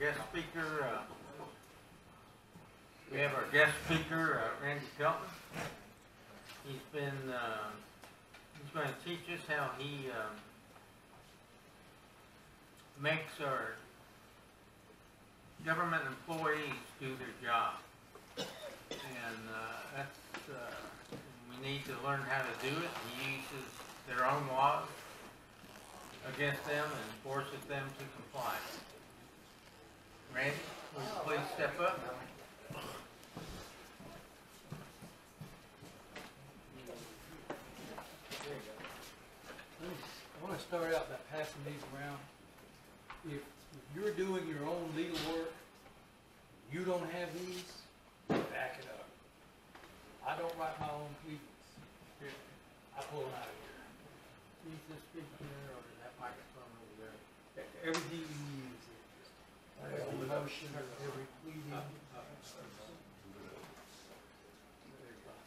guest speaker. We have our guest speaker, Randy Kelton. He's going to teach us how he makes our government employees do their job. And we need to learn how to do it. He uses their own laws against them and forces them to comply. Randy, will you please step up? I want to start out by passing these around. If you're doing your own legal work, you don't have these, back it up. I don't write my own pleadings. I pull them out of here. Please just speak here, or that microphone over there. Everything you need is here. Every motion, every pleading.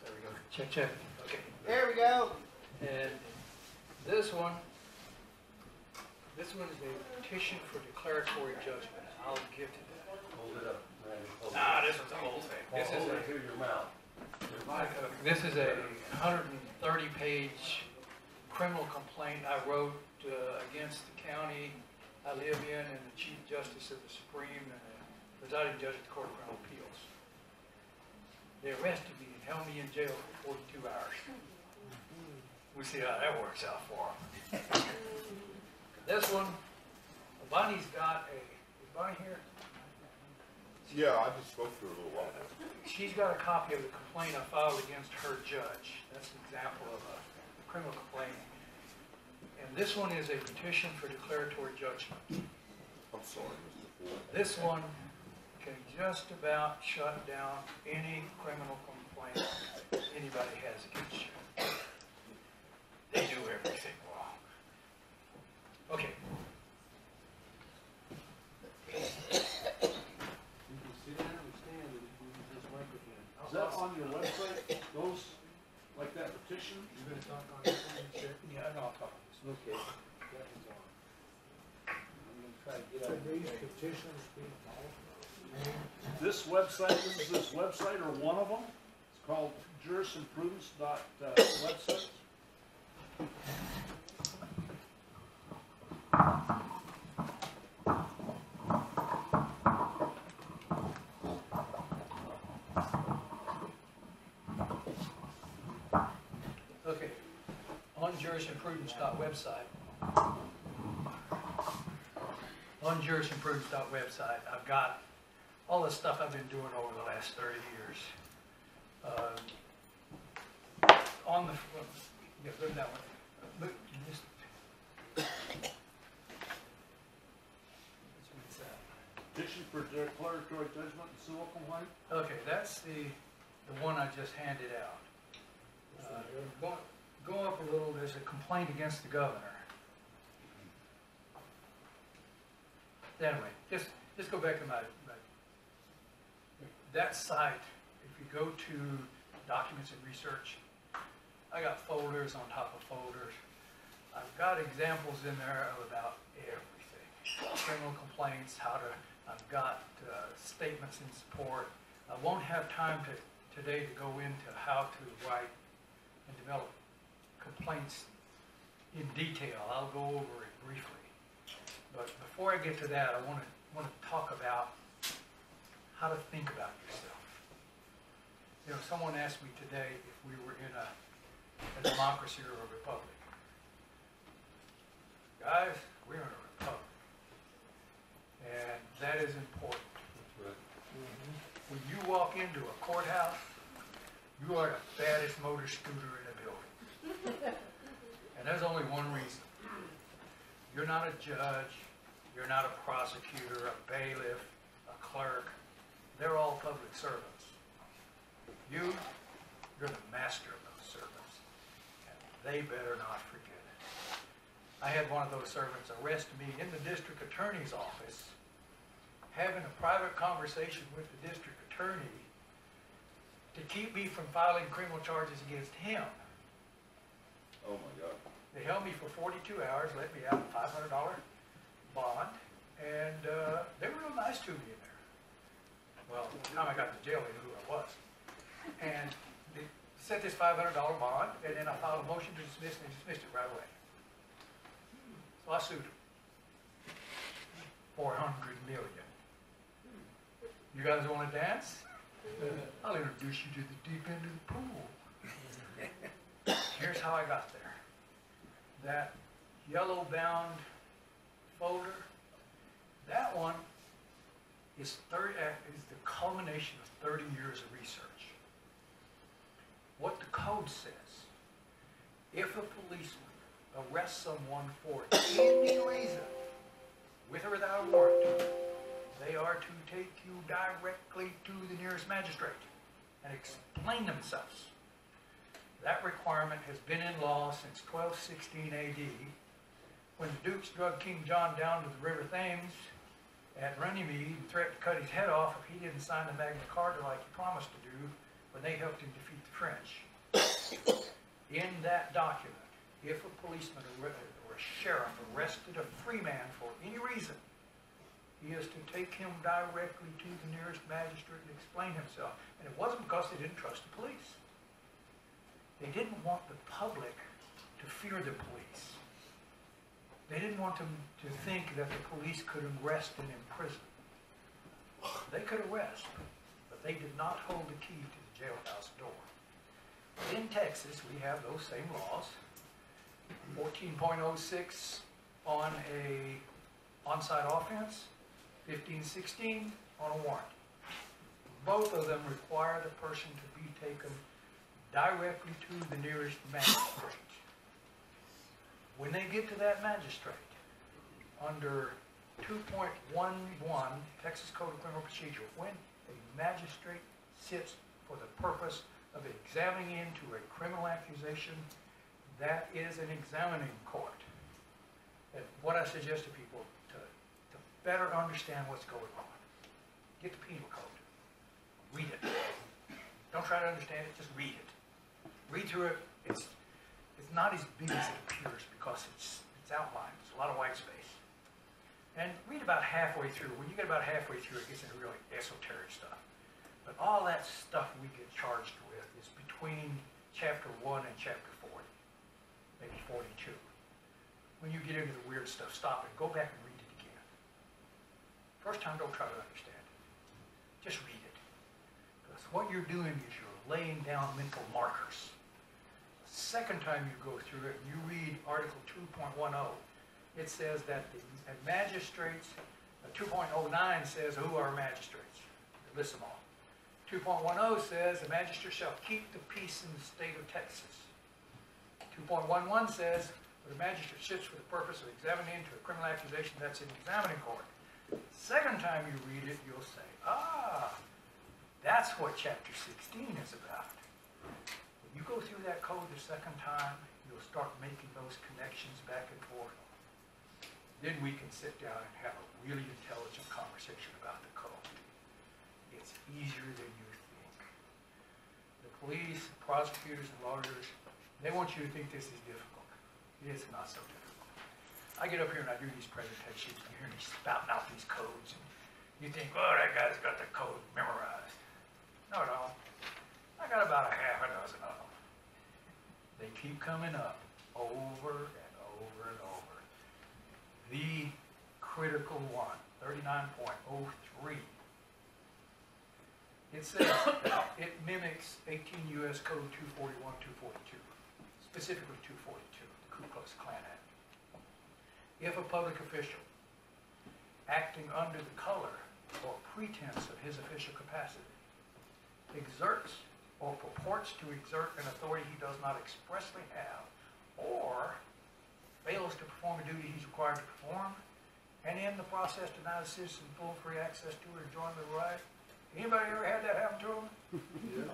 There we go. Check, check. Okay. There we go. And this one is a petition for declaratory judgment. I'll get to that. Hold it up. Ah, this one's the whole thing. Hold it through your mouth. This is a 130-page criminal complaint I wrote against the county I live in and the Chief Justice of the Supreme and the presiding judge at the Court of Criminal Appeals. They arrested me and held me in jail for 42 hours. We see how that works out for them. This one, Bonnie's got a, is Bonnie here? Yeah, I just spoke to her a little while ago. She's got a copy of the complaint I filed against her judge. That's an example of a criminal complaint. And this one is a petition for declaratory judgment. I'm sorry, Mr. Ford. This one can just about shut down any criminal complaint anybody has against you. They do everything wrong. Okay. Is that on your website? Those, like that petition? You're going to talk on this one? Yeah, no, I'll talk on this one. Okay. That one's on. I'm going to try to get out of these petitions being This website or one of them? It's called jurisprudence.website. Okay, on jurisprudence.website, I've got all the stuff I've been doing over the last 30 years. On the, yeah, look at that one. Look, just, Petition for declaratory judgment and civil complaint? okay, that's the one I just handed out. Go up a little, there's a complaint against the governor. Anyway, just go back to my that site. If you go to documents and research, I got folders on top of folders. I've got examples in there of about everything. Criminal complaints, I've got statements in support. I won't have time today to go into how to write and develop complaints in detail. I'll go over it briefly. But before I get to that, I want to talk about how to think about yourself. You know, someone asked me today if we were in a democracy or a republic. Guys, we're in a republic. And that is important. That's right. When you walk into a courthouse, you are the baddest motor scooter in the building. And there's only one reason. You're not a judge, you're not a prosecutor, a bailiff, a clerk. They're all public servants. You're the master of those servants. And they better not forget it. I had one of those servants arrest me in the district attorney's office, having a private conversation with the district attorney to keep me from filing criminal charges against him. Oh my God. They held me for 42 hours, let me out a $500 bond, And they were real nice to me in there. Well, by the time I got to jail, they knew who I was. And they set this $500 bond, and then I filed a motion to dismiss, and they dismissed it right away. So I sued them. $400 million. You guys want to dance? I'll introduce you to the deep end of the pool. Here's how I got there. That yellow bound folder, that one is the culmination of 30 years of research. What the code says, if a policeman arrests someone for any reason, with or without a warrant, they are to take you directly to the nearest magistrate and explain themselves. That requirement has been in law since 1216 AD, when the Dukes drugged King John down to the River Thames at Runnymede and threatened to cut his head off if he didn't sign the Magna Carta like he promised to do when they helped him defeat the French. In that document, if a policeman or a sheriff arrested a free man for any reason, he is to take him directly to the nearest magistrate and explain himself. And it wasn't because they didn't trust the police. They didn't want the public to fear the police. They didn't want them to think that the police could arrest and imprison. They could arrest, but they did not hold the key to the jailhouse door. In Texas, we have those same laws. 14.06 on a on-site offense, 1516 on a warrant. Both of them require the person to be taken directly to the nearest magistrate. When they get to that magistrate, under 2.11 Texas Code of Criminal Procedure, when a magistrate sits for the purpose of examining into a criminal accusation, that is an examining court. And what I suggest to people, to better understand what's going on, get the penal code, read it. Don't try to understand it, just read it. Read through it. It's not as big as it appears because it's outlined. There's a lot of white space. And read about halfway through. When you get about halfway through, it gets into really esoteric stuff. But all that stuff we get charged with is between chapter 1 and chapter 40, maybe 42. When you get into the weird stuff, stop it. Go back and read it again. First time, don't try to understand it. Just read it. Because what you're doing is you're laying down mental markers. The second time you go through it, you read Article 2.10. It says that the magistrates, 2.09 says who are magistrates. It lists them all. 2.10 says the magistrate shall keep the peace in the state of Texas. 2.11 says the magistrate sits for the purpose of examining into a criminal accusation that's in the examining court. Second time you read it, you'll say, that's what chapter 16 is about. When you go through that code the second time, you'll start making those connections back and forth. Then we can sit down and have a really intelligent conversation about the code. It's easier than you think. The police, prosecutors, and lawyers, they want you to think this is difficult. It's not so difficult. I get up here and I do these presentations, and you hear me spouting out these codes, and you think, oh, that guy's got the code memorized. No, I got about a half a dozen of them. They keep coming up over and over and over. The critical one, 39.03. It says it mimics 18 U.S. Code 241, 242, specifically 242, the Ku Klux Klan Act. If a public official, acting under the color or pretense of his official capacity, exerts or purports to exert an authority he does not expressly have, or fails to perform a duty he's required to perform, and in the process denies a citizen full free access to or enjoyment of the right. Anybody ever had that happen to them? Yes.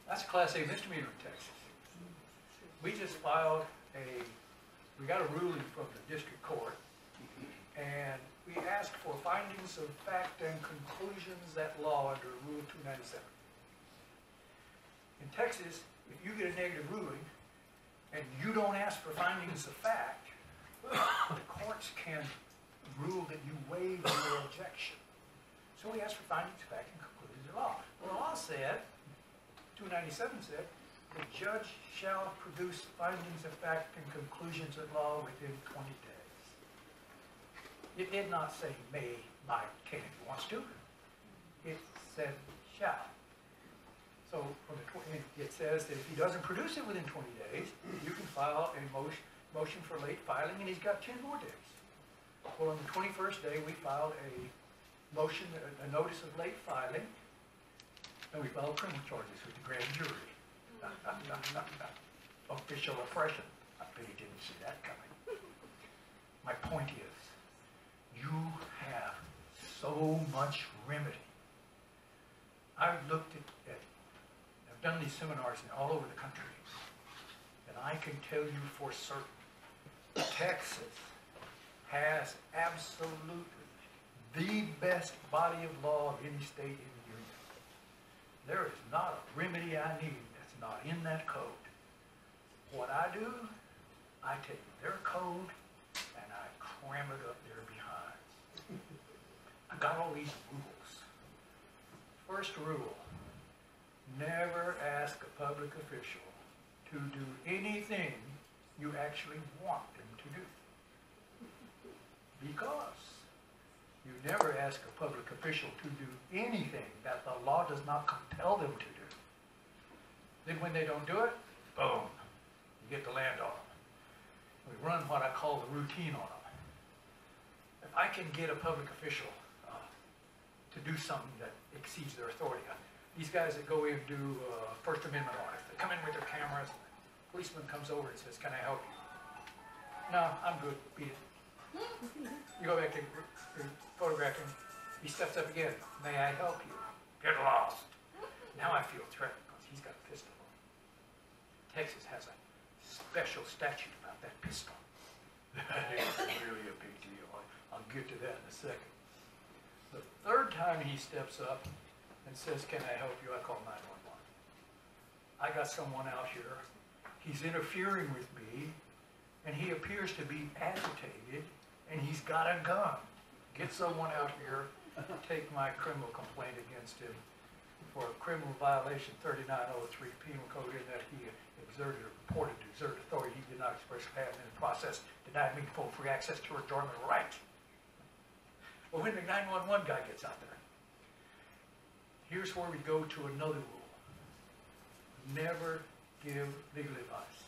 That's a Class A misdemeanor in Texas. We just filed we got a ruling from the district court, and we asked for findings of fact and conclusions at law under Rule 297. In Texas, if you get a negative ruling and you don't ask for findings of fact, the courts can rule that you waive your objection. So we asked for findings of fact and conclusions of law. Well, the law said, 297 said, the judge shall produce findings of fact and conclusions of law within 20 days. It did not say may, might, can, if he wants to. It said shall. So it says that if he doesn't produce it within 20 days, you can file a motion for late filing, and he's got 10 more days. Well, on the 21st day, we filed a motion, a notice of late filing, and we filed criminal charges with the grand jury. Official oppression. I bet he didn't see that coming. My point is, you have so much remedy. I've looked at I've done these seminars all over the country, and I can tell you for certain, Texas has absolutely the best body of law of any state in the union. There is not a remedy I need that's not in that code. What I do, I take their code and I cram it up their behinds. I got all these rules. First rule, never ask a public official to do anything you actually want them to do. Because you never ask a public official to do anything that the law does not compel them to do. Then when they don't do it, boom, you get the land on them. We run what I call the routine on them. If I can get a public official to do something that exceeds their authority, these guys that go in and do First Amendment audits, they come in with their cameras, and the policeman comes over and says, "Can I help you?" "No, I'm good, beat it." You go back to photographing, he steps up again, "May I help you?" "Get lost." Now I feel threatened because he's got a pistol. Texas has a special statute about that pistol. That is really a big deal. I'll get to that in a second. The third time he steps up and says, "Can I help you?" I call 911. I got someone out here. He's interfering with me, and he appears to be agitated, and he's got a gun. Get someone out here, take my criminal complaint against him for a criminal violation 3903 Penal Code, in that he exerted or purported to exert authority he did not expressly have in the process, denied me full free access to enjoyment of right. Well, when the 911 guy gets out there, here's where we go to another rule. Never give legal advice.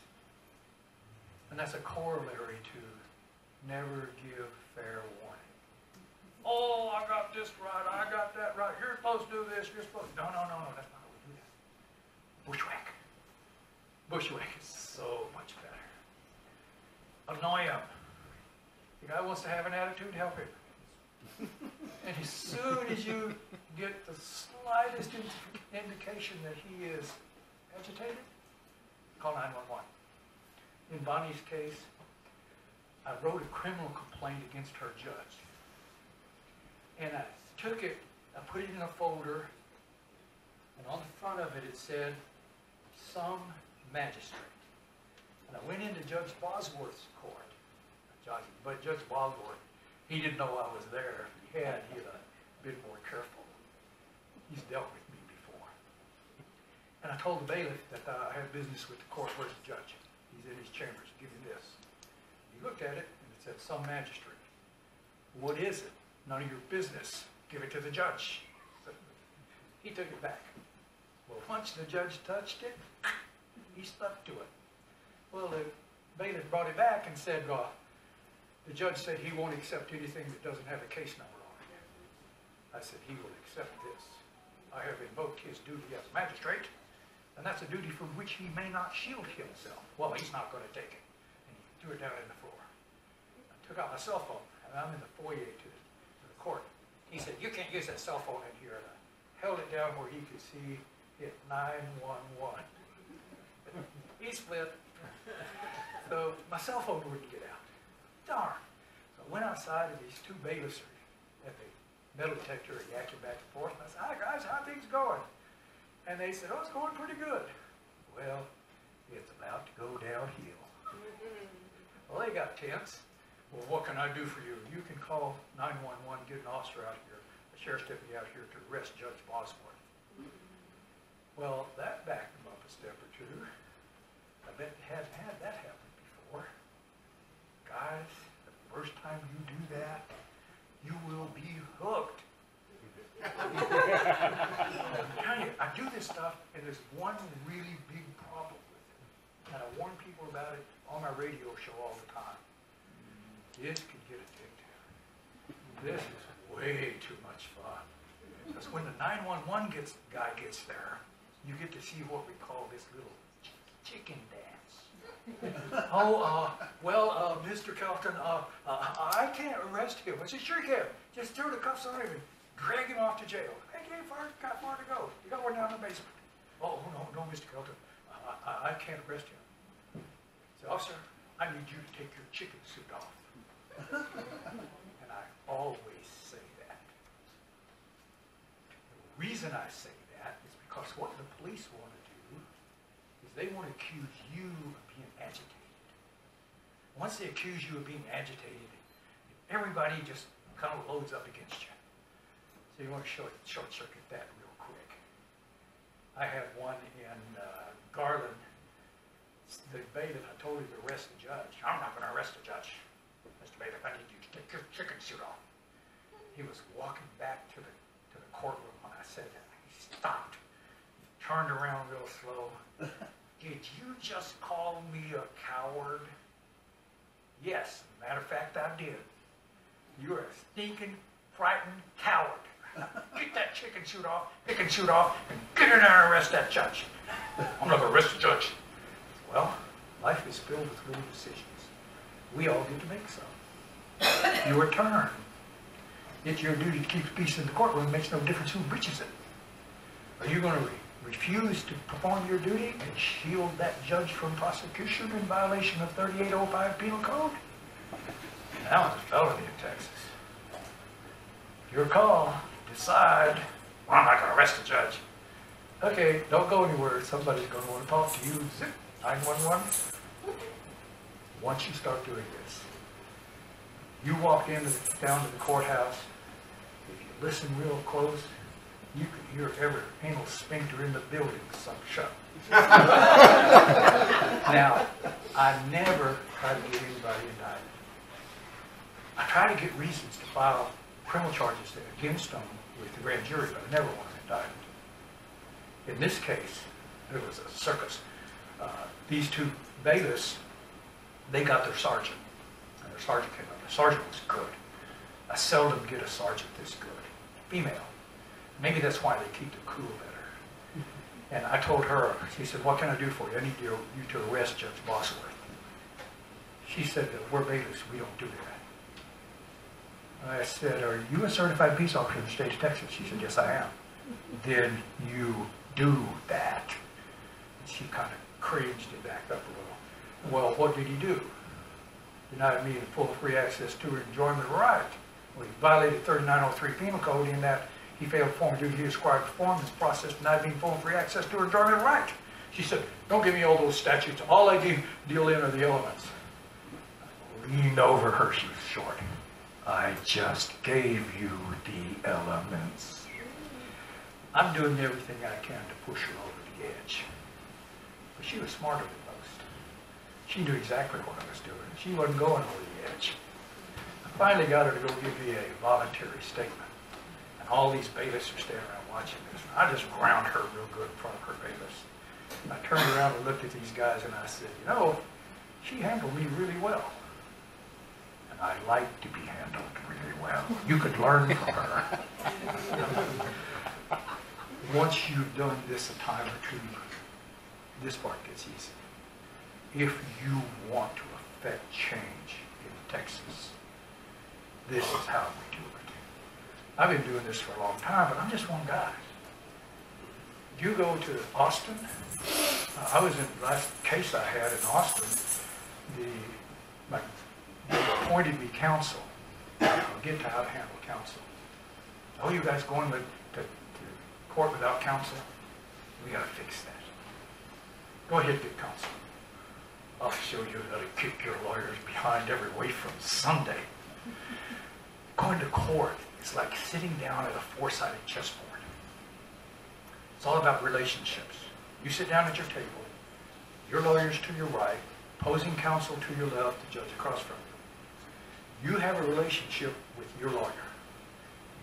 And that's a corollary to never give fair warning. "Oh, I got this right, I got that right, you're supposed to do this, you're supposed to..." No, that's not how we do that. Bushwhack. Bushwhack is so much better. Annoy him. The guy wants to have an attitude, help him. And as soon as you get the slightest indication that he is agitated, call 911. In Bonnie's case, I wrote a criminal complaint against her judge. And I took it, I put it in a folder, and on the front of it, it said, "Some magistrate." And I went into Judge Bosworth's court. But Judge Bosworth, he didn't know I was there. If he had, he'd have been more careful. He's dealt with me before. And I told the bailiff that I had business with the court. "Where's the judge?" "He's in his chambers. Give him this." He looked at it, and it said, "Some magistrate." "What is it?" "None of your business. Give it to the judge." So he took it back. Well, once the judge touched it, he stuck to it. Well, the bailiff brought it back and said, "The judge said he won't accept anything that doesn't have a case number on it." I said, "He will accept this. I have invoked his duty as a magistrate, and that's a duty from which he may not shield himself." "Well, he's not going to take it." And he threw it down in the floor. I took out my cell phone, and I'm in the foyer to the court. He said, "You can't use that cell phone in here." And I held it down where he could see it, 911. He split. So my cell phone wouldn't get out. Darn. So I went outside, and these two bailiffs at the metal detector are yakking back and forth. And I said, "Hi guys, how are things going?" And they said, "Oh, it's going pretty good." Well, it's about to go downhill. Well, they got tense. Well, what can I do for you? You can call 911, get an officer out here, a sheriff's deputy out here to arrest Judge Bosworth. Well, that backed him up a step or two. I bet you hadn't had that happen before. Guys, the first time you do that, you will be hooked. I'm telling you, I do this stuff, and there's one really big problem with it. And I warn people about it on my radio show all the time. This could get addictive. This is way too much fun. Because when the 911 guy gets there, you get to see what we call this little chicken dance. Mr. Kelton, I can't arrest him. I said, sure you can. Just throw the cuffs on him and drag him off to jail. Hey, got far to go. You got one down in the basement. Oh, no, Mr. Kelton. I can't arrest him. So, officer, I need you to take your chicken suit off. And I always say that. The reason I say that is because what the police want to do is they want to accuse you of being agitated. Once they accuse you of being agitated, everybody just kind of loads up against you. So you want to short circuit that real quick. I had one in Garland. The bailiff, I told him to arrest the judge. I'm not going to arrest the judge. Mr. Bailiff, I need you to take your chicken suit off. He was walking back to the courtroom when I said that. He stopped, turned around real slow. Did you just call me a coward? Yes, as a matter of fact, I did. You're a stinking, frightened coward. Get that chicken suit off, and get in there and arrest that judge. I'm not going to arrest the judge. Well, life is filled with real decisions. We all get to make some. Your turn. It's your duty to keep the peace in the courtroom. It makes no difference who breaches it. Are you going to refuse to perform your duty and shield that judge from prosecution in violation of 3805 Penal Code? Now it's a felony in Texas. Your call. Decide. Well, I'm not going to arrest the judge. Okay, don't go anywhere. Somebody's going to want to talk to you. Zip. 911. Once you start doing this, you walk down to the courthouse. If you listen real close, you can hear every anal sphincter in the building suck shut. Now, I never try to get anybody indicted. I try to get reasons to file criminal charges against them with the grand jury, but I never want them indicted. In this case, it was a circus. These two bailiffs, they got their sergeant, and their sergeant came up. The sergeant was good. I seldom get a sergeant this good. Female. Maybe that's why they keep the cool better. And I told her, she said, what can I do for you? I need you to arrest Judge Bosworth. She said, we're bailiffs, we don't do that. I said, are you a certified peace officer in the state of Texas? She said, yes, I am. Then you do that. And she kind of cringed and backed up a little. Well, what did he do? Denied me full free access to her enjoyment of right. Well, he violated 3903 Penal Code in that he failed to perform a duty he was required to perform. This process denied me full and free access to her enjoyment of right. She said, don't give me all those statutes. All I deal in are the elements. I leaned over her. She was short. I just gave you the elements. I'm doing everything I can to push her over the edge. But she was smarter than most. She knew exactly what I was doing. She wasn't going over the edge. I finally got her to go give me a voluntary statement. And all these bailiffs are standing around watching this. And I just ground her real good in front of her bailiffs. And I turned around and looked at these guys and I said, you know, she handled me really well. And I like to be handled really well. You could learn from her. Once you've done this a time or two, this part gets easy. If you want to affect change in Texas, this is how we do it. I've been doing this for a long time, but I'm just one guy. You go to Austin. I was in the last case I had in Austin. They appointed me counsel. I'll get to how to handle counsel. Oh, you guys going to court without counsel? We got to fix that. Go ahead and get counsel. I'll show you how to kick your lawyers behind every way from Sunday. Going to court is like sitting down at a four-sided chessboard. It's all about relationships. You sit down at your table, your lawyer's to your right, opposing counsel to your left, the judge across from you. You have a relationship with your lawyer.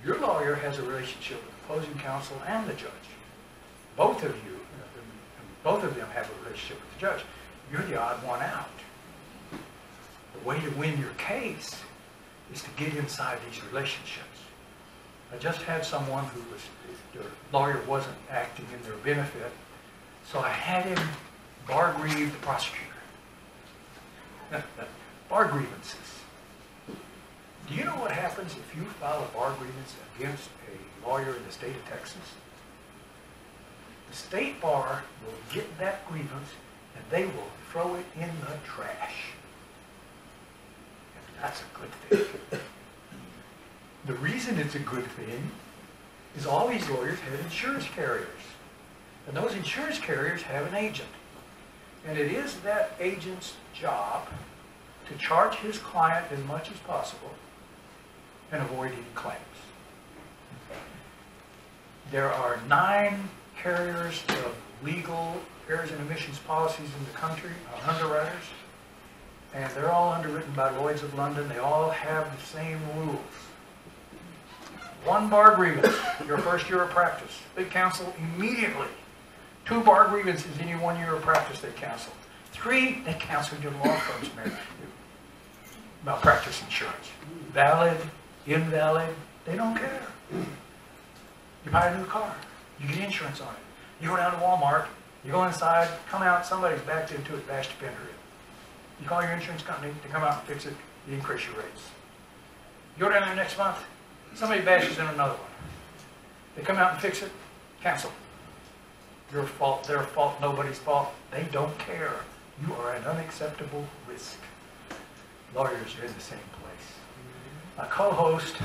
Your lawyer has a relationship with opposing counsel and the judge. Both of them have a relationship with the judge. You're the odd one out. The way to win your case is to get inside these relationships. I just had someone who was, their lawyer wasn't acting in their benefit, so I had him bar grieve the prosecutor. Bar grievances. Do you know what happens if you file a bar grievance against a lawyer in the state of Texas? The state bar will get that grievance and they will throw it in the trash. And that's a good thing. The reason it's a good thing is all these lawyers have insurance carriers. And those insurance carriers have an agent. And it is that agent's job to charge his client as much as possible and avoid any claims. There are 9 carriers of legal errors and omissions policies in the country, underwriters, and they're all underwritten by Lloyd's of London. They all have the same rules. 1 bar grievance, your first year of practice. They cancel immediately. 2 bar grievances in your 1 year of practice, they cancel. 3, they cancel your law firm's malpractice insurance. Valid, invalid, they don't care. You buy a new car, you get insurance on it. You go down to Walmart, you go inside, come out, somebody's backed into it, bashed a fender in. You call your insurance company, they come out and fix it, you increase your rates. You go down there next month, somebody bashes in another one. They come out and fix it, cancel. Your fault, their fault, nobody's fault. They don't care. You are an unacceptable risk. Lawyers are in the same place. A co-host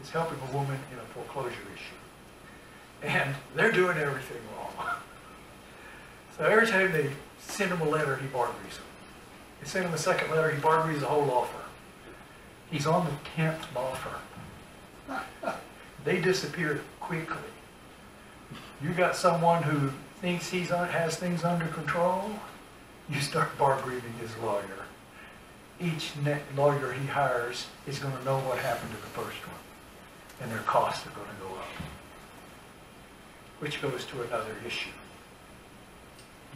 is helping a woman in a foreclosure issue. And they're doing everything wrong. So every time they send him a letter, he bar grieves them. They send him a second letter, he bar grieves the whole law firm. He's on the 10th law firm. They disappear quickly. You got someone who thinks he has things under control, you start bar grieving his lawyer. Each lawyer he hires is going to know what happened to the first one, and their costs are going to go up. Which goes to another issue.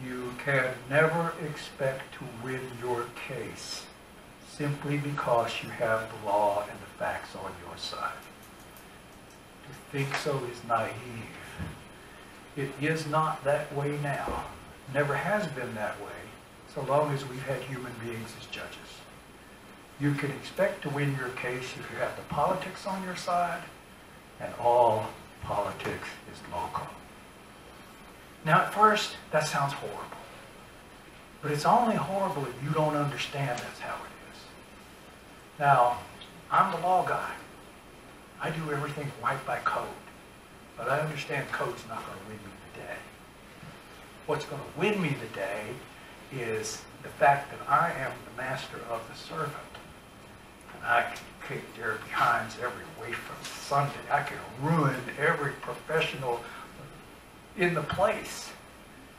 You can never expect to win your case simply because you have the law and the facts on your side. To think so is naive. It is not that way now. Never has been that way, so long as we've had human beings as judges. You can expect to win your case if you have the politics on your side, and all politics is local. Now at first, that sounds horrible. But it's only horrible if you don't understand that's how it is. Now, I'm the law guy. I do everything right by code. But I understand code's not going to win me the day. What's going to win me the day is the fact that I am the master of the servant. And I can kick their behinds every way from Sunday. I can ruin every professional in the place.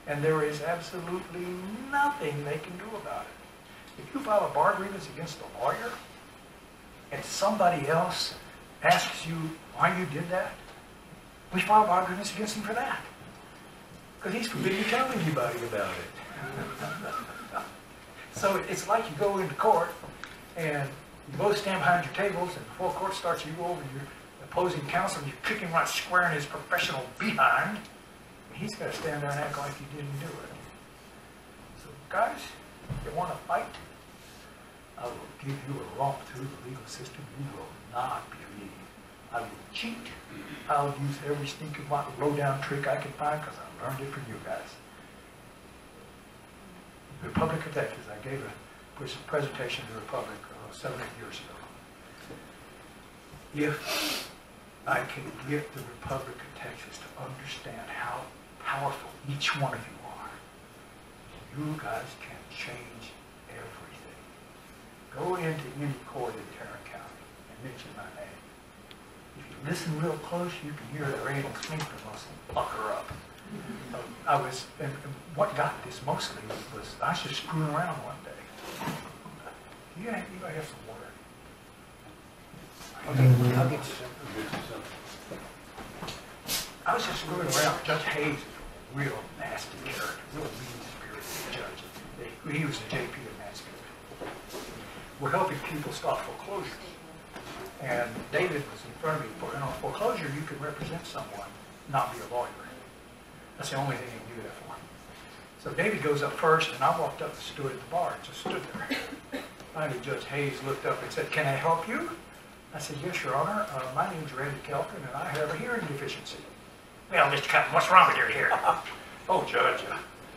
And there is absolutely nothing they can do about it. If you file a bar grievance against a lawyer, and somebody else asks you why you did that, we file a bar grievance against him for that. Because he's forbidden telling anybody about it. So it's like you go into court, and you both stand behind your tables, and before court starts, you go over your opposing counsel, and you kick him right square in his professional behind. He's got to stand there and act like he didn't do it. So guys, you want to fight? I will give you a romp through the legal system. You will not believe. I will cheat. I'll use every stinking low-down trick I can find because I learned it from you guys. The Republic of Texas, I gave a presentation to the Republic 7 or 8 years ago. If I can get the Republic of Texas to understand how powerful each one of you are, you guys can change everything. Go into any court in Tarrant County and mention my name. If you listen real close, you can hear the anal sphincter muscle pucker up. And what got this mostly was I was just screwing around one day. You gotta have some water. I'll get you some. I was just screwing around. Judge Hayes is a real nasty character, real mean-spirited judge. He was the JP of Mansfield. We're helping people stop foreclosures. And David was in front of me. In a foreclosure, you can represent someone, not be a lawyer. That's the only thing you can do that for. So David goes up first, and I walked up and stood at the bar and just stood there. Finally, Judge Hayes looked up and said, "Can I help you?" I said, "Yes, Your Honor. My name's Randy Kelton, and I have a hearing deficiency." "Well, Mr. Kelton, what's wrong with your hearing?" "Oh, Judge,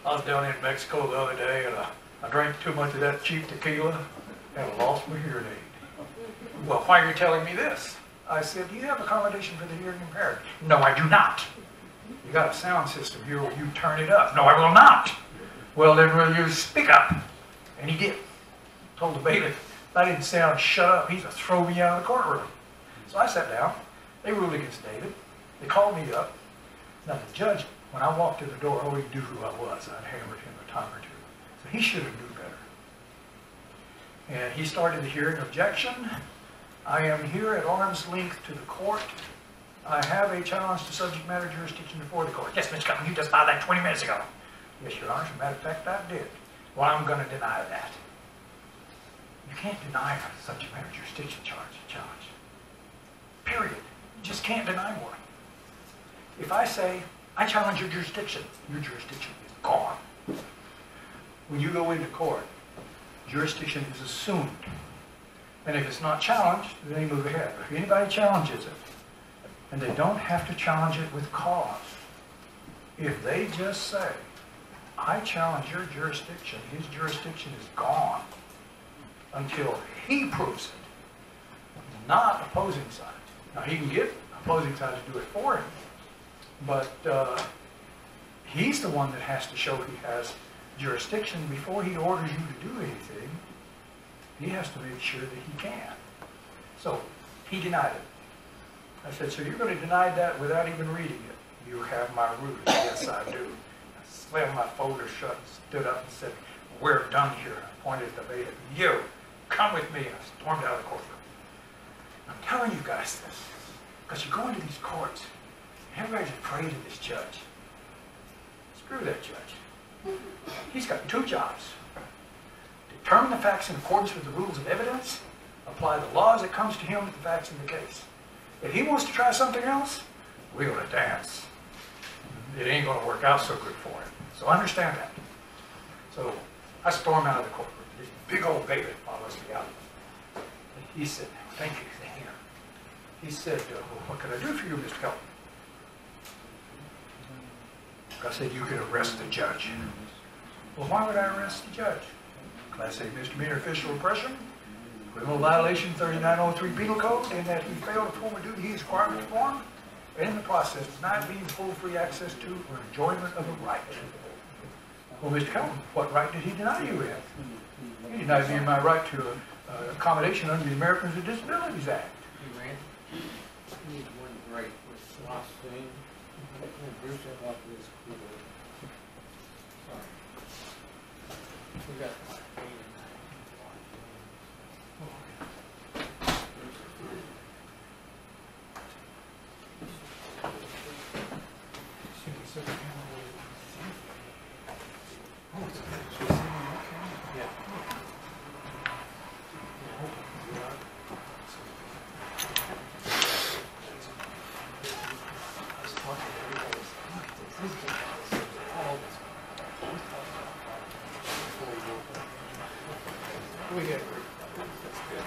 I was down in Mexico the other day, and I drank too much of that cheap tequila, and I lost my hearing aid." "Well, why are you telling me this?" I said, "Do you have accommodation for the hearing impaired?" "No, I do not." "You got a sound system here where you turn it up." "No, I will not." "Well, then will you speak up?" And he did. Told the bailiff, if I didn't sound shut up, he's going to throw me out of the courtroom. So I sat down. They ruled against David. They called me up. Now the judge, when I walked in the door, already knew who I was. I'd hammered him a time or two. So he should have knew better. And he started the hearing. "Objection. I am here at arm's length to the court. I have a challenge to subject matter jurisdiction before the court." "Yes, Mr. Kelton, you just filed that 20 minutes ago." "Yes, Your Honor. As a matter of fact, I did." "Well, I'm going to deny that." You can't deny a subject matter jurisdiction challenge. Period. You just can't deny one. If I say, "I challenge your jurisdiction is gone. When you go into court, jurisdiction is assumed. And if it's not challenged, then you move ahead. If anybody challenges it, and they don't have to challenge it with cause, if they just say, "I challenge your jurisdiction," his jurisdiction is gone until he proves it, not opposing side. Now, he can get opposing side to do it for him, but he's the one that has to show he has jurisdiction before he orders you to do anything. He has to make sure that he can. So, he denied it. I said, "So you're going to deny that without even reading it?" "You have my ruling." "Yes, I do." I slammed my folder shut and stood up and said, "We're done here." I pointed at the bailiff. "You, come with me." I stormed out of the courtroom. I'm telling you guys this because you go into these courts, and everybody's afraid of this judge. Screw that judge. He's got two jobs. Determine the facts in accordance with the rules of evidence, apply the laws that comes to him with the facts in the case. If he wants to try something else, we're going to dance. It ain't going to work out so good for him. So understand that. So I storm out of the courtroom. This big old bailiff follows me out. He said, "Thank you." He said, "Well, what can I do for you, Mr. Kelton?" I said, "You can arrest the judge." "Well, why would I arrest the judge?" "Class A misdemeanor official oppression, criminal violation 3903 Penal Code, in that he failed to perform a duty he is required to perform, and in the process denied me full free access to or enjoyment of a right." "Well, Mr. Kelton, what right did he deny you in?" "He denied me my right to accommodation under the Americans with Disabilities Act." Hey, Randy, you need one break with last thing. Bruce up off this keyboard. Sorry. We got 8 and 9. Yeah. We got that's good.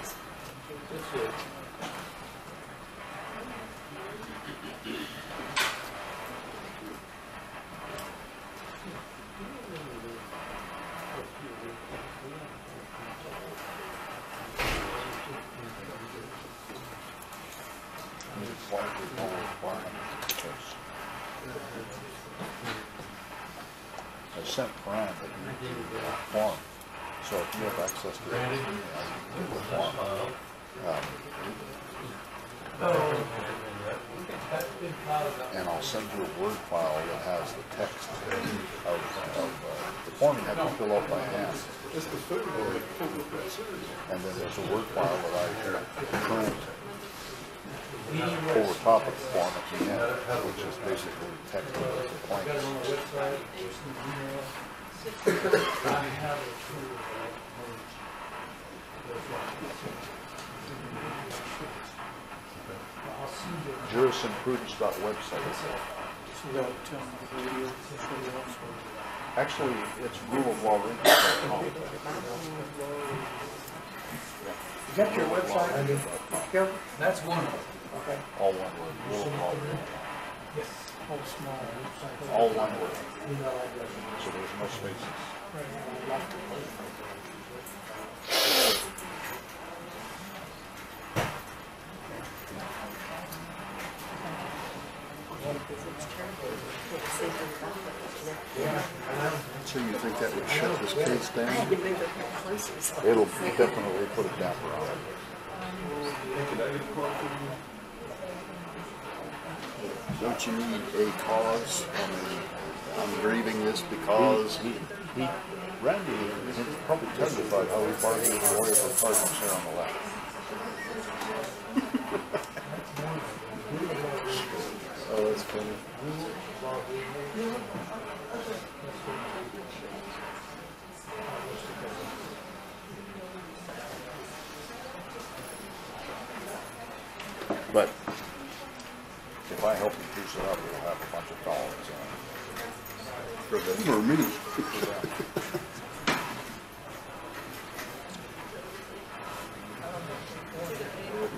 That's good. I sent Brian the form. So if you have access to it, and I'll send you a Word file that has the text of the form you have to fill out by hand. And then there's a Word file that I print over top of the form at the end, which is basically text of the complaints. Jurisprudence.website. Actually, it's ruleoflawresearch.com. Is that your website? Kelton? That's one of them. Okay. All one word. Rule of law. Yes. Hold small. All one word. Email address. So there's no spaces. So you think that would shut this case down? It'll definitely put a damper on it. Don't you need a cause? I'm grieving this because Randy probably testified how he bargained with the lawyer for partners here on the left. Oh, that's funny. But if I help you juice it up, we'll have a bunch of dollars for me.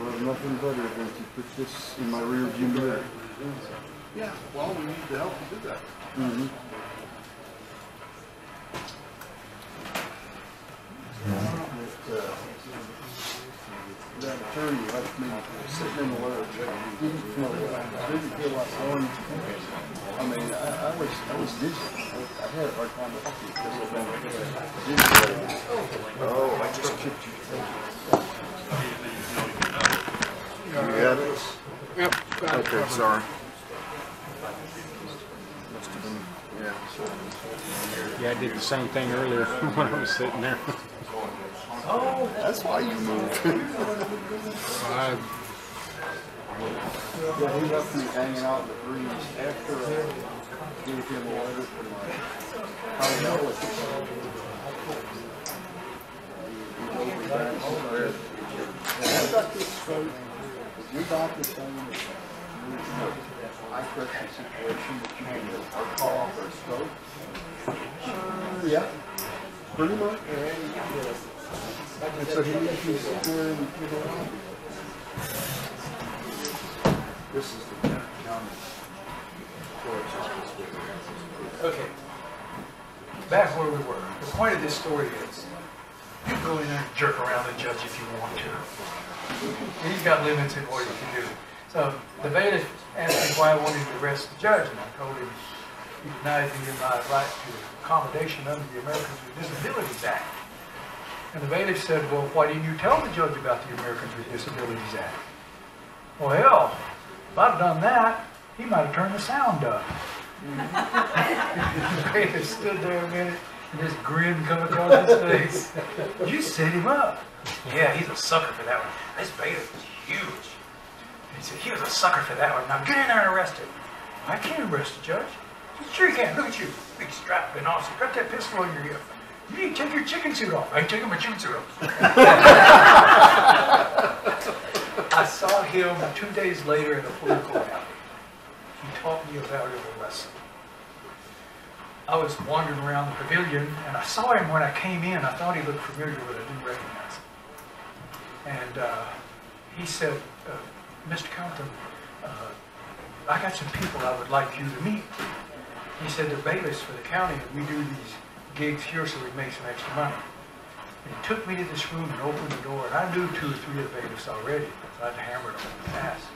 Well, nothing better than to put this in my rear view mirror. Yeah, well, we need to help you do that. Mm-hmm. That attorney left me sitting in the lurch. Didn't feel like going. I mean, I was dizzy. I had a hard time talking because I've been dizzy. Oh, I just kicked you. You had it? Yep. Okay, sorry. Must have been, yeah. Yeah, I did the same thing earlier when I was sitting there. Oh, that's why you moved. Yeah, he left me hanging out in the breeze after I gave him a letter from my cardiologist. I got this straight. Your doctor's saying that you're in a high pressure situation that you can get a heart call or a stroke. Yeah, pretty much. And so he left me sit there and This is the county. Okay. Back where we were. The point of this story is, you go in there and jerk around the judge if you want to. He's got limits in what he can do. So the bailiff asked me why I wanted to arrest the judge, and I told him he denied me my right to accommodation under the Americans with Disabilities Act. And the bailiff said, well, why didn't you tell the judge about the Americans with Disabilities Act? Well, hell, if I'd done that, he might have turned the sound up. The bailiff stood there a minute, and this grin come across his face. You set him up. Yeah, he's a sucker for that one. This bailiff is huge. He said, he was a sucker for that one. Now get in there and arrest him. I can't arrest the judge. Sure you can. Look at you. Big strapping officer. Got that pistol on your hip. You need to take your chicken suit off. I ain't taking my chicken suit off. I saw him 2 days later in a political rally. He taught me a valuable lesson. I was wandering around the pavilion, and I saw him when I came in. I thought he looked familiar, but I didn't recognize him. And he said, Mr. Kelton, I got some people I would like you to meet. He said, they're bailiffs for the county, and we do these gigs here so we make some extra money. And he took me to this room and opened the door, and I knew 2 or 3 of the bailiffs already, because I'd hammered them in the past.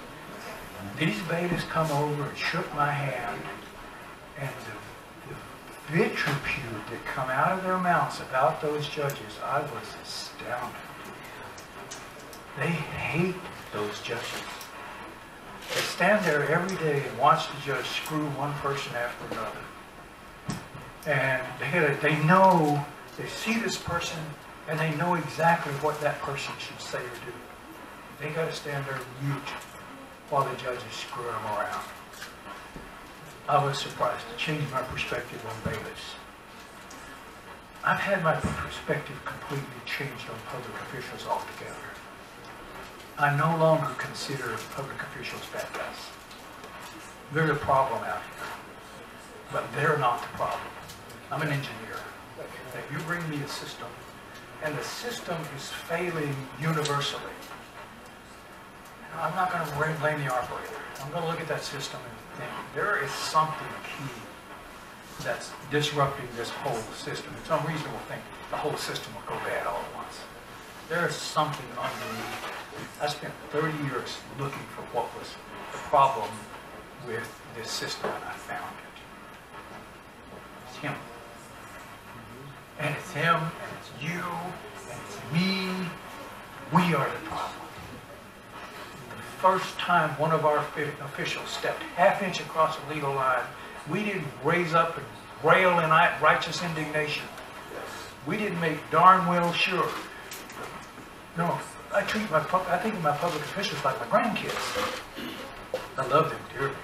These bailiffs come over and shook my hand, and the vitriol that come out of their mouths about those judges, I was astounded. They hate those judges. They stand there every day and watch the judge screw one person after another. And they know, they see this person, and they know exactly what that person should say or do. They got to stand there mute while the judges screw them around. I was surprised. It changed my perspective on bailiffs. I've had my perspective completely changed on public officials altogether. I no longer consider public officials bad guys. They're the problem out here, but they're not the problem. I'm an engineer. If you bring me a system, and the system is failing universally, I'm not going to blame the operator. I'm going to look at that system and think, there is something key that's disrupting this whole system. It's unreasonable to think the whole system will go bad all at once. There is something underneath. I spent 30 years looking for what was the problem with this system, and I found it. It's him. And it's him, and it's you, and it's me. We are the problem. The first time one of our officials stepped half-inch across the legal line, we didn't raise up and rail in righteous indignation. We didn't make darn well sure. No, I think of my public officials like my grandkids. I love them dearly.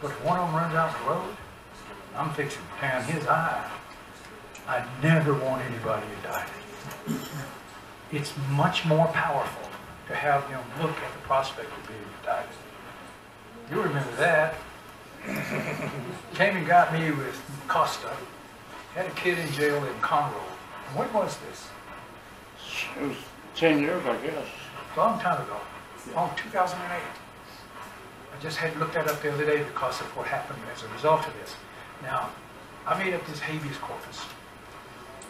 But if one of them runs out the road, I'm fixing to pan his eye. I never want anybody indicted. It's much more powerful to have them look at the prospect of being indicted. You remember that. Came and got me with Costa. Had a kid in jail in Conroe. When was this? It was 10 years, I guess. A long time ago. Oh, 2008. I just had looked that up the other day because of what happened as a result of this. Now, I made up this habeas corpus.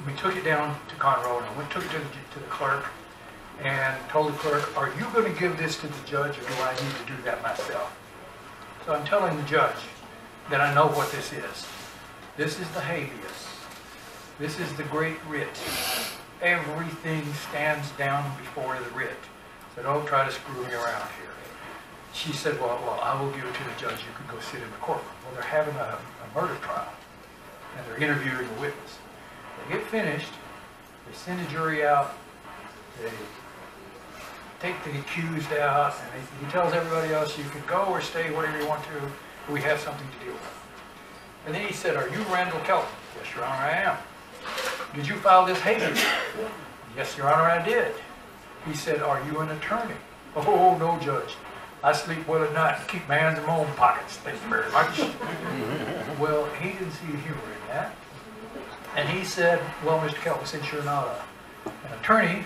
We took it down to Conroe, and I took it to the clerk and told the clerk, are you going to give this to the judge, or do I need to do that myself? So I'm telling the judge that I know what this is. This is the habeas. This is the great writ. Everything stands down before the writ. So don't try to screw me around here. She said, well, I will give it to the judge. You can go sit in the courtroom. Well, they're having a murder trial, and they're interviewing a witness. They get finished. They send the jury out. They take the accused out, and he tells everybody else, you can go or stay, whatever you want to. We have something to deal with. And then he said, are you Randall Kelton? Yes, Your Honor, I am. Did you file this habeas? Yes, Your Honor, I did. He said, are you an attorney? Oh, no, Judge. I sleep well at night and keep my hands in my own pockets. Thank you very much. Well, he didn't see the humor in that. And he said, well, Mr. Kelton, since you're not an attorney,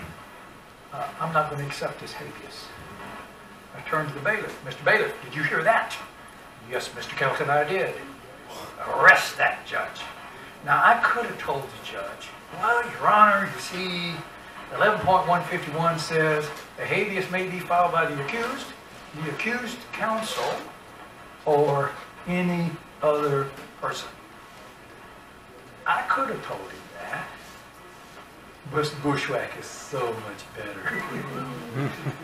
I'm not going to accept this habeas. I turned to the bailiff. Mr. Bailiff, did you hear that? Yes, Mr. Kelton, I did. Arrest that judge. Now, I could have told the judge, well, Your Honor, you see, 11.151 says the habeas may be filed by the accused counsel, or any other person. I could have told him that. But Bushwhack is so much better.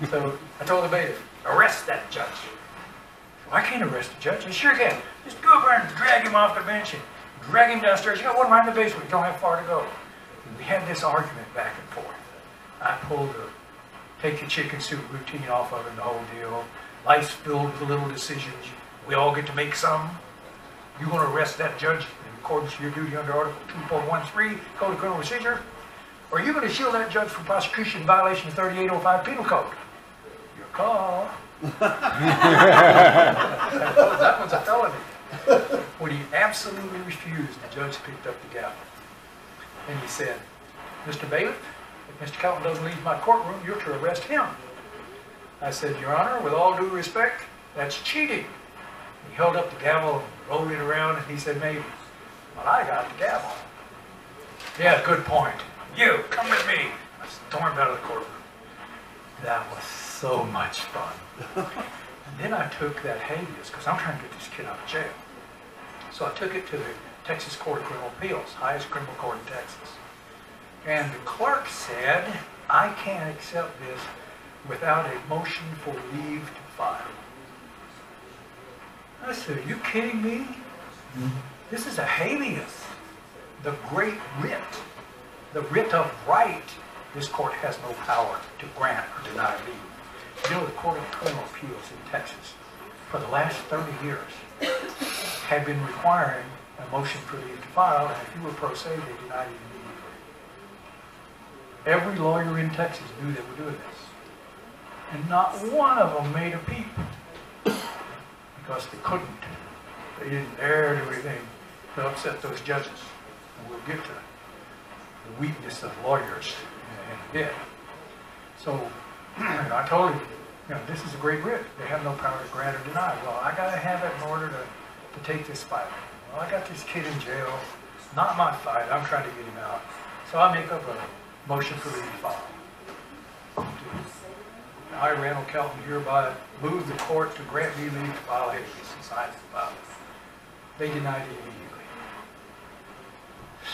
So I told the bailiff, arrest that judge. Well, I can't arrest the judge. I sure can. Just go over and drag him off the bench and drag him downstairs. You got one right in the basement. You don't have far to go. And we had this argument back and forth. I pulled the take your chicken soup routine off of him, the whole deal. Life's filled with little decisions. We all get to make some. You're going to arrest that judge in accordance with your duty under Article 2.13 Code of Criminal Procedure? Or are you going to shield that judge from prosecution in violation of 3805 Penal Code? Your call. That one's a felony. When he absolutely refused, the judge picked up the gavel. And he said, Mr. Bailiff, if Mr. Kelton doesn't leave my courtroom, you're to arrest him. I said, Your Honor, with all due respect, that's cheating. He held up the gavel and rolled it around, and he said, maybe. Well, I got the gavel. Yeah, good point. You, come with me. I stormed out of the courtroom. That was so much fun. And then I took that habeas, because I'm trying to get this kid out of jail. So I took it to Texas Court of Criminal Appeals, highest criminal court in Texas. And the clerk said, I can't accept this without a motion for leave to file. I said, are you kidding me? This is a habeas, the great writ, the writ of right. This court has no power to grant or deny leave. You know, the Court of Criminal Appeals in Texas, for the last 30 years, had been requiring a motion for leave to file, and if you were pro se, they denied you leave. Every lawyer in Texas knew they were doing this. And not one of them made a peep. Because they couldn't. They didn't dare do anything to upset those judges. And we'll get to the weakness of lawyers in a bit. So I told him, this is a great writ. They have no power to grant or deny. Well, I got to have it in order to take this fight. Well, I got this kid in jail. Not my fight. I'm trying to get him out. So I make up a motion for leave to file. I, Randall Kelton, hereby move the court to grant me leave to file habeas, and signed the file. They denied it immediately.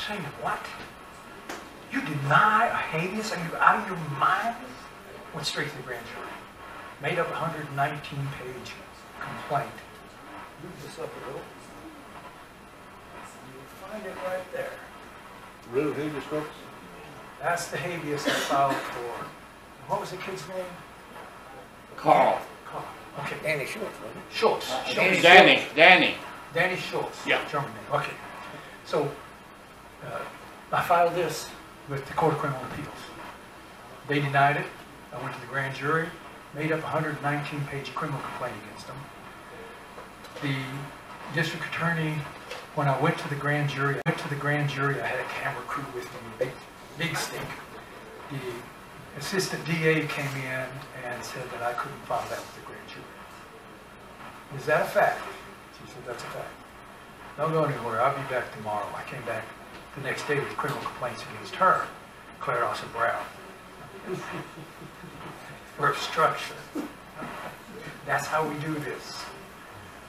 Say what? You deny a habeas? Are you out of your mind? Went straight to the grand jury. Made up a 119-page complaint. Move this up a little. You'll find it right there. Writ of habeas corpus? That's the habeas I filed for. What was the kid's name? Carl. Carl. Okay. Danny Schultz, wasn't it? Schultz. Danny Schultz. Yeah. German name. Okay. So I filed this with the Court of Criminal Appeals. They denied it. I went to the grand jury, made up a 119-page criminal complaint against them. The district attorney, when I went to the grand jury, I had a camera crew with me, big stink. The assistant DA came in and said that I couldn't file that with the grand jury. Is that a fact? She said, that's a fact. Don't go anywhere. I'll be back tomorrow. I came back the next day with criminal complaints against her, Claire Austin Brown, for obstruction. That's how we do this.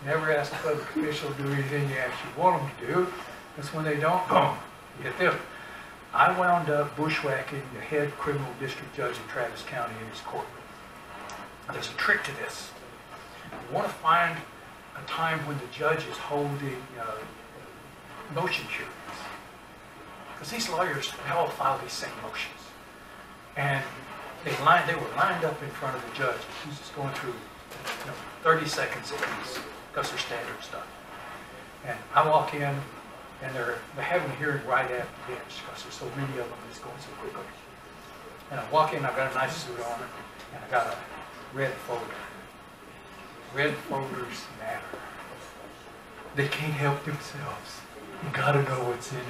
Never ask a public official to do anything you actually want them to do. That's when they don't, boom, you hit them. I wound up bushwhacking the head criminal district judge in Travis County in his courtroom. There's a trick to this. You want to find a time when the judge is holding motion hearings. Because these lawyers, they all file these same motions. And they were lined up in front of the judge. He's just going through 30 seconds at least, because they're standard stuff. And I walk in, and they're having a hearing right at the bench, because there's so many of them, it's going so quickly. And I walk in, I've got a nice suit on, and I got a red folder. Red folders matter. They can't help themselves. You gotta know what's in it.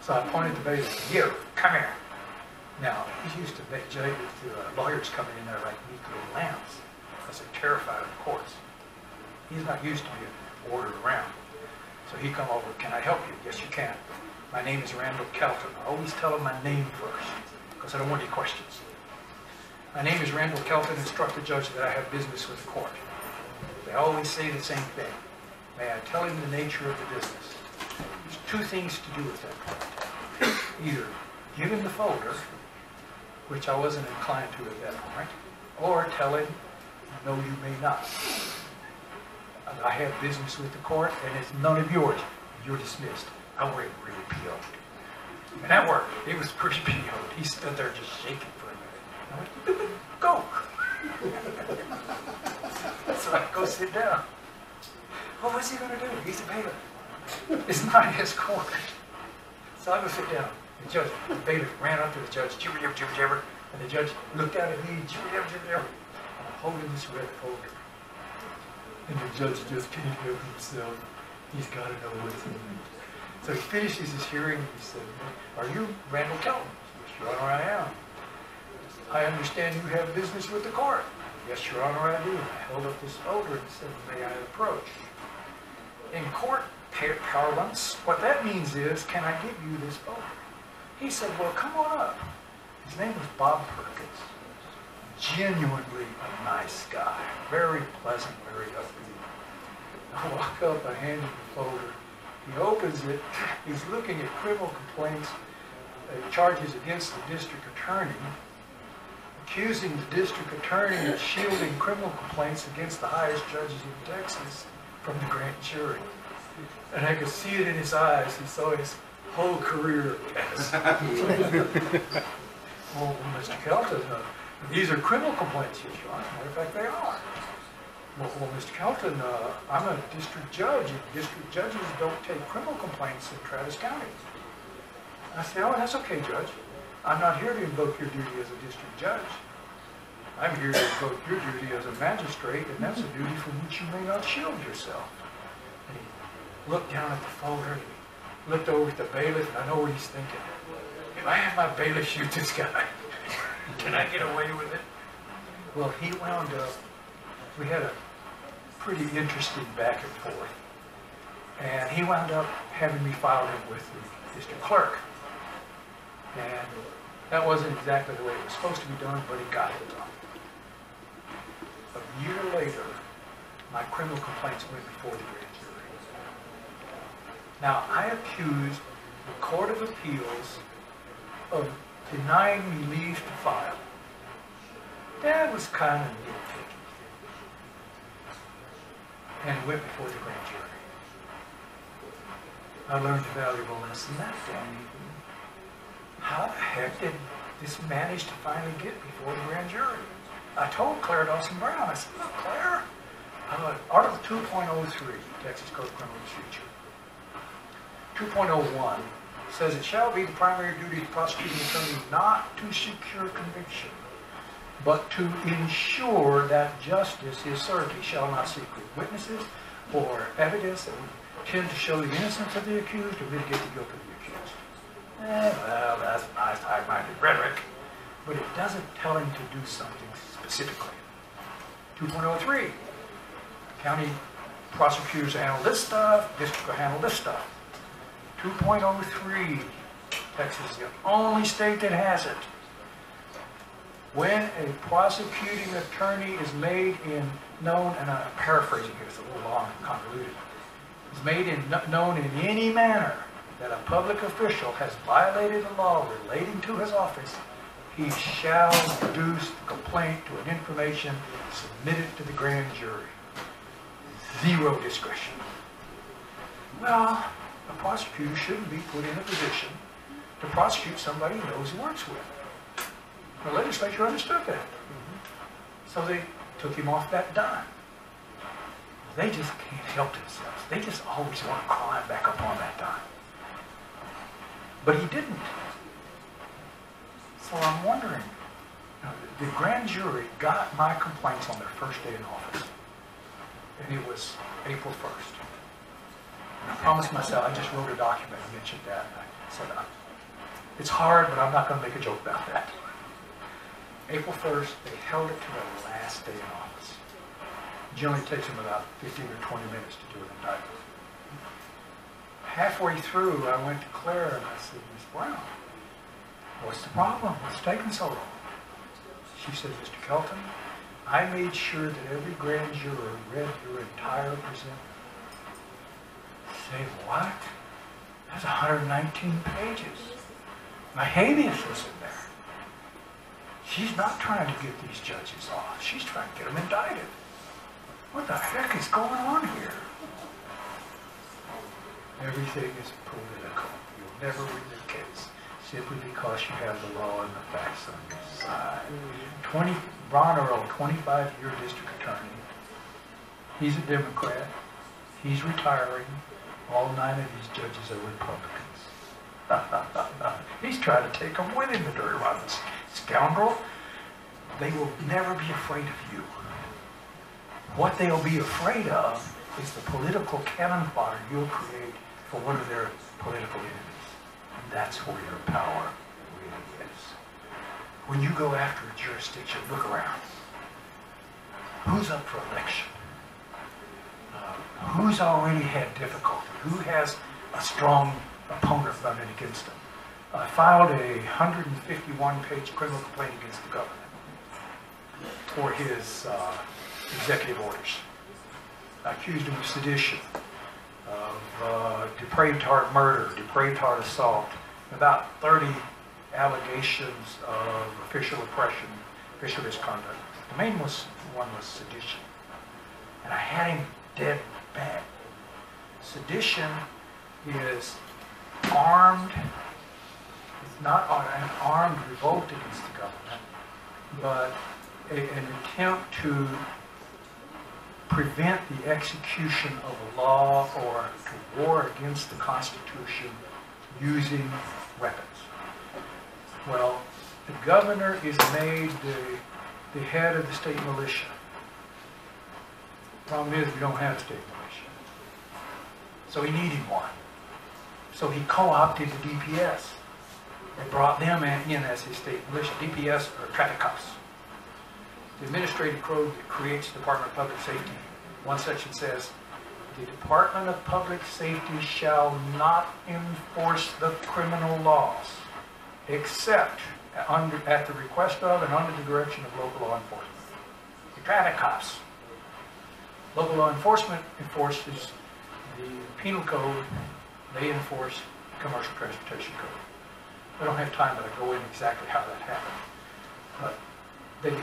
So I pointed to Bailey, you, come here. Now, he's used to lawyers coming in there like meek little lambs, because they're terrified of the courts. He's not used to being ordered around. So he come over, can I help you? Yes, you can. My name is Randall Kelton. I always tell him my name first, because I don't want any questions. My name is Randall Kelton, instruct the judge that I have business with the court. They always say the same thing. May I tell him the nature of the business? There's two things to do with that. Either give him the folder, which I wasn't inclined to at that point, or tell him, no, you may not. I have business with the court, and it's none of yours. You're dismissed. I wasn't really PO'd. And that worked. He was pretty PO'd. He stood there just shaking for a minute. I went, go. So I go sit down. Well, what's he going to do? He's a bailiff. It's not his court. So I go sit down. The judge, the bailiff ran up to the judge, jibber, jibber, jibber, jibber, and the judge looked out at me, jibber, jibber, jibber, jibber. I'm holding this red folder. And the judge just can't help himself. He's got to know what's in it. So he finishes his hearing, and he said, are you Randall Kelton? Yes, Your Honor, I am. I understand you have business with the court. Yes, Your Honor, I do. I held up this folder and said, may I approach? In court parlance, what that means is, can I give you this folder? He said, well, come on up. His name was Bob Perkins. Genuinely a nice guy. Very pleasant, very upbeat. I walk up, I hand him the folder. He opens it, he's looking at criminal complaints, charges against the district attorney, accusing the district attorney of shielding criminal complaints against the highest judges in Texas from the grand jury. And I could see it in his eyes. He saw his whole career pass. Well, Mr. Kelton, these are criminal complaints, yes, Your Honor. As a matter of fact, they are. Well, Mr. Kelton, I'm a district judge, and district judges don't take criminal complaints in Travis County. I said, oh, that's okay, Judge. I'm not here to invoke your duty as a district judge. I'm here to invoke your duty as a magistrate, and that's a duty from which you may not shield yourself. And he looked down at the folder, and he looked over at the bailiff, and I know what he's thinking. If I have my bailiff shoot this guy, can I get away with it? Well, he wound up, we had a pretty interesting back and forth. And he wound up having me file him with the district clerk. And that wasn't exactly the way it was supposed to be done, but he got it done. A year later, my criminal complaints went before the grand jury. Now, I accused the Court of Appeals of denying me leave to file. That was kind of nitpicky. And went before the grand jury. I learned a valuable lesson that day. How the heck did this manage to finally get before the grand jury? I told Claire Dawson Brown, I said, look, Claire, Article 2.03, Texas Code of Criminal Procedure. 2.01 says it shall be the primary duty of the prosecuting attorney not to secure conviction, but to ensure that justice is served. He shall not seek witnesses or evidence that would tend to show the innocence of the accused or mitigate the guilt of the accused. Well, that's nice high-minded rhetoric, but it doesn't tell him to do something specifically. 2.03, county prosecutors handle this stuff, district will handle this stuff. 2.03, Texas is the only state that has it. When a prosecuting attorney is made in known, and I'm paraphrasing here, it's a little long and convoluted, is made in known in any manner that a public official has violated a law relating to his office, he shall reduce the complaint to an information submitted to the grand jury. Zero discretion. Well, a prosecutor shouldn't be put in a position to prosecute somebody he knows he works with. The legislature understood that. So they took him off that dime. They just can't help themselves. They just always want to climb back up on that dime. But he didn't. So I'm wondering, the grand jury got my complaints on their first day in office. And it was April 1st. And I promised myself, I just wrote a document and mentioned that. And I said, it's hard, but I'm not going to make a joke about that. April 1st, they held it to the last day in office. It generally takes them about 15 or 20 minutes to do an indictment. Halfway through, I went to Claire and I said, Ms. Brown, what's the problem? What's taking so long? She said, Mr. Kelton, I made sure that every grand juror read your entire presentment. Say what? That's 119 pages. My habeas was in there. She's not trying to get these judges off. She's trying to get them indicted. What the heck is going on here? Everything is political. You'll never win the case simply because you have the law and the facts on your side. Ron Earl, 25-year district attorney. He's a Democrat. He's retiring. All 9 of these judges are Republicans. He's trying to take them with him, the dirty rotten scoundrel. They will never be afraid of you. What they'll be afraid of is the political cannon fodder you'll create for one of their political enemies. And that's where your power really is. When you go after a jurisdiction, look around. Who's up for election? Who's already had difficulty? Who has a strong opponent running against them? I filed a 151-page criminal complaint against the governor for his executive orders. I accused him of sedition. of depraved heart murder, depraved heart assault, about 30 allegations of official oppression, official misconduct. The main one was sedition. And I had him dead bad. Sedition is armed, it's not an armed revolt against the government, but an attempt to prevent the execution of a law or to war against the Constitution using weapons. Well, the governor is made the head of the state militia. Problem is, we don't have a state militia. So he needed one. So he co-opted the DPS and brought them in as his state militia. DPS are traffic cops. The administrative code that creates the Department of Public Safety, one section says, the Department of Public Safety shall not enforce the criminal laws except at the request of and under the direction of local law enforcement. The traffic cops. Local law enforcement enforces the penal code, they enforce the commercial transportation code. I don't have time to go in exactly how that happened, but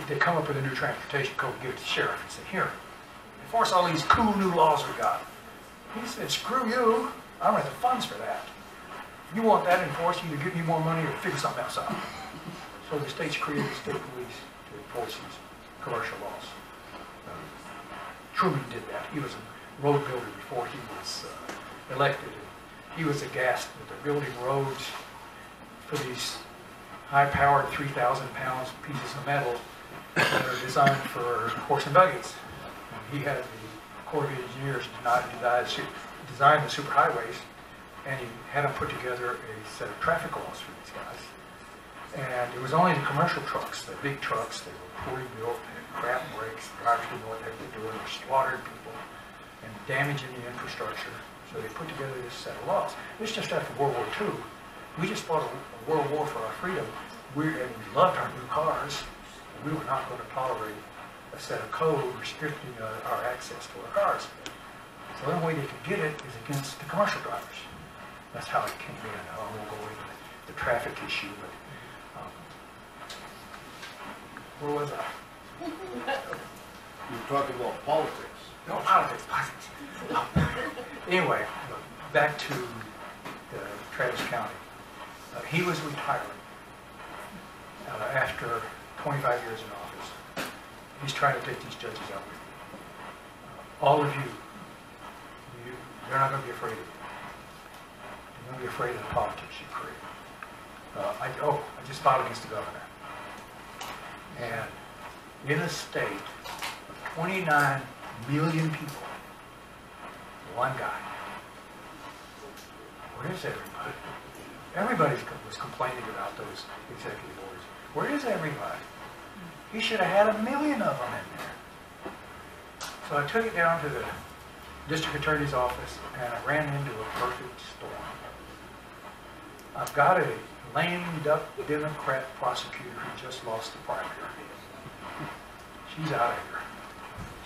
they come up with a new transportation code, give it to the sheriff and say, here, enforce all these cool new laws we got. He said, screw you, I don't have the funds for that. If you want that enforced, either give me more money or figure something else out. So the states created state police to enforce these commercial laws. Truman did that. He was a road builder before he was elected. He was aghast that they're building roads for these high-powered 3,000 pounds pieces of metal that are designed for horse and buggies. And he had the Corps of Engineers design the superhighways, and he had them put together a set of traffic laws for these guys. And it was only the commercial trucks, the big trucks, they were poorly built, they had crap brakes, drivers didn't know what they were doing, they slaughtered people and damaging the infrastructure. So they put together this set of laws. This just after World War II. We just fought a world war for our freedom. We loved our new cars. We were not going to tolerate a set of code restricting our access to our cars. So the only way they could get it is against the commercial drivers. That's how it came in. I won't go into the traffic issue, but where was I? You were talking about politics. No, politics. Anyway, back to Travis County. He was retiring after 25 years in office. He's trying to take these judges out with him. All of you're not going to be afraid of him. You're going to be afraid of the politics you create. I just filed against the governor. And in a state of 29 million people, one guy. Where is everybody? Everybody was complaining about those executive orders. Where is everybody? He should have had 1 million of them in there. So I took it down to the district attorney's office and I ran into a perfect storm. I've got a lame duck Democrat prosecutor who just lost the primary. She's out of here.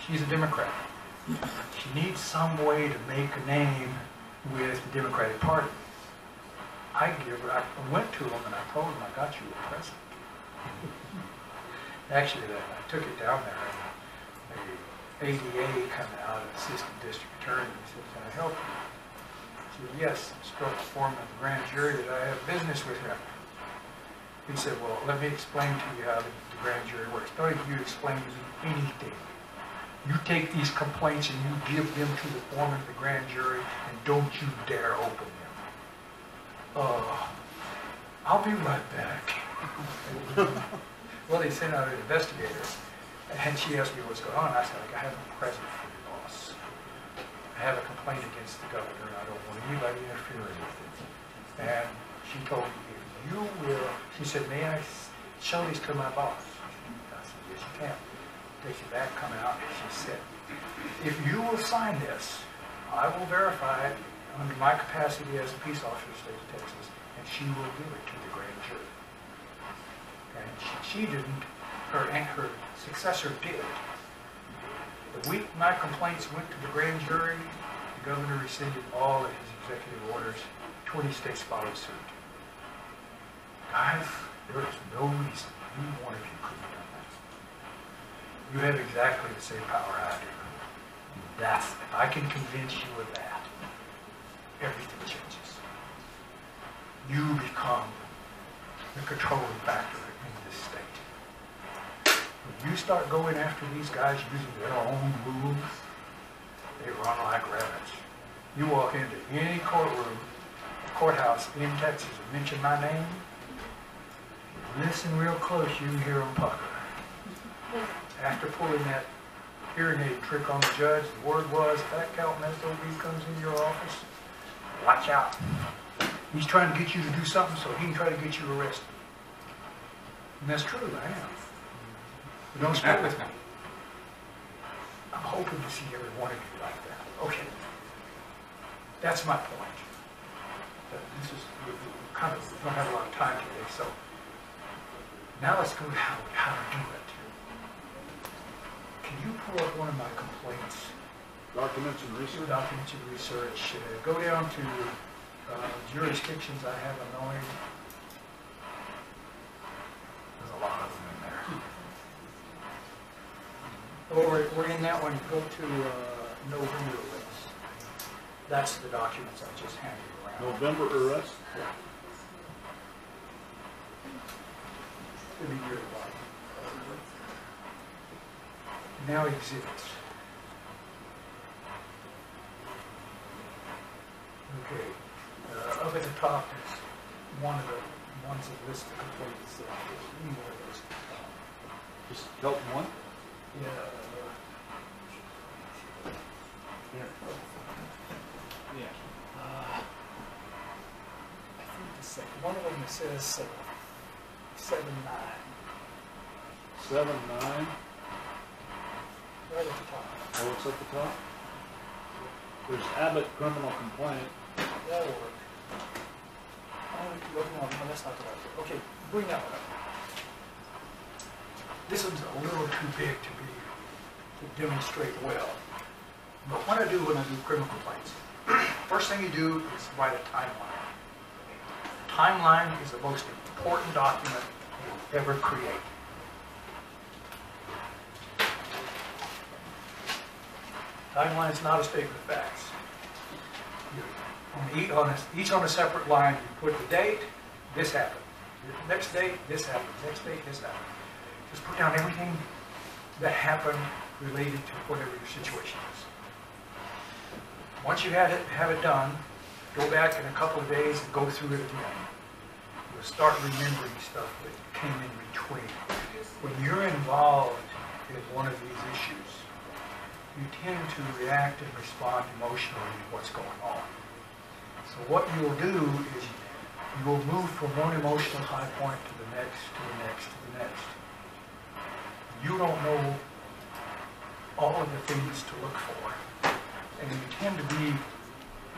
She's a Democrat. She needs some way to make a name with the Democratic Party. I went to him and I told him I got you a present. Actually, I took it down there and the ADA coming out, an assistant district attorney, and said, can I help you? I said, yes, I struck the foreman of the grand jury that I have business with him. He said, well, let me explain to you how the grand jury works. Don't you explain to me anything. You take these complaints and you give them to the foreman of the grand jury and don't you dare open them. I'll be right back. Well, they sent out an investigator and she asked me what's going on. I said, I have a present for your boss. I have a complaint against the governor and I don't want anybody interfering with it. And she told me, if you will, she said, may I show these to my boss? I said, yes, you can. Takes it back, coming out, and she said, if you will sign this, I will verify it under my capacity as a peace officer of the state of Texas, and she will give it to the grand jury. And she didn't, her successor did. The week my complaints went to the grand jury, The governor rescinded all of his executive orders. 20 states followed suit. Guys, there is no reason any one of you couldn't have done that. You have exactly the same power I do. That's, if I can convince you of that, everything changes. You become the controlling factor in this state. When you start going after these guys using their own rules, they run like rabbits. You walk into any courthouse in Texas and mention my name, listen real close, you can hear them pucker. After pulling that hearing aid trick on the judge, the word was, if that Kelton SOB comes in your office, watch out. He's trying to get you to do something so he can try to get you arrested. And that's true, I am. But don't split with me. I'm hoping to see every one of you like that. Okay. That's my point. This is, we kind of don't have a lot of time today, so now let's go to how to do it. Can you pull up one of my complaints? Documents and research? Documents and research. Go down to jurisdictions I have annoyed. There's a lot of them in there. Or in that one, go to November arrest. That's the documents I just handed around. November arrest? Yeah. It'll be your body. Now exhibits. Okay. Up at the top is one of the ones that lists the complaints. Any more of those. Just Kelton one? Yeah. Yeah. I think the second one of them says 7-9. 7-9. Right at the top. Oh, it's at the top? There's Abbott criminal complaint. That'll work. No, that's not the right one. Okay, bring that one up. This one's a little too big to demonstrate well. But what I do when I do criminal complaints, first thing you do is write a timeline. Timeline is the most important document you'll ever create. Timeline is not a statement of facts. Each on a separate line, you put the date, this happened. Next date, this happened. Next date, this happened. Just put down everything that happened related to whatever your situation is. Once you have it done, go back in a couple of days and go through it again. You'll start remembering stuff that came in between. When you're involved in one of these issues, you tend to react and respond emotionally to what's going on. So what you'll do is you will move from one emotional high point to the next, to the next, to the next. You don't know all of the things to look for, and you tend to be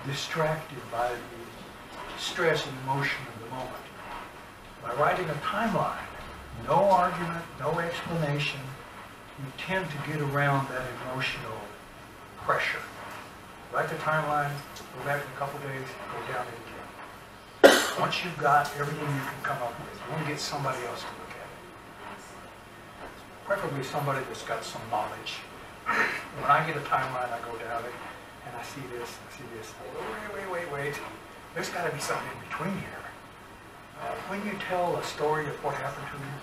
distracted by the stress and emotion of the moment. By writing a timeline, no argument, no explanation, you tend to get around that emotional pressure. Write the timeline, go back in a couple days, go down it again. Once you've got everything you can come up with, you want to get somebody else to look at it. Preferably somebody that's got some knowledge. When I get a timeline, I go down it, and I see this, I see this. Wait. There's got to be something in between here. When you tell a story of what happened to you,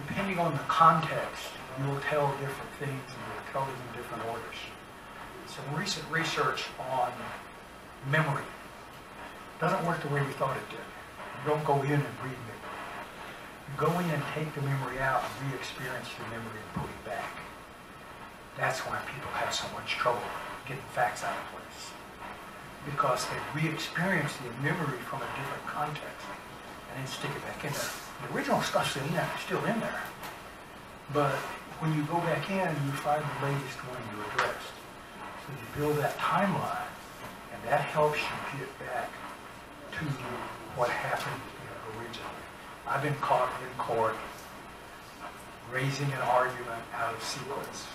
depending on the context, you will tell different things and you'll tell them in different orders. Some recent research on memory doesn't work the way we thought it did. You don't go in and read memory. You go in and take the memory out and re-experience the memory and put it back. That's why people have so much trouble getting facts out of place. Because they re-experience the memory from a different context and then stick it back in there. The original stuff's in there, still in there. But when you go back in, you find the latest one you addressed. So you build that timeline, and that helps you get back to what happened originally. I've been caught in court raising an argument out of sequence.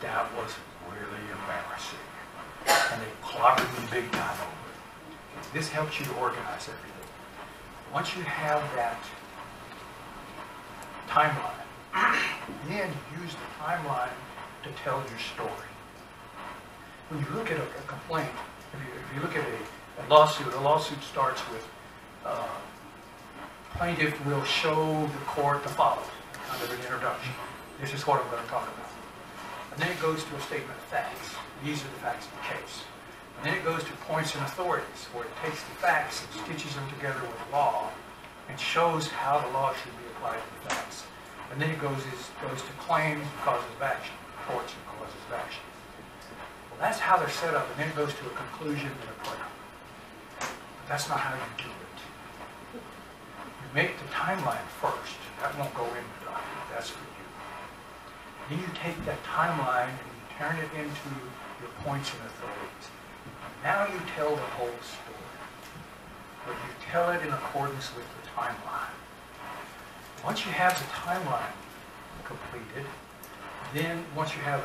That was really embarrassing. and they clobbered me big time over it. This helps you to organize everything. Once you have that timeline, then use the timeline to tell your story. When you look at a complaint, if you look at a lawsuit starts with plaintiff will show the court the following, kind of an introduction. This is what I'm going to talk about. And then it goes to a statement of facts. These are the facts of the case. And then it goes to points and authorities, where it takes the facts and stitches them together with law and shows how the law should be applied to the facts. And then it goes to claims and causes of action, reports and causes of action. Well, that's how they're set up, and then it goes to a conclusion and a prayer. But that's not how you do it. You make the timeline first. That won't go in the document. That's for you. Then you take that timeline and you turn it into your points and authorities. Now you tell the whole story. But you tell it in accordance with the timeline. Once you have the timeline completed, then once you have,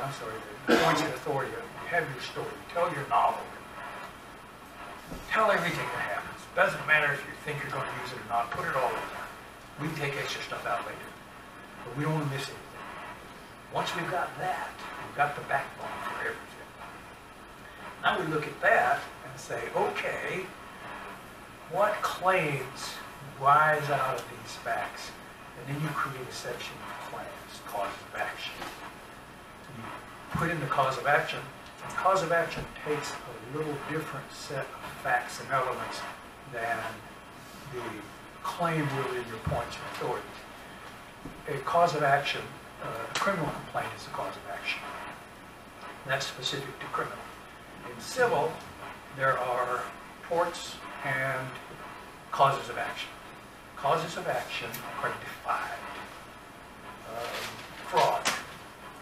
the points and authority, you have your story, tell your novel. Tell everything that happens. Doesn't matter if you think you're going to use it or not, put it all in there. We can take extra stuff out later, but we don't want to miss anything. Once we've got that, we've got the backbone for everything. Now we look at that and say, okay, what claims rise out of these facts? And then you create a section of claims, cause of action. So you put in the cause of action, and cause of action takes a little different set of facts and elements than the claim will in your points and authorities. A cause of action, a criminal complaint is a cause of action. That's specific to criminal. In civil, there are torts and causes of action. Causes of action are defined. Fraud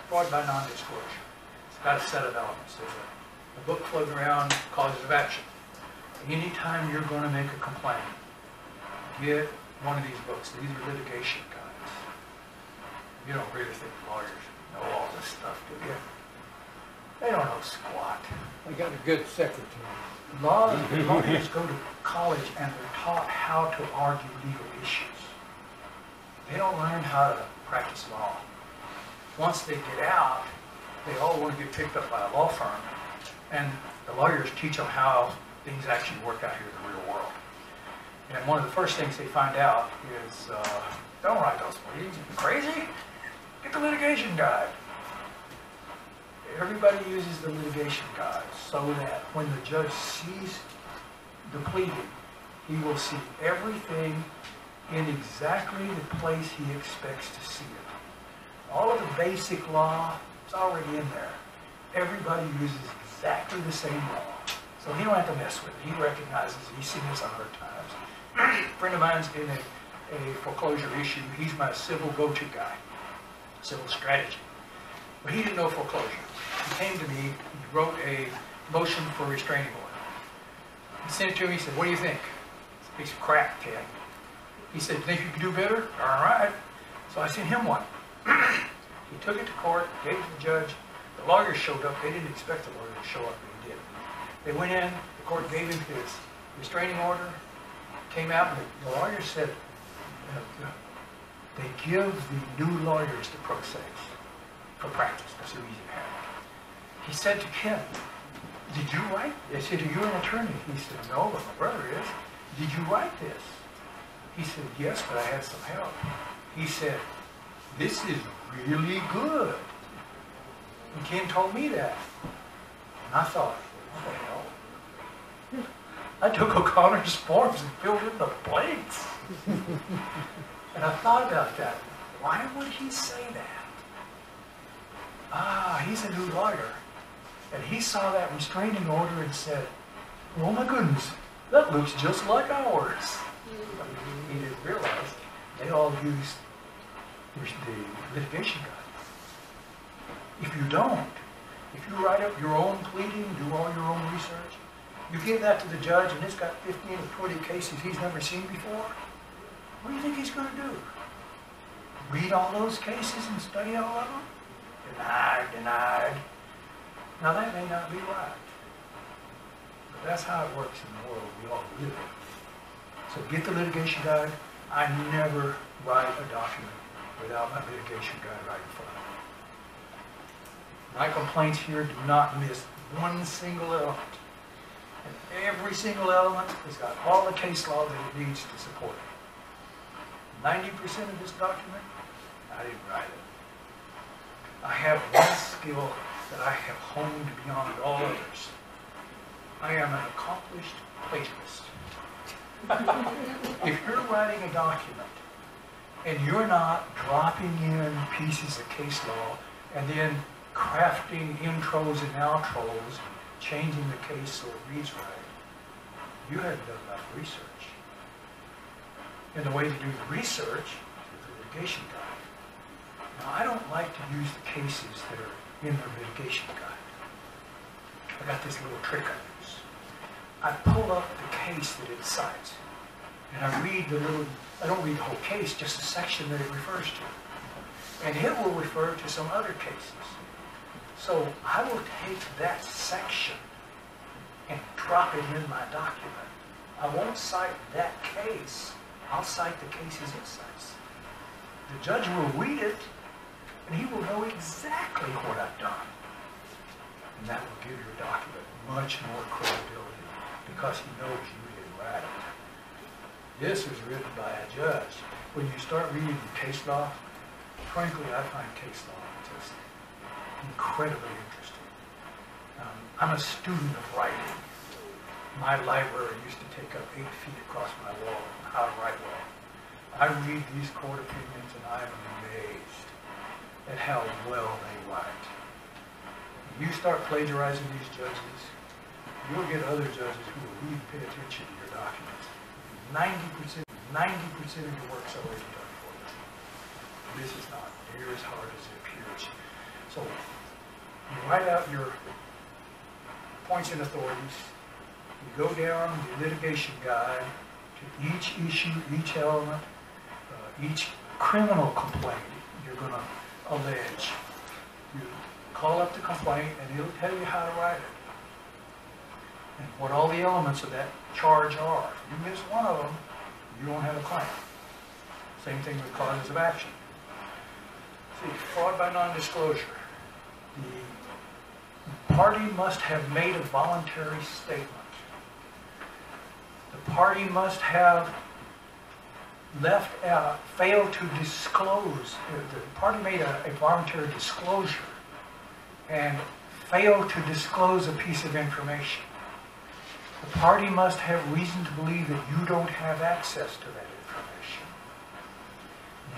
by non-disclosure. It's got a set of elements. There's a book floating around, causes of action. Anytime you're going to make a complaint, get one of these books. These are litigation guides. You don't really think lawyers know all this stuff, do you? They don't know squat. I got a good secretary. Lawyers go to college and they're taught how to argue legal issues. They don't learn how to practice law. Once they get out, they all want to get picked up by a law firm, and the lawyers teach them how things actually work out here in the real world. And one of the first things they find out is, don't write those pleadings. You crazy? Get the litigation guide. Everybody uses the litigation guide so that when the judge sees the pleading, he will see everything in exactly the place he expects to see it. All of the basic law is already in there. Everybody uses exactly the same law. So he don't have to mess with it. He recognizes, he's seen this 100 times. A friend of mine's in a foreclosure issue. He's my civil go-to guy, civil strategy. But he didn't know foreclosure. He came to me, he wrote a motion for restraining order. He sent it to me, he said, what do you think? It's a piece of crap, Ken. He said, think you can do better? All right. So I sent him one. He took it to court, gave it to the judge. The lawyers showed up. They didn't expect the lawyer to show up, but he did. They went in, the court gave him his restraining order, came out, and the lawyer said, they give the new lawyers the pro ses for practice. That's so easy to have. He said to Ken, did you write? I said, are you an attorney? He said, no, but my brother is. Did you write this? He said, yes, but I had some help. He said, this is really good. And Ken told me that. And I thought, what the hell? I took O'Connor's forms and filled in the blanks. And I thought about that. Why would he say that? He's a new lawyer. And he saw that restraining order and said, oh my goodness, that looks just like ours. He didn't realize they all used the litigation guide. If you don't, if you write up your own pleading, do all your own research, you give that to the judge and it's got 15 or 20 cases he's never seen before, what do you think he's going to do? Read all those cases and study all of them? Denied, denied. Now that may not be right. That's how it works in the world we all live in. So get the litigation guide. I never write a document without my litigation guide right in front of me. My complaints here do not miss one single element. And every single element has got all the case law that it needs to support it. 90% of this document, I didn't write it. I have one skill that I have honed beyond all others. I am an accomplished plagiarist. If you're writing a document and you're not dropping in pieces of case law and then crafting intros and outros, changing the case so it reads right, you haven't done enough research. And the way to do the research is the litigation guide. Now, I don't like to use the cases that are in the litigation guide. I got this little trick I use. I pull up the case that it cites, and I don't read the whole case, just a section that it refers to. And it will refer to some other cases. So I will take that section and drop it in my document. I won't cite that case. I'll cite the cases it cites. The judge will read it, and he will know exactly what I've done. And that will give your document much more credibility because he knows you didn't write it. This was written by a judge. When you start reading the case law, frankly, I find case law just incredibly interesting. I'm a student of writing. My library used to take up 8 feet across my wall on how to write well. I read these court opinions and I am amazed at how well they write. When you start plagiarizing these judges, you'll get other judges who will really pay attention to your documents. 90% of your work's already done for you. This is not near as hard as it appears. So you write out your points and authorities. You go down the litigation guide to each issue, each element, each criminal complaint you're going to allege. You call up the complaint and it'll tell you how to write it and what all the elements of that charge are. If you miss one of them, you don't have a claim. Same thing with causes of action. See, fraud by non-disclosure. The party must have made a voluntary statement. The party must have failed to disclose. The party made a voluntary disclosure and failed to disclose a piece of information. The party must have reason to believe that you don't have access to that information.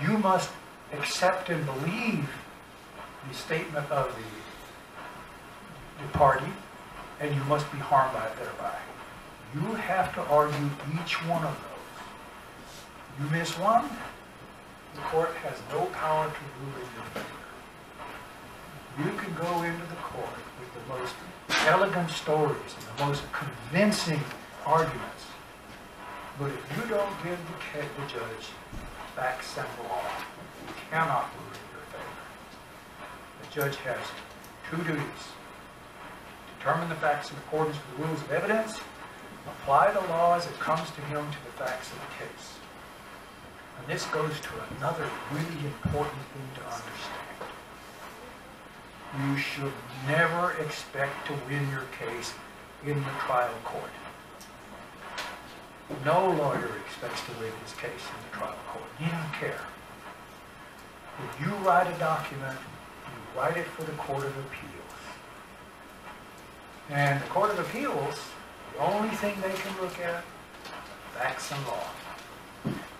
You must accept and believe the statement of the party, and you must be harmed by it thereby. You have to argue each one of those. You miss one, the court has no power to rule in your favor. You can go into the court with the most elegant stories and the most convincing arguments, but if you don't give the judge facts and law, you cannot rule in your favor. The judge has 2 duties: determine the facts in accordance with the rules of evidence, apply the law as it comes to him to the facts of the case. And this goes to another really important thing to understand. You should never expect to win your case in the trial court. No lawyer expects to win his case in the trial court. He doesn't care. When you write a document, you write it for the Court of Appeals. And the Court of Appeals, the only thing they can look at, facts and law.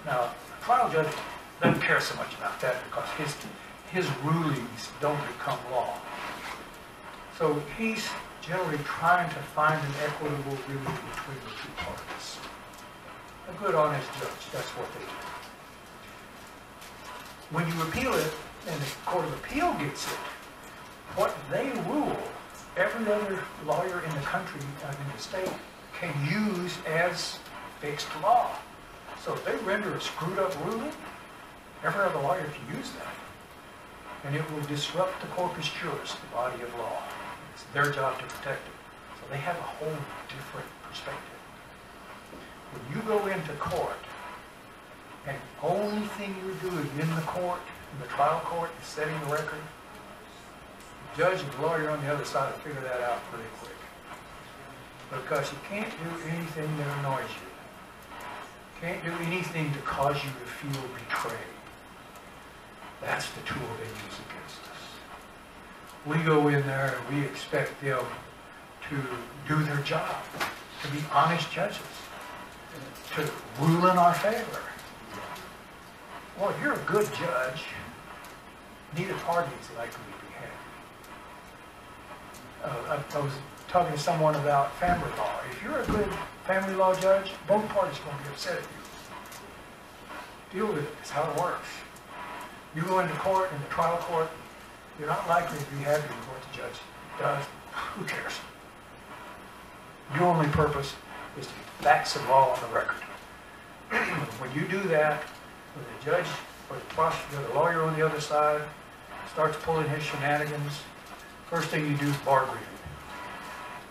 Now, a trial judge doesn't care so much about that because his rulings don't become law. So he's generally trying to find an equitable ruling between the 2 parties. A good, honest judge, that's what they do. When you appeal it, and the Court of Appeal gets it, what they rule, every other lawyer in the country, in the state, can use as fixed law. So if they render a screwed up ruling, every other lawyer can use that. And it will disrupt the corpus juris, the body of law. It's their job to protect it. So they have a whole different perspective. When you go into court, and the only thing you're doing in the court, in the trial court, is setting the record, the judge and the lawyer on the other side will figure that out pretty quick. Because you can't do anything that annoys you. Can't do anything to cause you to feel betrayed. That's the tool they use against us. We go in there and we expect them to do their job, to be honest judges, to rule in our favor. Well, if you're a good judge, neither party is likely to be happy. I was talking to someone about family law. If you're a good family law judge, both parties are going to be upset at you. Deal with it. It's how it works. You go into court, in the trial court, you're not likely to be happy with what the judge does. Who cares? Your only purpose is to get facts of law on the record. When you do that, when the judge or the prosecutor, the lawyer on the other side starts pulling his shenanigans, first thing you do is bar grieve him.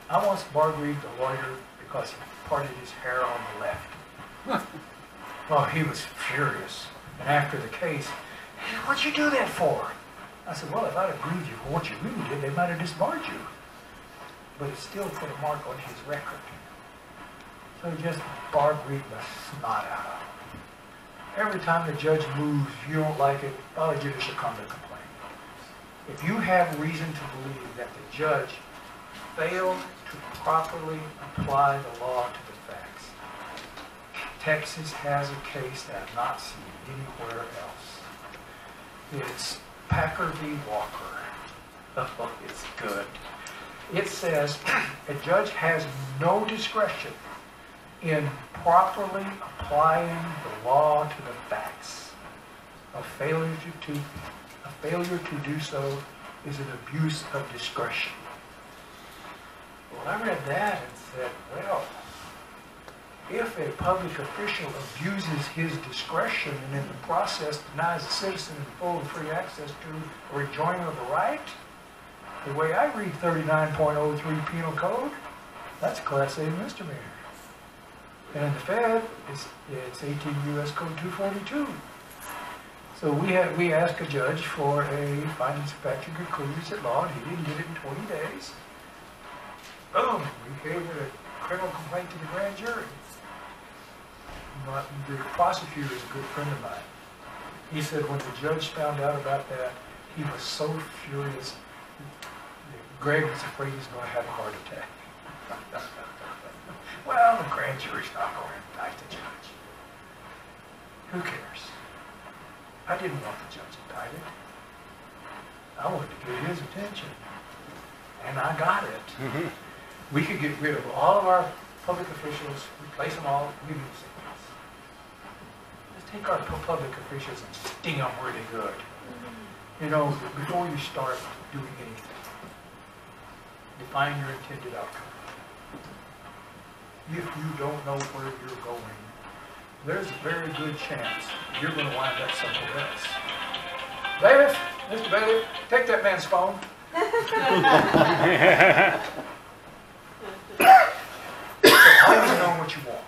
I once bar grieved a lawyer because he parted his hair on the left. Oh, he was furious. And after the case, he said, "What'd you do that for?" I said, "Well, if I'd have grieved you for what you really did, they might have disbarred you." But it still put a mark on his record. So he just bar grieved the snot out of him. Every time the judge moves, you don't like it, file a judicial conduct complaint. If you have reason to believe that the judge failed to properly apply the law to the facts, Texas has a case that I've not seen anywhere else. It's Packer v. Walker. Oh, it's good. It says a judge has no discretion in properly applying the law to the facts. A failure to do so is an abuse of discretion. Well, I read that and said, well, if a public official abuses his discretion and in the process denies a citizen full and free access to or enjoying of the right, the way I read 39.03 Penal Code, that's a Class A misdemeanor. And in the Fed, it's 18 U.S. Code 242. So we asked a judge for a findings of fact and conclusions at law, and he didn't get it in 20 days. Boom! We gave it a criminal complaint to the grand jury. The prosecutor is a good friend of mine. He said when the judge found out about that, he was so furious. Greg was afraid he was going to have a heart attack. Well, the grand jury's not going to indict the judge. Who cares? I didn't want the judge indicted. I wanted to get his attention. And I got it. Mm-hmm. We could get rid of all of our public officials, replace them all, we do the same things. Let's take our public officials and sting them really good. You know, before you start doing anything, define your intended outcome. If you don't know where you're going, there's a very good chance you're going to wind up somewhere else. Bailiff, Mr. Bailiff, take that man's phone. So I want to know what you want.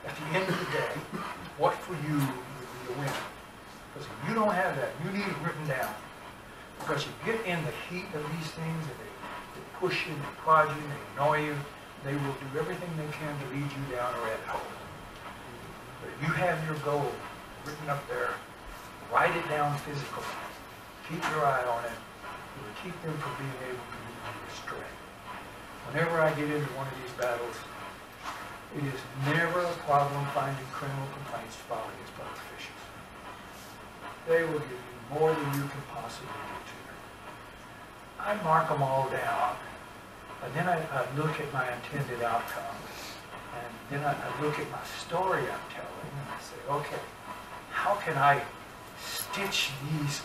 At the end of the day, what for you would be a win? Because if you don't have that, you need it written down. Because you get in the heat of these things, and they push you, they prod you, they annoy you, they will do everything they can to lead you down a rabbit hole. But if you have your goal written up there, write it down physically. Keep your eye on it. It will keep them from being able to lead you astray. Whenever I get into one of these battles, it is never a problem finding criminal complaints to file against public officials. They will give you more than you can possibly get to them. I mark them all down, and then I look at my intended outcome, and then I look at my story I'm telling, and I say, okay, how can I stitch these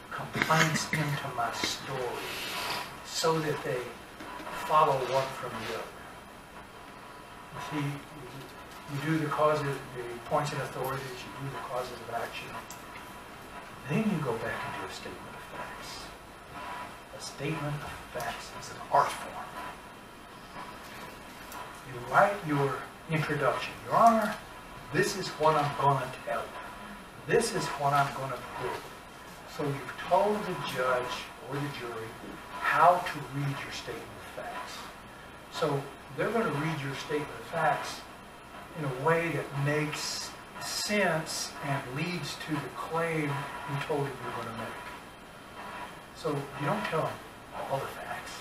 complaints into my story so that they follow one from the other? You see, you do the causes, the points and authorities, you do the causes of action, then you go back into a statement of facts. A statement of facts is an art form. You write your introduction. Your Honor, this is what I'm going to tell you. This is what I'm going to prove. So you've told the judge or the jury how to read your statement of facts. So they're going to read your statement of facts in a way that makes sense and leads to the claim you told them you're going to make. So you don't tell them all the facts.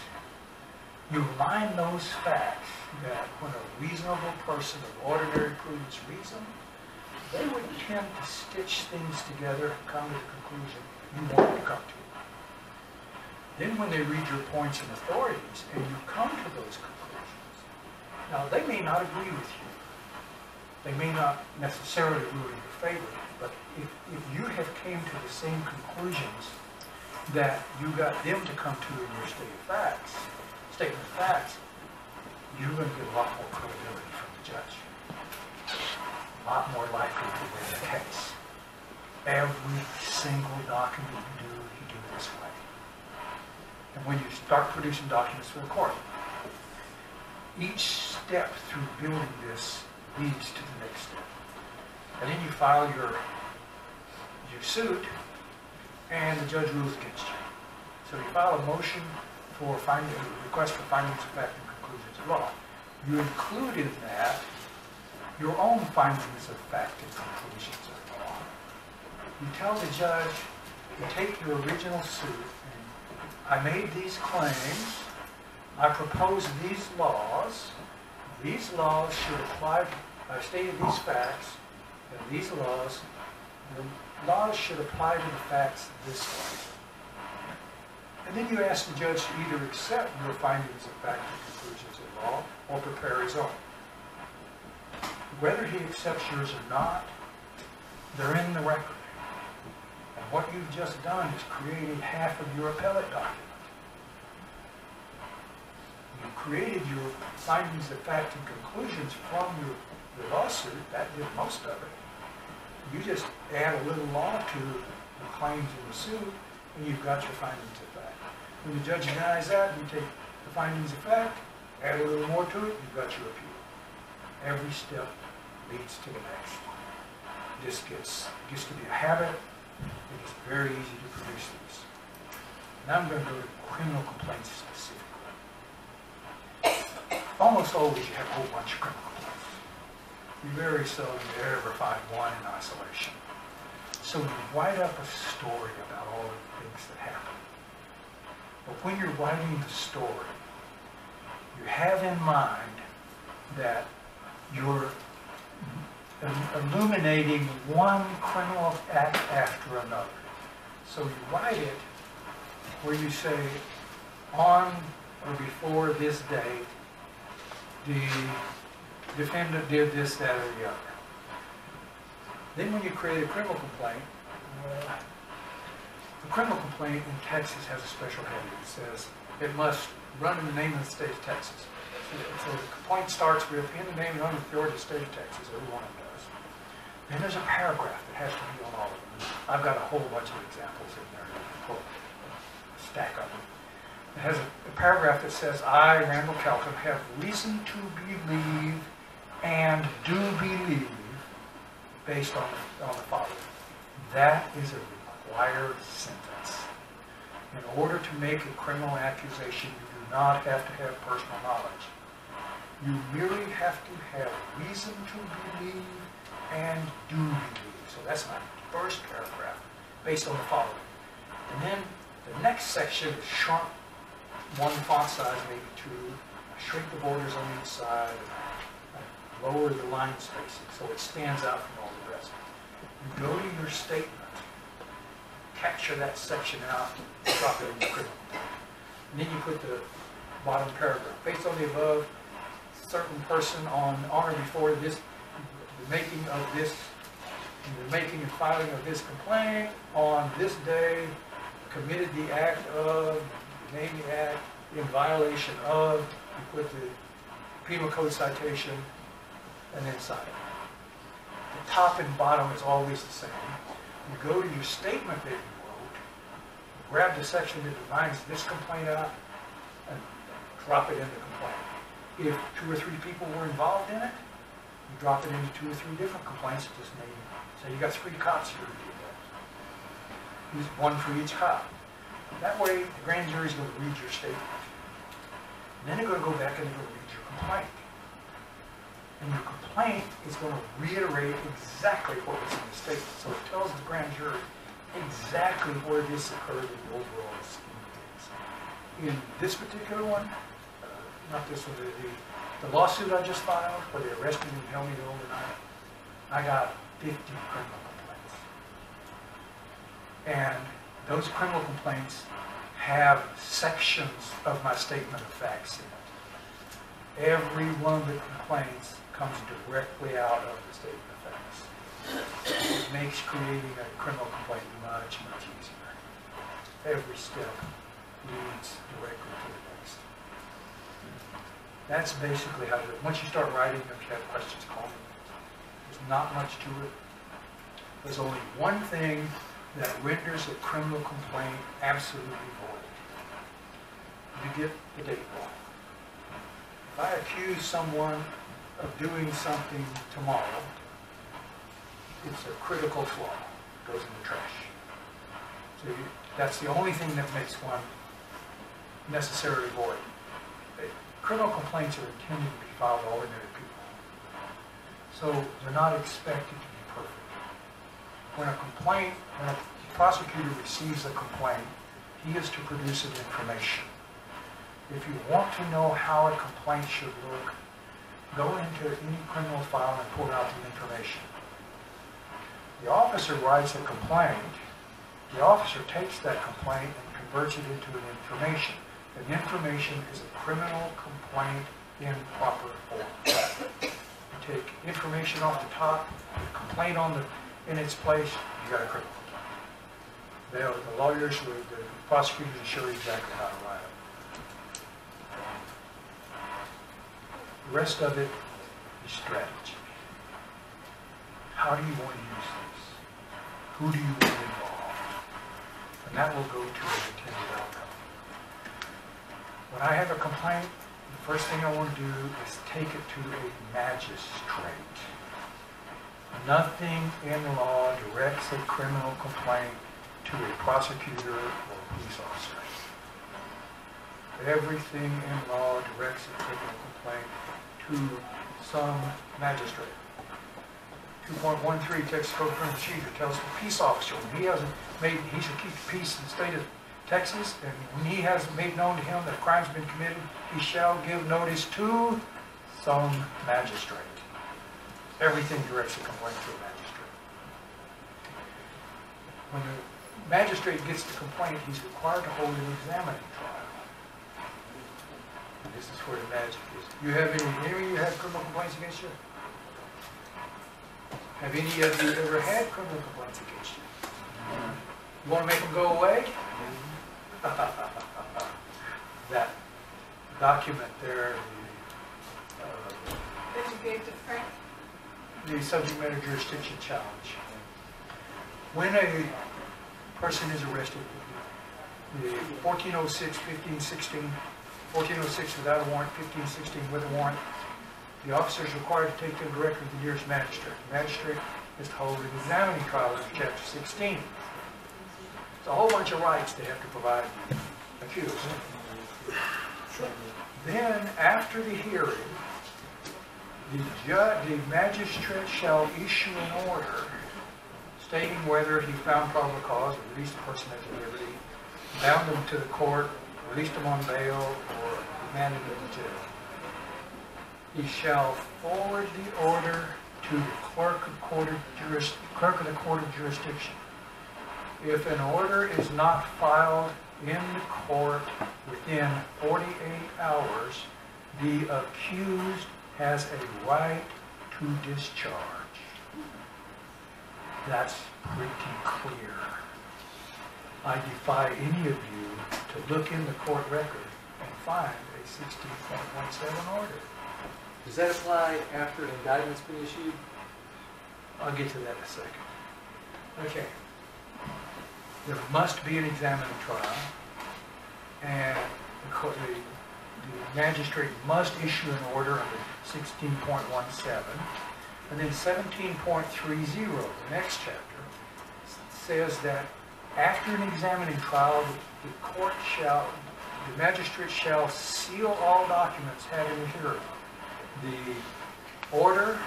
You remind those facts that when a reasonable person of ordinary prudence reads them, they would tend to stitch things together and come to the conclusion you want to come to. Then when they read your points and authorities and you come to those conclusions, now they may not agree with you. They may not necessarily rule in your favor, but if you have came to the same conclusions that you got them to come to in your statement of facts, you're going to get a lot more credibility from the judge. A lot more likely to win the case. Every single document you do this way. And when you start producing documents for the court, each step through building this leads to the next step. And then you file your suit, and the judge rules against you. So you file a motion for request for findings of fact and conclusions of law. You include in that your own findings of fact and conclusions of law. You tell the judge, you take your original suit, and I made these claims, I proposed these laws should apply, I stated these facts, and the laws should apply to the facts this way. And then you ask the judge to either accept your findings of fact and conclusions of law or prepare his own. Whether he accepts yours or not, they're in the record. And what you've just done is created half of your appellate document. You created your findings of fact and conclusions from your lawsuit. That did most of it. You just add a little law to the claims in the suit, and you've got your findings of fact. When the judge denies that, you take the findings of fact, add a little more to it, you've got your appeal. Every step leads to the next. This gets to be a habit. It is very easy to produce these. Now I'm going to go to criminal complaints specifically. Almost always you have a whole bunch of criminal complaints. You very seldom ever find one in isolation. So you write up a story about all the things that happen. But when you're writing the story, you have in mind that you're illuminating one criminal act after another. So you write it where you say, on or before this date, the defendant did this, that, or the other. Then when you create a criminal complaint, the criminal complaint in Texas has a special heading. It says it must run in the name of the state of Texas. So the complaint starts with in the name and on the authority of the state of Texas. Every one of them does. Then there's a paragraph that has to be on all of them. I've got a whole bunch of examples in there. A stack of them. It has a paragraph that says, I, Randall Kelton, have reason to believe and do believe based on the following. That is a required sentence. In order to make a criminal accusation, you do not have to have personal knowledge. You merely have to have reason to believe and do believe. So that's my first paragraph, based on the following. And then the next section is shrunk, one font size, maybe two. I shrink the borders on each side, and I lower the line spacing so it stands out from all the rest. You go to your statement, capture that section out, drop it in the criminal. And then you put the bottom paragraph. Based on the above, certain person on or before this, the making and filing of this complaint on this day committed the act of, name the act in violation of, you put the penal code citation and then cite it. The top and bottom is always the same. You go to your statement that you wrote, grab the section that defines this complaint out, and drop it in the complaint. If 2 or 3 people were involved in it, you drop it into 2 or 3 different complaints. Just maybe say you got 3 cops here who did that. Use one for each cop. That way, the grand jury's going to read your statement. And then they're going to go back and they're going to read your complaint. And your complaint is going to reiterate exactly what was in the statement. So it tells the grand jury exactly where this occurred in the overall scheme of things. In this particular one, not this one, the lawsuit I just filed, where they arrested me and held me there overnight, I got 50 criminal complaints. And those criminal complaints have sections of my statement of facts in it. Every one of the complaints comes directly out of the statement of facts. It makes creating a criminal complaint much, much easier. Every step leads directly to the next. That's basically how to do it. Once you start writing, if you have questions, call me. There's not much to it. There's only one thing that renders a criminal complaint absolutely void. You get the date wrong. If I accuse someone of doing something tomorrow, it's a critical flaw. It goes in the trash. So that's the only thing that makes one necessarily void. Criminal complaints are intended to be filed by ordinary people. So they're not expected to be perfect. When a prosecutor receives a complaint, he is to produce an information. If you want to know how a complaint should look, go into any criminal file and pull out the information. The officer writes a complaint. The officer takes that complaint and converts it into an information. An information is a criminal complaint in proper form. You take information off the top, the complaint in its place, you got a criminal complaint. The lawyers, the prosecutors will show you exactly how to write it. The rest of it is strategy. How do you want to use this? Who do you want involved? And that will go to the intended outcome. When I have a complaint, the first thing I want to do is take it to a magistrate. Nothing in law directs a criminal complaint to a prosecutor or a police officer. Everything in law directs a criminal complaint to some magistrate. 2.13 Texas Code of Criminal Procedure tells the peace officer when he should keep the peace in the state of Texas, and when he has made known to him that a crime has been committed, he shall give notice to some magistrate. Everything directs a complaint to a magistrate. When the magistrate gets the complaint, he's required to hold an examining trial. And this is where the magic is. You have any of you have criminal complaints against you? Have any of you ever had criminal complaints against you? You want to make them go away? That document there, That you gave to Frank? the subject matter jurisdiction challenge. When a person is arrested, the 1406, 1516, 1406 without a warrant, 1516 with a warrant, the officer is required to take them directly to the nearest magistrate. The magistrate is to hold an examining trial under Chapter 16. It's a whole bunch of rights they have to provide the accused. Then, after the hearing, the magistrate shall issue an order stating whether he found probable cause, or released the person at liberty, bound them to the court, released them on bail, or remanded them to jail. He shall forward the order to the clerk of the court of jurisdiction. If an order is not filed in the court within 48 hours, the accused has a right to discharge. That's pretty clear. I defy any of you to look in the court record and find a 16.17 order. Does that apply after an indictment's been issued? I'll get to that in a second. Okay. There must be an examining trial, and the the magistrate must issue an order under 16.17. And then 17.30, the next chapter, says that after an examining trial, the magistrate shall seal all documents having a hearing. The order,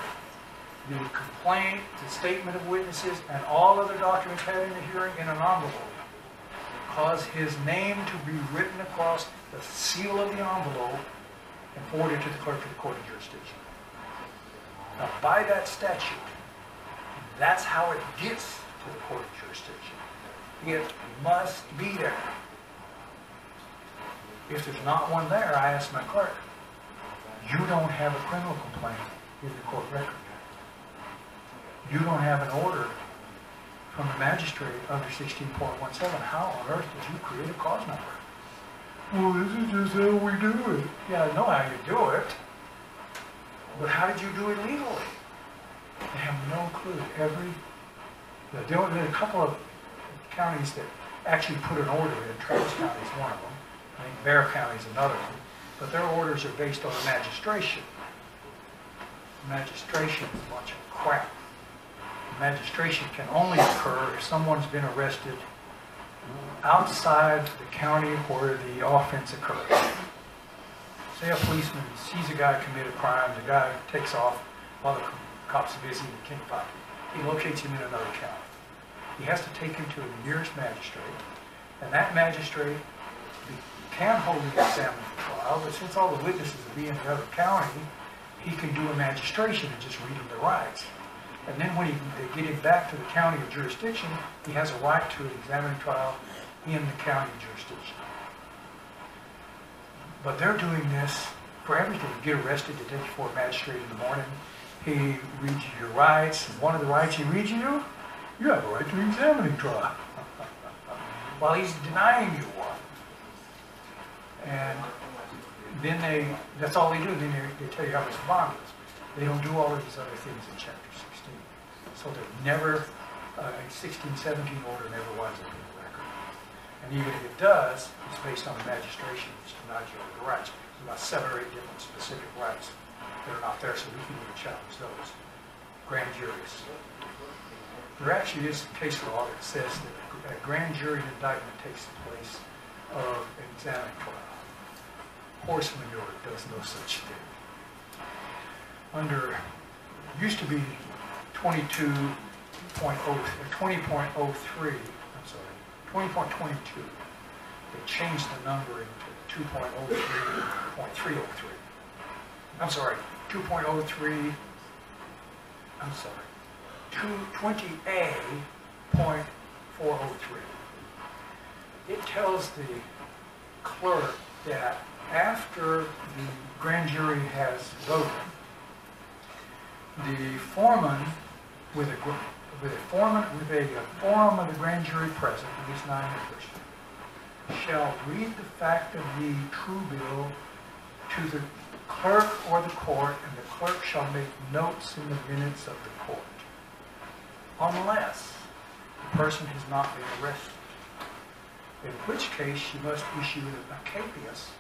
the complaint, the statement of witnesses, and all other documents having a hearing in an envelope cause his name to be written across the seal of the envelope and forwarded to the clerk of the court of jurisdiction. Now, by that statute, that's how it gets to the court of jurisdiction. It must be there. If there's not one there, I ask my clerk, you don't have a criminal complaint in the court record. You don't have an order from the magistrate under 16.17. How on earth did you create a cause number? Well, this is just how we do it. Yeah, I know how you do it. But how did you do it legally? They have no clue. There are a couple of counties that actually put an order in. Travis County is one of them. I think Bear County is another one. But their orders are based on magistration. Magistration is a bunch of crap. Magistration can only occur if someone's been arrested outside the county where the offense occurred. Say a policeman sees a guy commit a crime, the guy takes off while the cops are busy and can't find him. He locates him in another county. He has to take him to the nearest magistrate, and that magistrate can hold an examining trial, but since all the witnesses will be in the other county, he can do a magistration and just read them the rights. And then when they get him back to the county of jurisdiction, he has a right to an examining trial in the county jurisdiction. But they're doing this for everything. You get arrested, they take you before a magistrate in the morning, he reads you your rights, and one of the rights he reads you have a right to an examining trial. While he's denying you one. And then that's all they do, then they tell you how much the bond is. They don't do all of these other things in Chapter 16. So they're never, a 1617 order never winds up in the record. And even if it does, it's based on the magistration, which denies you all the rights. There's about 7 or 8 different specific rights that are not there, so we can even challenge those. Grand juries. There actually is some case law that says that a grand jury indictment takes the place of an examining trial. Horse manure does no such thing. Under, used to be 20.03, I'm sorry, 20.22. They changed the numbering to 2.03.303. I'm sorry, 2.03, I'm sorry, 20A.403. It tells the clerk that after the grand jury has voted, the foreman with a forum of the grand jury present, at least 9 members, shall read the fact of the true bill to the clerk or the court, and the clerk shall make notes in the minutes of the court, unless the person has not been arrested, in which case she must issue a capias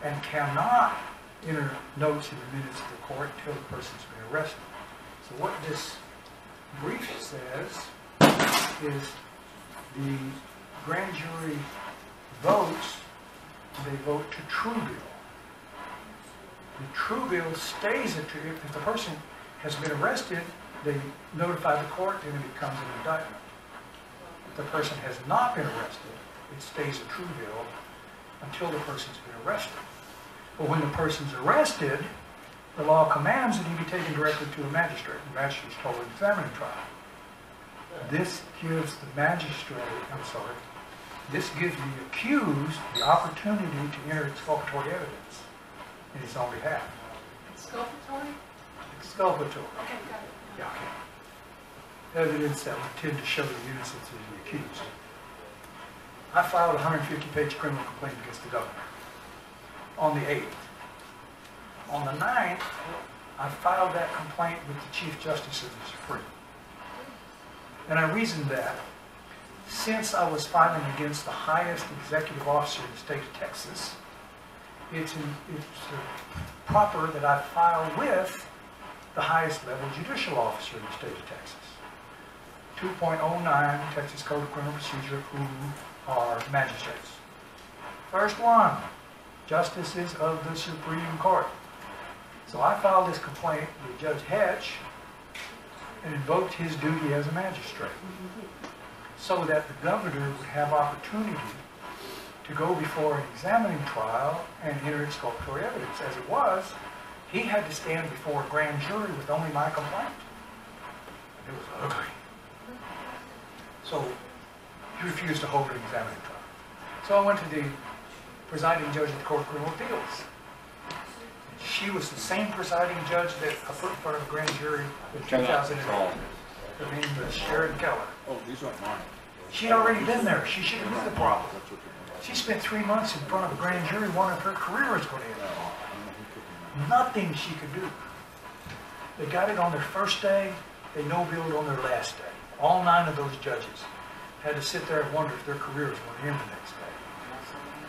and cannot enter notes in the minutes of the court until the person's been arrested. So what this brief says is the grand jury votes, they vote to true bill. The true bill stays if the person has been arrested, they notify the court, then it becomes an indictment. If the person has not been arrested, it stays a true bill until the person's been arrested. But when the person's arrested, the law commands that he be taken directly to a magistrate. The magistrate's told an examining trial. This gives the this gives the accused the opportunity to enter exculpatory evidence in his own behalf. Exculpatory? Exculpatory. Okay, got it. Yeah, okay. Evidence that would tend to show the innocence of the accused. I filed a 150-page criminal complaint against the governor on the 8th. On the 9th, I filed that complaint with the Chief Justice of the Supreme. And I reasoned that since I was filing against the highest executive officer in the state of Texas, it's proper that I file with the highest level judicial officer in the state of Texas. 2.09 Texas Code of Criminal Procedure, who are magistrates. First one, justices of the Supreme Court. So I filed this complaint with Judge Hatch and invoked his duty as a magistrate, so that the governor would have opportunity to go before an examining trial and enter exculpatory evidence. As it was, he had to stand before a grand jury with only my complaint. It was ugly. So he refused to hold an examining trial. So I went to the presiding judge of the Court of Criminal Appeals. She was the same presiding judge that I put in front of a grand jury in 2008. Her name was Sharon Keller. Oh, these aren't mine. She'd already been there. She should have knew the problem. She spent 3 months in front of a grand jury wondering if her career was going to end. Nothing she could do. They got it on their first day. They no-billed on their last day. All 9 of those judges had to sit there and wonder if their career was going to end the next day.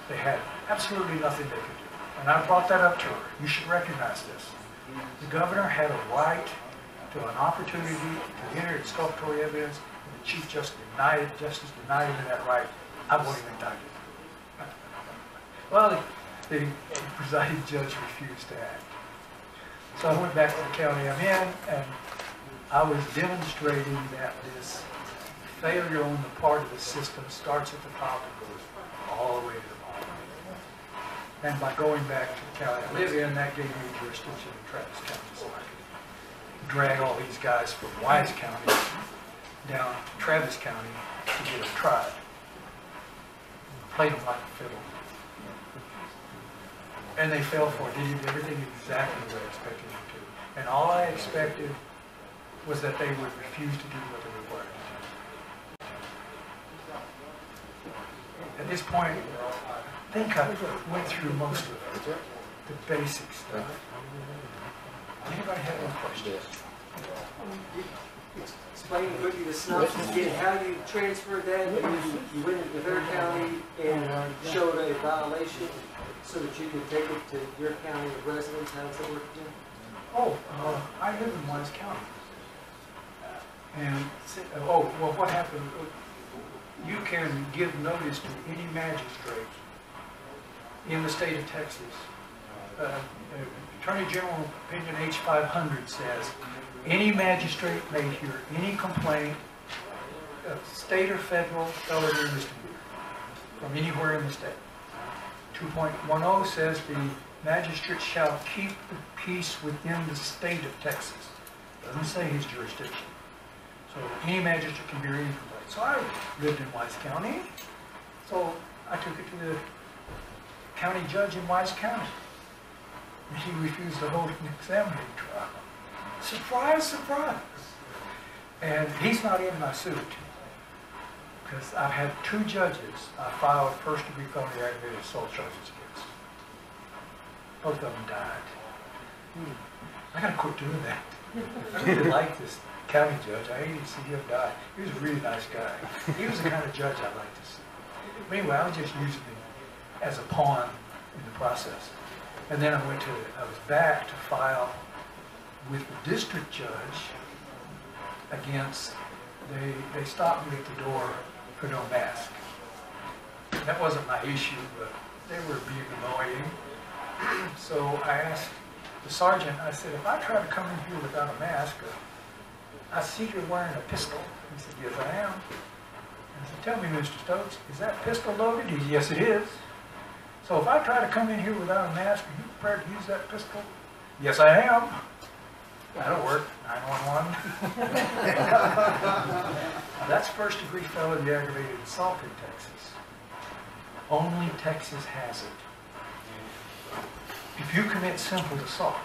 They had absolutely nothing they could do. And I brought that up to her. You should recognize this. The governor had a right to an opportunity to enter exculpatory evidence, and the Chief Justice denied him that right. I won't even indict him. Well, the presiding judge refused to act. So I went back to the county I'm in, and I was demonstrating that this failure on the part of the system starts at the top and goes all the way to the bottom. And by going back to the county I live in, that gave me jurisdiction in Travis County, so I could drag all these guys from Wise County down to Travis County to get them tried. Played them like a fiddle. And they fell for it. They did everything exactly the way I expected them to. And all I expected was that they would refuse to do what they were required to do. At this point, I think I went through most of the basic stuff. Anybody have any questions? Explain quickly the synopsis again, how you transferred that, you went into their county and showed a violation so that you could take it to your county of residence. How does that work again? Oh, I live in Wise County. And, well, what happened, you can give notice to any magistrate in the state of Texas. Attorney General Opinion H500 says, any magistrate may hear any complaint, state or federal, felony or misdemeanor, from anywhere in the state. 2.10 says the magistrate shall keep the peace within the state of Texas. Doesn't say his jurisdiction. So any magistrate can hear any complaint. So I lived in Wise County, so I took it to the county judge in Wise County. And he refused to hold an examining trial. Surprise, surprise. And he's not in my suit, because I've had 2 judges I filed first-degree felony aggravated assault charges against. Both of them died. I gotta quit doing that. I really like this county judge. I hated to see him die. He was a really nice guy. He was the kind of judge I'd like to see. But anyway, I was just using him as a pawn in the process. And then I was back to file with the district judge against, they stopped me at the door for no mask. That wasn't my issue, but they were being annoying. So I asked the sergeant, I said, if I try to come in here without a mask, I see you're wearing a pistol. He said, yes, I am. I said, tell me, Mr. Stokes, is that pistol loaded? He said, yes, it is. So if I try to come in here without a mask, are you prepared to use that pistol? Yes, I am. That'll work. 911. That's first-degree felony aggravated assault in Texas. Only Texas has it. If you commit simple assault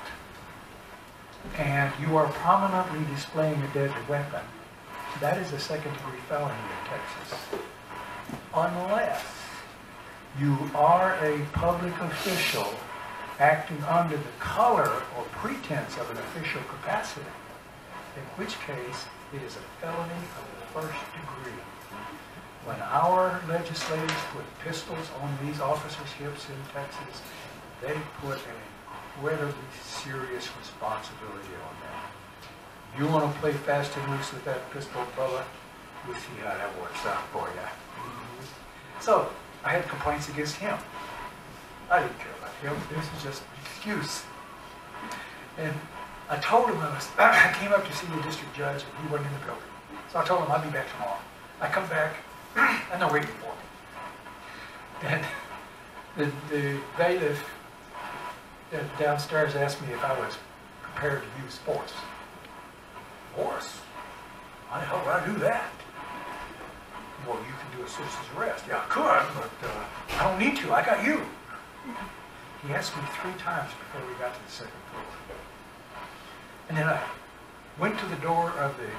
and you are prominently displaying a deadly weapon, that is a second-degree felony in Texas. Unless you are a public official acting under the color or pretense of an official capacity, in which case it is a felony of the first degree. When our legislators put pistols on these officerships in Texas, they put an incredibly serious responsibility on them. You want to play fast and loose with that pistol, brother? We'll see how that works out for you. So, I had complaints against him. I didn't care about him. This is just an excuse. And I told him I came up to see the district judge and he wasn't in the building. So I told him I'd be back tomorrow. I come back and they're waiting for me. And the bailiff downstairs asked me if I was prepared to use force. Force? How the hell would I do that? Well, you can do a citizen's arrest. Yeah, I could, but I don't need to. I got you. He asked me 3 times before we got to the 2nd floor. And then I went to the door of the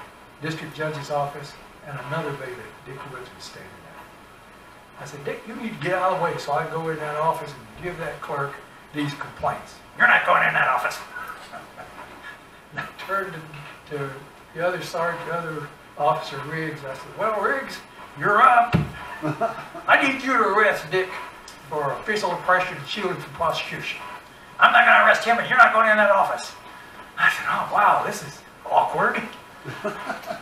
district judge's office, and another bailiff, Dick Woods, was standing there. I said, Dick, you need to get out of the way. So I go in that office and give that clerk these complaints. You're not going in that office. And I turned to the other sergeant, the other officer, Riggs. I said, well, Riggs, you're up. I need you to arrest Dick for official oppression and shielding from prosecution. I'm not going to arrest him, and you're not going in that office. I said, oh, wow, this is awkward.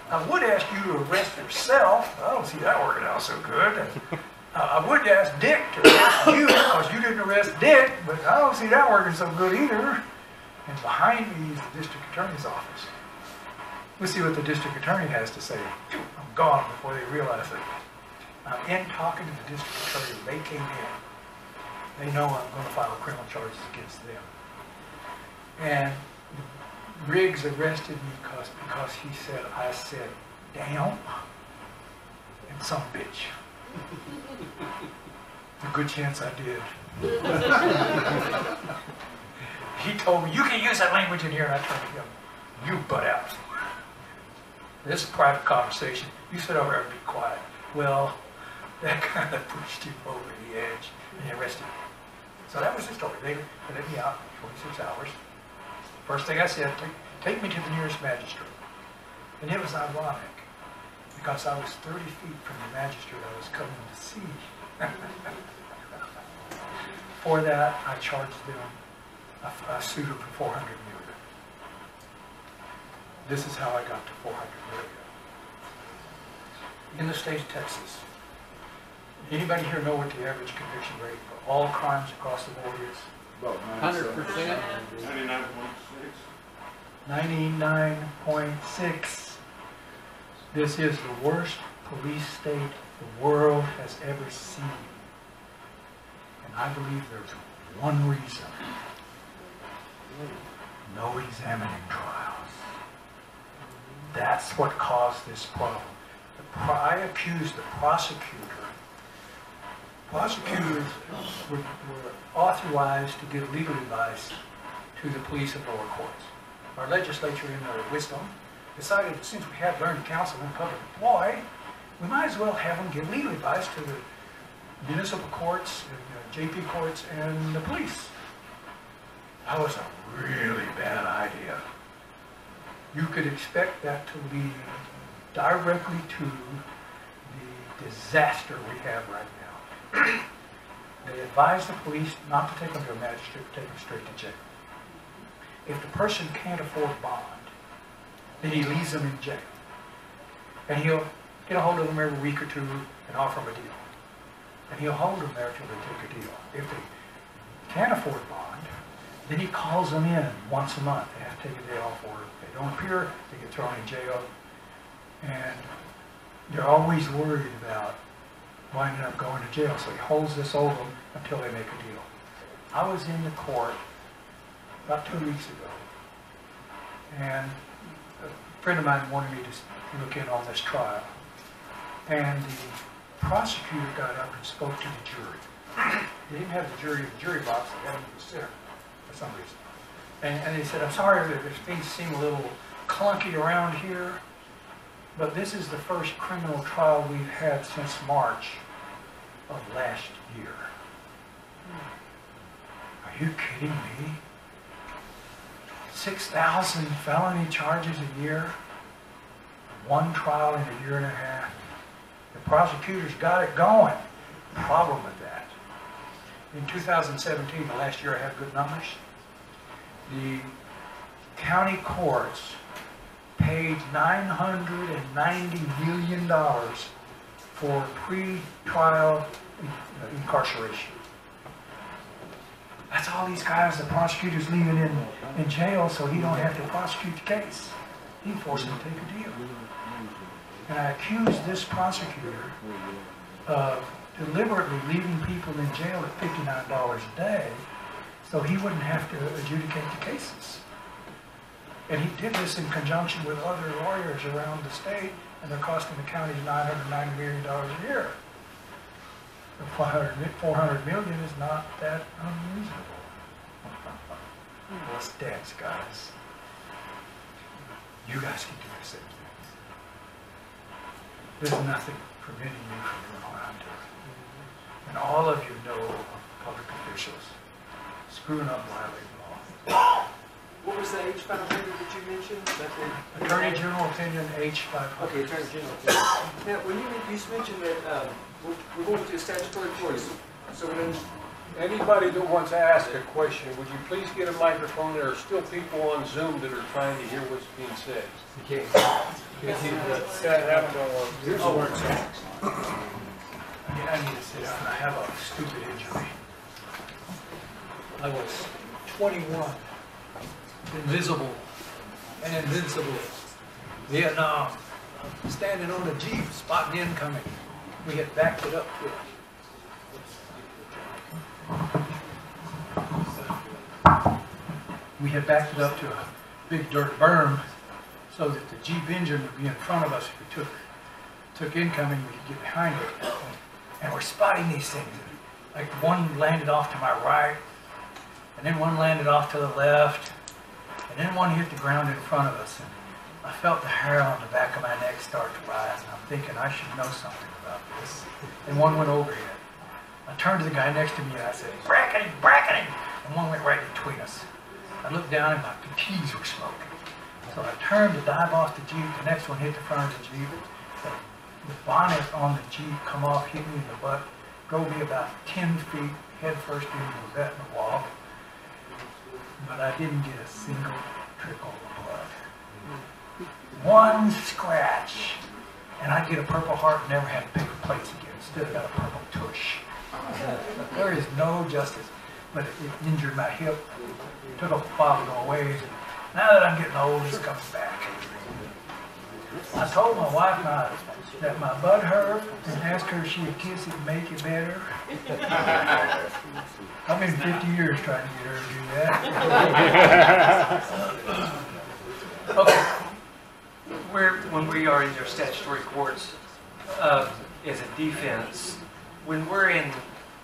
I would ask you to arrest yourself. I don't see that working out so good. I would ask Dick to arrest you because you didn't arrest Dick, but I don't see that working so good either. And behind me is the district attorney's office. We'll see what the district attorney has to say. I'm gone before they realize it. I'm in talking to the district attorney. They came in. They know I'm going to file criminal charges against them. And Riggs arrested me because he said, I said, damn, and some bitch. A good chance I did. He told me, you can use that language in here, and I told him, you butt out. This is a private conversation. You sit over there and be quiet. Well, that kind of pushed him over the edge, and he arrested me. So that was the story. They let me out 26 hours. First thing I said, take me to the nearest magistrate. And it was ironic, because I was 30 feet from the magistrate I was coming to see. For that, I charged them a suit of $400 million. This is how I got to $400 million. In the state of Texas, anybody here know what the average conviction rate for all crimes across the board is? About 100%. 99.6. 99.6. This is the worst police state the world has ever seen. And I believe there's one reason. No examining trials. That's what caused this problem. I accused the prosecutor. Prosecutors were authorized to give legal advice to the police and lower courts. Our legislature, in their wisdom, decided that since we have learned counsel and public employ, we might as well have them give legal advice to the municipal courts, and JP courts, and the police. That was a really bad idea. You could expect that to lead directly to the disaster we have right now. They advise the police not to take them to a magistrate, but take them straight to jail. If the person can't afford bond, then he leaves them in jail. And he'll get a hold of them every week or two and offer them a deal. And he'll hold them there till they take a deal. If they can't afford bond, then he calls them in once a month. They have to take a day off work. If they don't appear, they get thrown in jail. And they're always worried about winding up going to jail. So he holds this over them until they make a deal. I was in the court about 2 weeks ago, and a friend of mine wanted me to look in on this trial. And the prosecutor got up and spoke to the jury. They didn't have the jury in the jury box, they had them in the center for some reason. And they said, I'm sorry that things seem a little clunky around here, but this is the first criminal trial we've had since March of last year. Are you kidding me? 6,000 felony charges a year, one trial in a year and a half. The prosecutors got it going. Problem with that in 2017, the last year I had good numbers, the county courts paid $990 million for pre-trial incarceration. That's all these guys, the prosecutors leaving in jail so he don't have to prosecute the case. He forced him to take a deal. And I accused this prosecutor of deliberately leaving people in jail at $59 a day so he wouldn't have to adjudicate the cases. And he did this in conjunction with other lawyers around the state, and they're costing the county $990 million a year. The $400 million is not that unreasonable. What's debts, guys? You guys can do the same thing. There's nothing preventing you from doing what I'm doing. And all of you know public officials screwing up violating law. What was the H500 that you mentioned? Attorney General opinion H500. Okay, Attorney General opinion. Now, when you mentioned that we're going to a statutory court, so when Anybody that wants to ask a question, would you please get a microphone? There are still people on Zoom that are trying to hear what's being said. You can't. That happened on I need to sit down. I have a stupid injury. I was 21, invisible and invincible. Vietnam, standing on a Jeep, spotting incoming. We had backed it up quick. We had backed it up to a big dirt berm so that the Jeep engine would be in front of us. If we took incoming, we could get behind it. And we're spotting these things. Like one landed off to my right, and then one landed off to the left, and then one hit the ground in front of us. And I felt the hair on the back of my neck start to rise, and I'm thinking I should know something about this. And one went overhead. I turned to the guy next to me and I said, bracketing, bracketing! And one went right between us. I looked down and my fatigues were smoking. So I turned to dive off the Jeep. The next one hit the front of the Jeep. The bonnet on the Jeep come off, hit me in the butt, drove me about 10 feet head first into the vet in the wall. But I didn't get a single trickle of blood. One scratch, and I'd get a Purple Heart and never have to pay for plates again. Instead I got a purple tush. There is no justice, but it injured my hip. It took a while to go away. Now that I'm getting old, it's coming back. I told my wife that my butt hurt and asked her if she would kiss it and make it better. I've been 50 years trying to get her to do that. Okay. when we are in your statutory courts as a defense, when we're in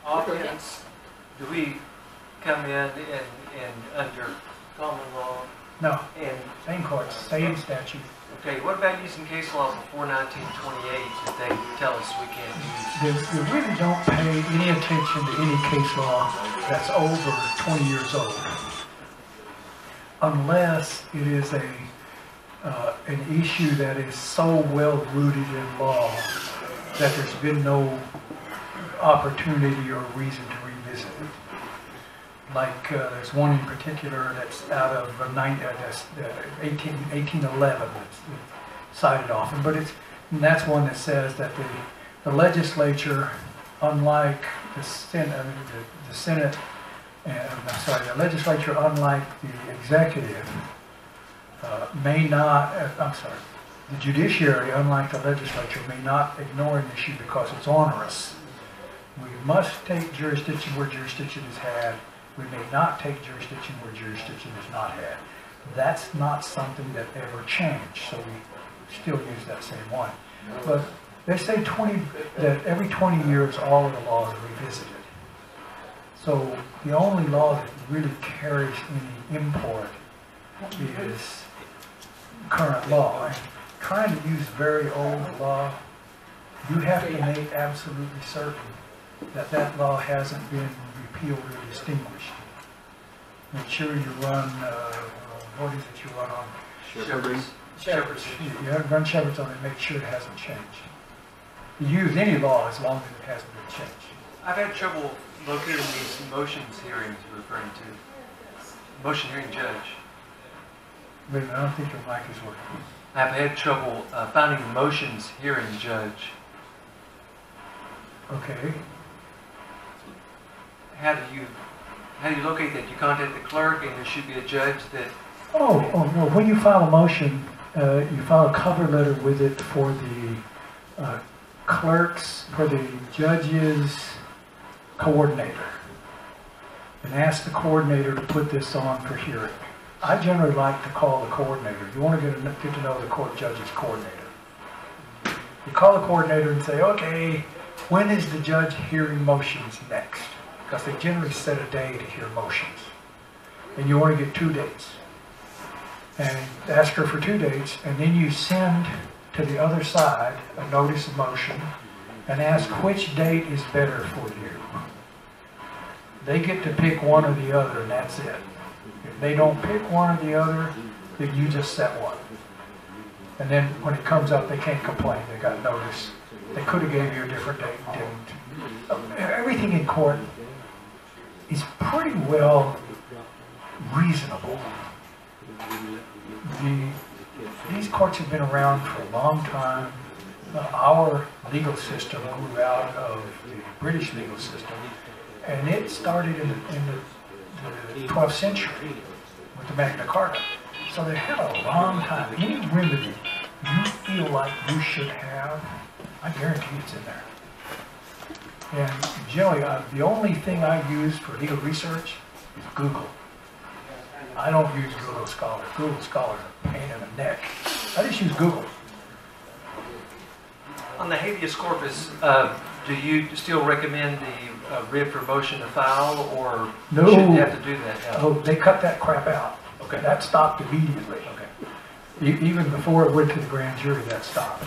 offense, do we come in and under common law? No, And same courts, same statute. okay, what about using case law before 1928 that they tell us we can't use? They really don't pay any attention to any case law that's over 20 years old, unless it is an issue that is so well rooted in law that there's been no opportunity or reason to revisit it. Like there's one in particular that's out of 1811 that's cited often, but that's one that says that the legislature, unlike the Senate, the legislature, unlike the executive, the judiciary, unlike the legislature, may not ignore an issue because it's onerous. We must take jurisdiction where jurisdiction is had. We may not take jurisdiction where jurisdiction is not had. That's not something that ever changed, so we still use that same one. But they say that every 20 years all of the laws are revisited. So the only law that really carries any import is current law. And trying to use very old law, you have to make absolutely certain that that law hasn't been repealed or distinguished. Make sure you run, what is it you run on? Shepherds. You have to run Shepherds on it and make sure it hasn't changed. You use any law as long as it hasn't been changed. I I've had trouble locating these motions hearings you're referring to. Motion hearing judge. Wait a minute, I don't think your mic is working. I've had trouble finding the motions hearing judge. Okay. How do you locate that? You contact the clerk and there should be a judge that... Oh, no, when you file a motion, you file a cover letter with it for the clerks, for the judge's coordinator. And ask the coordinator to put this on for hearing. I generally like to call the coordinator. You want to get to know the judge's coordinator. You call the coordinator and say, okay, when is the judge hearing motions next? Because they generally set a day to hear motions. And you want to get 2 dates. And ask her for 2 dates, and then you send to the other side a notice of motion and ask which date is better for you. They get to pick one or the other, and that's it. If they don't pick one or the other, then you just set one. And then when it comes up, they can't complain. They got notice. They could have gave you a different date and didn't. Everything in court is pretty well reasonable. These courts have been around for a long time. Our legal system grew out of the British legal system, and it started in the 12th century with the Magna Carta. So they had a long time. Any remedy you feel like you should have, I guarantee it's in there. And generally, the only thing I use for legal research is Google. I don't use Google Scholar. Google Scholar is a pain in the neck. I just use Google. On the habeas corpus, do you still recommend the writ for motion to file, or No. shouldn't you have to do that now? Oh, they cut that crap out. Okay. That stopped immediately. Okay. Even before it went to the grand jury, that stopped.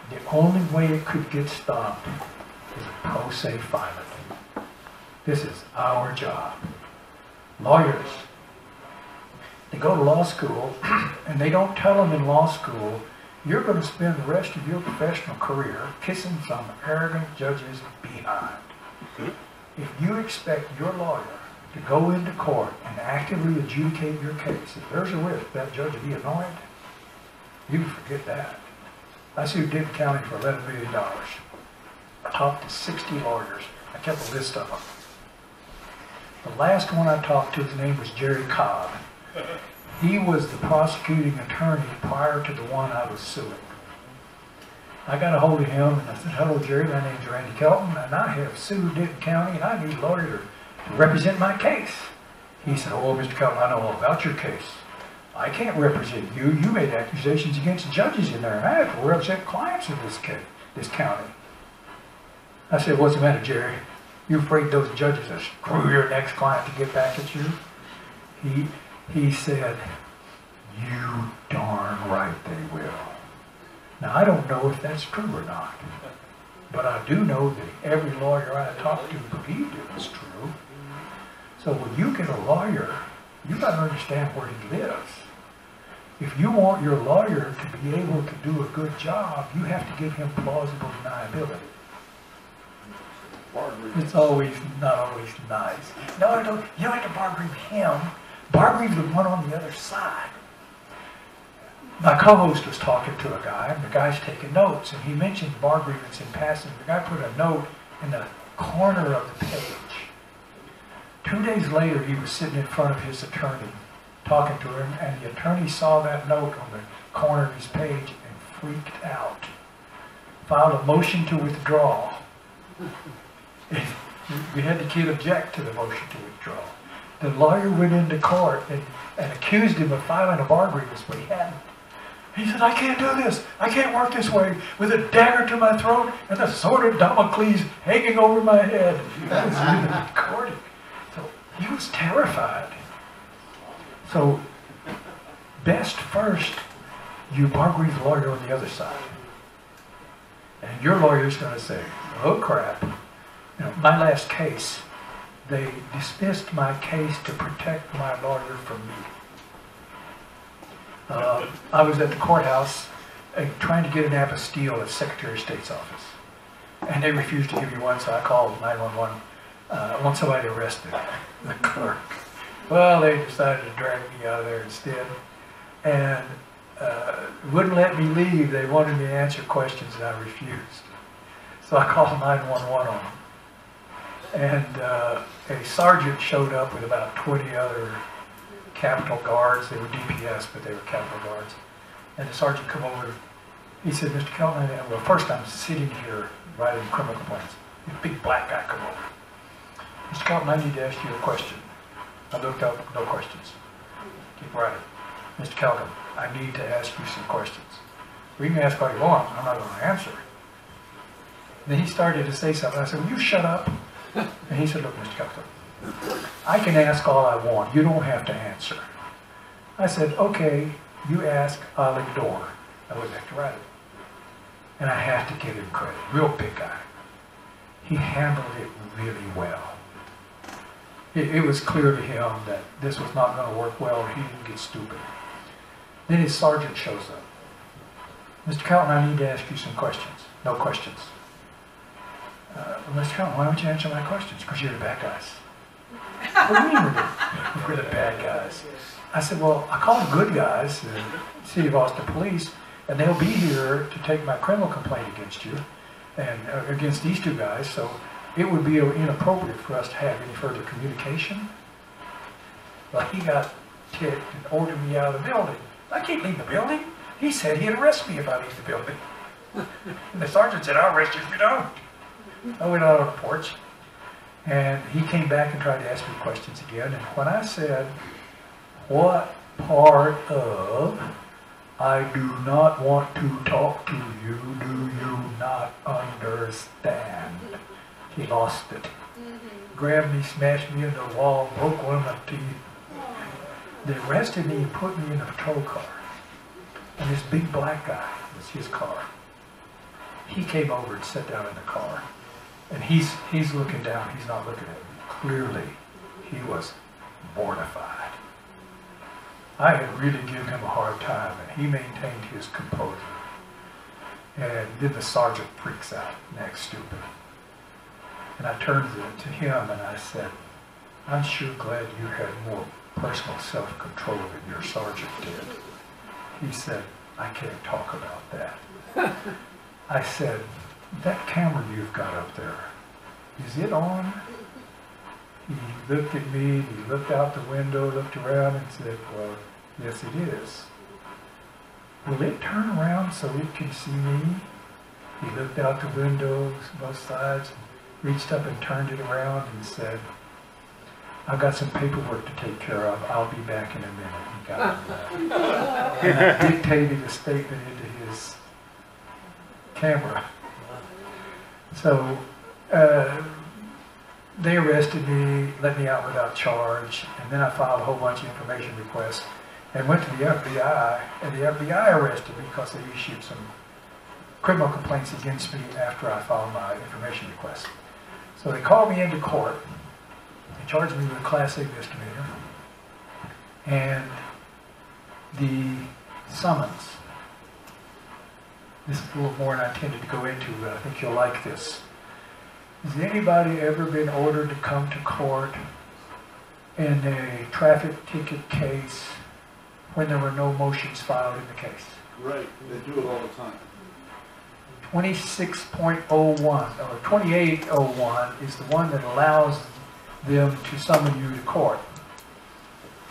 The only way it could get stopped is a pro se filing. This is our job. Lawyers, they go to law school, and they don't tell them in law school, you're going to spend the rest of your professional career kissing some arrogant judge's behind. If you expect your lawyer to go into court and actively adjudicate your case, if there's a risk that judge will be annoyed, you can forget that. I sued Denton County for $11 million. I talked to 60 lawyers. I kept a list of them. The last one I talked to, his name was Jerry Cobb. He was the prosecuting attorney prior to the one I was suing. I got a hold of him and I said, hello Jerry, my name's Randy Kelton, and I have sued Denton County and I need a lawyer to represent my case. He said, oh, Mr. Kelton, I know all about your case. I can't represent you. You made accusations against judges in there, and I have to represent clients in this county. I said, what's the matter, Jerry? You afraid those judges will screw your next client to get back at you? He said, you darn right they will. Now, I don't know if that's true or not, but I do know that every lawyer I talked to believed it was true. So when you get a lawyer, you got to understand where he lives. If you want your lawyer to be able to do a good job, you have to give him plausible deniability. It's always not always nice. No, I don't. You don't have to bar grieve him. Bar grieve the one on the other side. My co-host was talking to a guy, and the guy's taking notes, and he mentioned bar grievance in passing. The guy put a note in the corner of the page. 2 days later, he was sitting in front of his attorney, talking to him, and the attorney saw that note on the corner of his page and freaked out. Filed a motion to withdraw. We had the kid object to the motion to withdraw. The lawyer went into court and accused him of filing a bar grievance, but he hadn't. He said, I can't do this. I can't work this way with a dagger to my throat and the sword of Damocles hanging over my head. That was in the recording. So he was terrified. So best first, you bar grieve the lawyer on the other side. And your lawyer's going to say, oh crap. You know, my last case, they dismissed my case to protect my lawyer from me. I was at the courthouse trying to get an apostille at the Secretary of State's office. And they refused to give me one, so I called 911. I want somebody arrested, the clerk. Well, they decided to drag me out of there instead. And wouldn't let me leave. They wanted me to answer questions, and I refused. So I called 911 on them. And a sergeant showed up with about 20 other Capitol guards. They were DPS, but they were Capitol guards. And the sergeant come over. He said, Mr. Kelton, well, first I'm sitting here writing criminal complaints. This big black guy come over. Mr. Kelton, I need to ask you a question. I looked up, no questions. Keep writing. Mr. Kelton, I need to ask you some questions. Well, you can ask what you want. I'm not going to answer. Then he started to say something. I said, will you shut up? And he said, look, Mr. Kelton, I can ask all I want. You don't have to answer. I said, okay, you ask, I'll ignore. I went back to writing. And I have to give him credit. Real big guy. He handled it really well. It was clear to him that this was not going to work well. He didn't get stupid. Then his sergeant shows up. Mr. Kelton, I need to ask you some questions. No questions. Mr. Kelton, why don't you answer my questions? Because you're the bad guys. What do you mean we're the bad guys? I said, well, I call them good guys, the City of Austin Police, and they'll be here to take my criminal complaint against you and against these two guys, so it would be inappropriate for us to have any further communication. Well, he got ticked and ordered me out of the building. I can't leave the building. He said he'd arrest me if I leave the building. And the sergeant said, I'll arrest you if you don't. I went out on the porch, and he came back and tried to ask me questions again. And when I said, what part of I do not want to talk to you, do you not understand? He lost it. Grabbed me, smashed me into the wall, broke one of my teeth. They arrested me and put me in a patrol car. And this big black guy, it was his car. He came over and sat down in the car. And he's looking down, he's not looking at me. Clearly, he was mortified. I had really given him a hard time, and he maintained his composure. And then the sergeant freaks out and acts stupid. And I turned to him and I said, I'm sure glad you had more personal self-control than your sergeant did. He said, I can't talk about that. I said, that camera you've got up there, is it on? He looked at me, he looked out the window, looked around and said, well, yes it is. Will it turn around so it can see me? He looked out the windows, both sides, reached up and turned it around and said, I've got some paperwork to take care of. I'll be back in a minute. He got up and I dictated a statement into his camera. So they arrested me, let me out without charge, and then I filed a whole bunch of information requests and went to the FBI, and the FBI arrested me because they issued some criminal complaints against me after I filed my information request. So they called me into court. They charged me with a Class A misdemeanor. And the summons, this is a little more than I intended to go into, but I think you'll like this. Has anybody ever been ordered to come to court in a traffic ticket case when there were no motions filed in the case? Right, they do it all the time. 26.01 or 2801 is the one that allows them to summon you to court.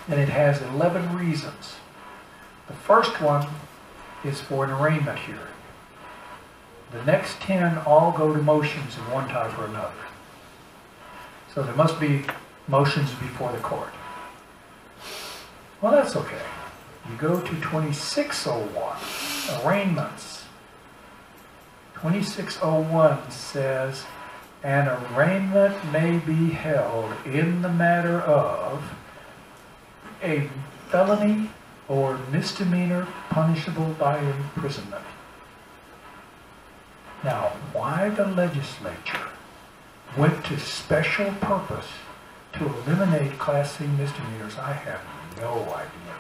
And it has 11 reasons. The first one is for an arraignment hearing. The next 10 all go to motions of one type or another. So there must be motions before the court. Well, that's okay. You go to 2601, arraignments. 2601 says, an arraignment may be held in the matter of a felony or misdemeanor punishable by imprisonment. Now, why the legislature went to special purpose to eliminate Class C misdemeanors, I have no idea.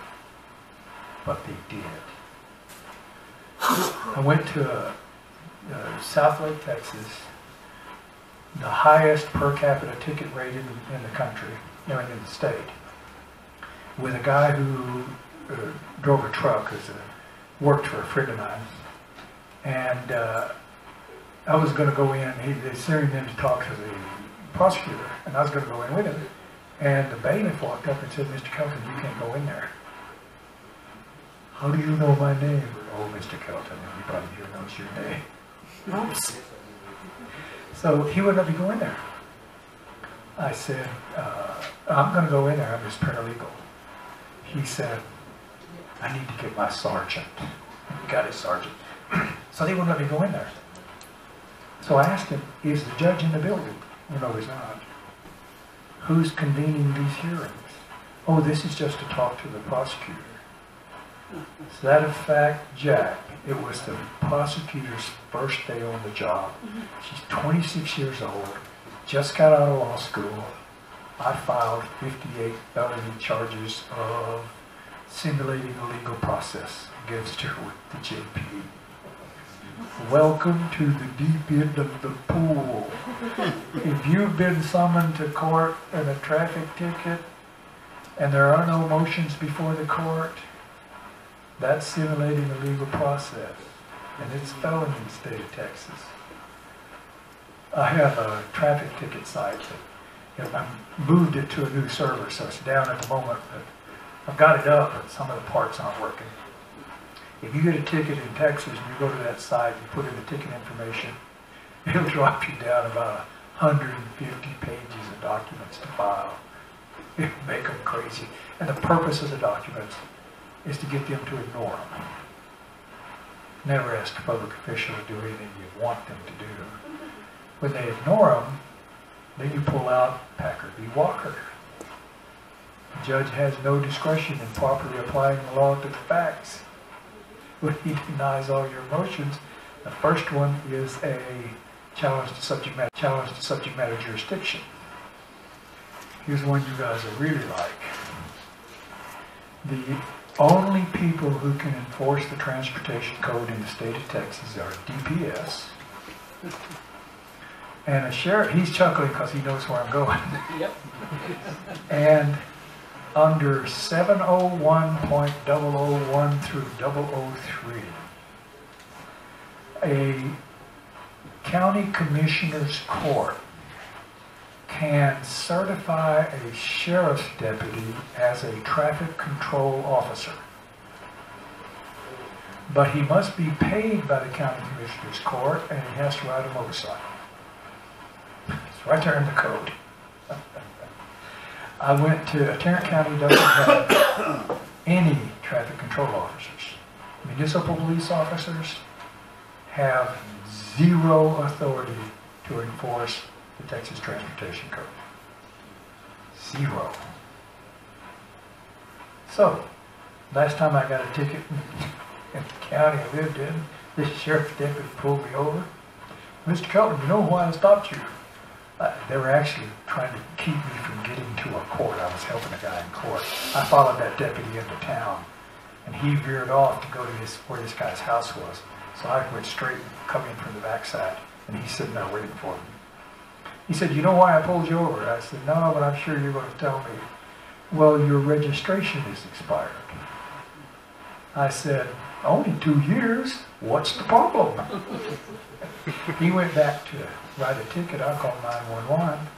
But they did. I went to South Lake, Texas, the highest per capita ticket rate in the country, in the state, with a guy who drove a truck, worked for a friend of mine. And I was going to go in, they sent him in to talk to the prosecutor, and I was going to go in with him. And the bailiff walked up and said, "Mr. Kelton, you can't go in there." "How do you know my name?" "Oh, Mr. Kelton, everybody here knows your name." Oops. So he wouldn't let me go in there. I said, "I'm going to go in there, I'm his paralegal." He said, "I need to get my sergeant." He got his sergeant. So they wouldn't let me go in there. So I asked him, "Is the judge in the building?" "No, he's not." "Who's convening these hearings?" "Oh, this is just to talk to the prosecutor." As a matter of fact, Jack, it was the prosecutor's first day on the job. She's 26 years old, just got out of law school. I filed 58 felony charges of simulating a legal process against her with the JP. Welcome to the deep end of the pool. If you've been summoned to court in a traffic ticket and there are no motions before the court, that's simulating a legal process, and it's felony in the state of Texas. I have a traffic ticket site that I moved it to a new server, so it's down at the moment, but I've got it up, but some of the parts aren't working. If you get a ticket in Texas and you go to that site and put in the ticket information, it'll drop you down about 150 pages of documents to file. It'll make them crazy. And the purpose of the documents is to get them to ignore them. Never ask a public official to do anything you want them to do. When they ignore them, then you pull out Packard v. Walker. The judge has no discretion in properly applying the law to the facts. When he denies all your motions, the first one is a challenge to subject matter jurisdiction. Here's one you guys will really like. The only people who can enforce the transportation code in the state of Texas are DPS. And a sheriff, he's chuckling because he knows where I'm going. Yep. And under 701.001 through 003, a county commissioner's court can certify a sheriff's deputy as a traffic control officer. But he must be paid by the county commissioner's court, and he has to ride a motorcycle. It's right there in the code. I went to, Tarrant County doesn't have any traffic control officers. Municipal police officers have zero authority to enforce the Texas Transportation Code. Zero. So, last time I got a ticket in the county I lived in, this sheriff's deputy pulled me over. "Mr. Kelton, you know why I stopped you?" They were actually trying to keep me from getting to a court. I was helping a guy in court. I followed that deputy into town, and he veered off to go to where this guy's house was. So I went straight and come in from the backside, and he's sitting there waiting for me. He said, "You know why I pulled you over?" I said, "No, but I'm sure you're going to tell me." "Well, your registration is expired." I said, "Only 2 years. What's the problem?" He went back to write a ticket. I called 911.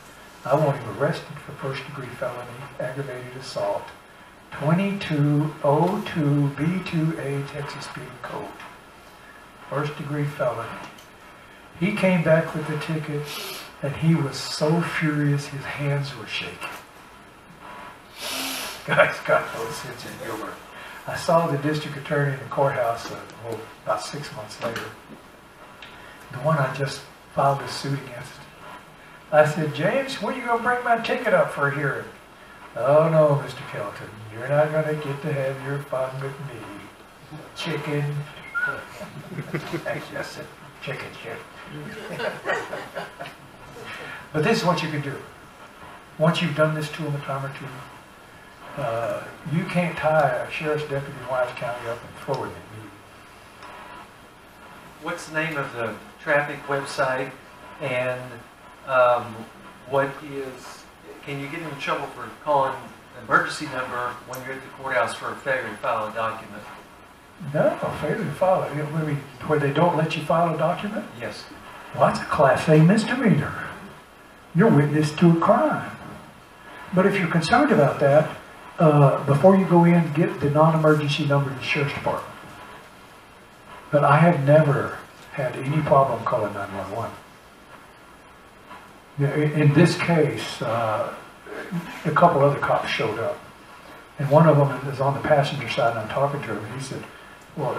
I want him arrested for first-degree felony, aggravated assault, 2202B2A Texas Penal Code. First-degree felony. He came back with the ticket, and he was so furious his hands were shaking. Guy's got no sense of humor. I saw the district attorney in the courthouse about 6 months later. The one I just filed a suit against. I said, "James, when are you going to bring my ticket up for a hearing?" "Oh no, Mr. Kelton, you're not going to get to have your fun with me. Chicken." Actually, I said chicken shit. But this is what you can do. Once you've done this to them a time or two, you can't tie a sheriff's deputy in Wise County up and throw it at me. What's the name of the traffic website, and Can you get in trouble for calling an emergency number when you're at the courthouse for a failure to file a document? No, failure to file it. I mean, where they don't let you file a document? Yes. Well, that's a Class A misdemeanor. You're witness to a crime. But if you're concerned about that, before you go in, get the non-emergency number to the Sheriff's Department. But I have never had any problem calling 911. In this case, a couple other cops showed up. And one of them is on the passenger side, and I'm talking to him. He said, well,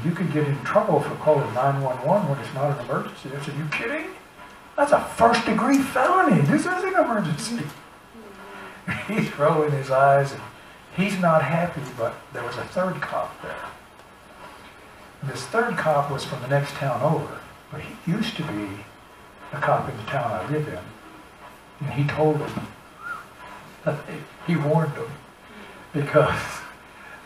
you can get in trouble for calling 911 when it's not an emergency. I said, you kidding? That's a first-degree felony. This is an emergency. He's rolling his eyes, and he's not happy, but there was a third cop there. And this third cop was from the next town over, but he used to be a cop in the town I live in. And he told him, he warned him, because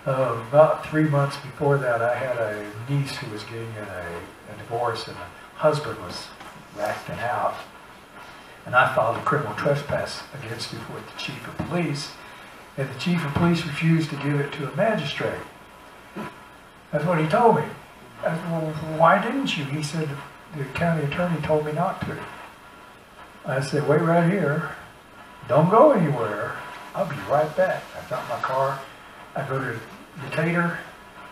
about 3 months before that, I had a niece who was getting in a divorce, and the husband was acting out. And I filed a criminal trespass against him with the chief of police, and the chief of police refused to give it to a magistrate. That's what he told me. I said, well, why didn't you? He said, the county attorney told me not to. I said, wait right here. Don't go anywhere. I'll be right back. I got my car. I go to Decatur.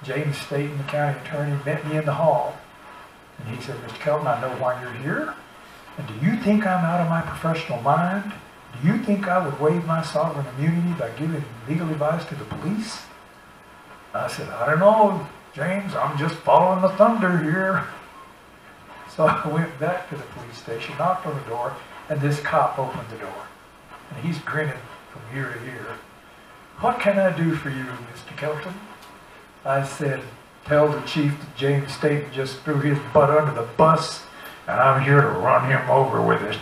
James Staten, the county attorney, met me in the hall. And he said, Mr. Kelton, I know why you're here. And do you think I'm out of my professional mind? Do you think I would waive my sovereign immunity by giving legal advice to the police? I said, I don't know, James. I'm just following the thunder here. So I went back to the police station, knocked on the door, and this cop opened the door. And he's grinning from ear to ear. What can I do for you, Mr. Kelton? I said, tell the chief that James Staten just threw his butt under the bus, and I'm here to run him over with it.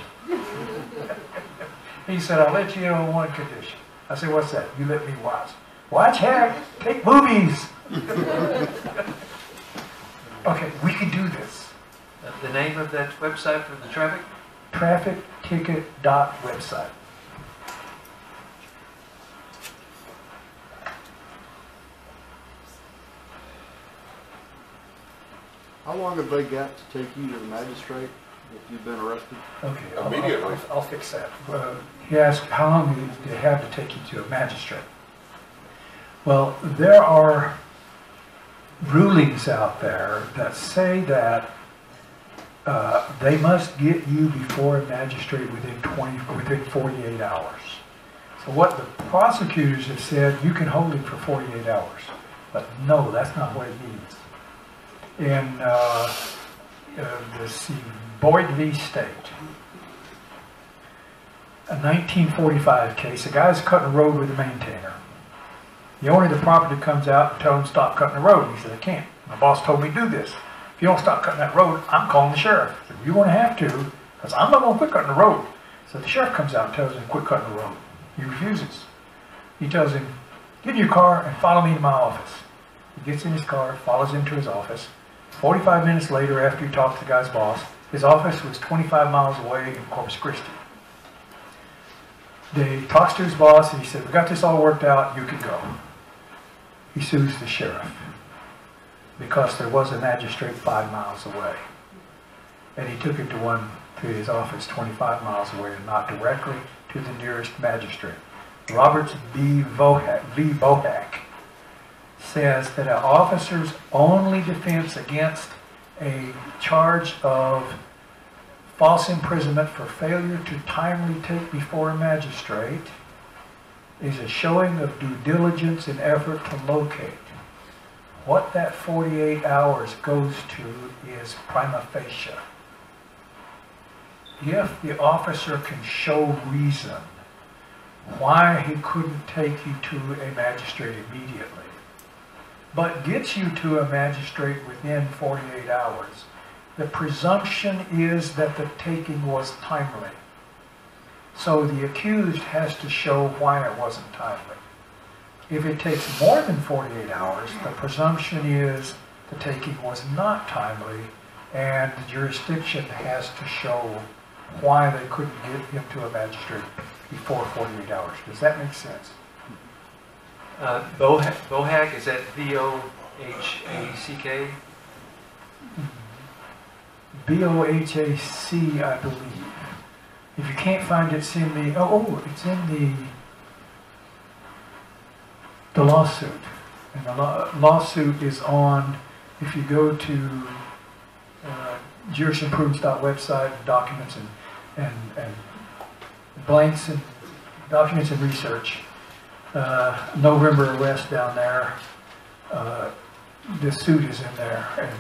He said, I'll let you in on one condition. I said, what's that? You let me watch. Watch, heck, take movies. Okay, we can do this. The name of that website for the traffic? Trafficticket.website. How long have they got to take you to the magistrate if you've been arrested? Okay, Immediately. I'll fix that. He asked, how long do they have to take you to a magistrate? Well, there are rulings out there that say that they must get you before a magistrate within 48 hours. So what the prosecutors have said, you can hold him for 48 hours. But no, that's not what it means. In Boyd v. State, a 1945 case, a guy's cutting a road with a maintainer. The owner of the property comes out and tells him stop cutting the road. He said, I can't. My boss told me to do this. If you don't stop cutting that road, I'm calling the sheriff. He said, you're going to have to, because I'm not going to quit cutting the road. So the sheriff comes out and tells him, quit cutting the road. He refuses. He tells him, get in your car and follow me to my office. He gets in his car, follows him to his office. 45 minutes later, after he talked to the guy's boss, his office was 25 miles away in Corpus Christi. He talks to his boss and he said, we got this all worked out, you can go. He sues the sheriff because there was a magistrate 5 miles away. And he took him to his office 25 miles away and not directly to the nearest magistrate. Roberts v. Bohack says that an officer's only defense against a charge of false imprisonment for failure to timely take before a magistrate is a showing of due diligence and effort to locate. What that 48 hours goes to is prima facie. If the officer can show reason why he couldn't take you to a magistrate immediately, but gets you to a magistrate within 48 hours, the presumption is that the taking was timely. So the accused has to show why it wasn't timely. If it takes more than 48 hours, the presumption is the taking was not timely, and the jurisdiction has to show why they couldn't get him to a magistrate before 48 hours. Does that make sense? BOHAC, is that B-O-H-A-C-K? B-O-H-A-C, I believe. If you can't find it, send me, it's in the lawsuit. And the lawsuit is on, if you go to judicialprudence.website, documents and blanks and documents and research, November arrest down there, the suit is in there, and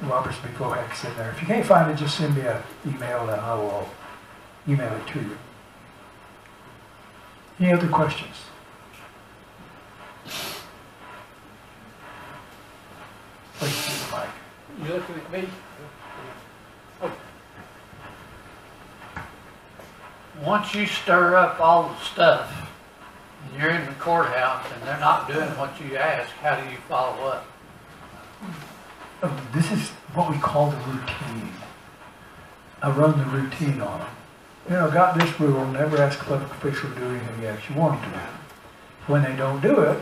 Roberts v. Bohac's in there. If you can't find it, just send me an email and I will email it to you. Any other questions? Please do the mic. You looking at me? Oh, Once you stir up all the stuff, and you're in the courthouse and they're not doing what you ask, how do you follow up? This is what we call the routine. I run the routine on them. You know, got this rule, never ask a public official to do anything you actually want them to do. When they don't do it,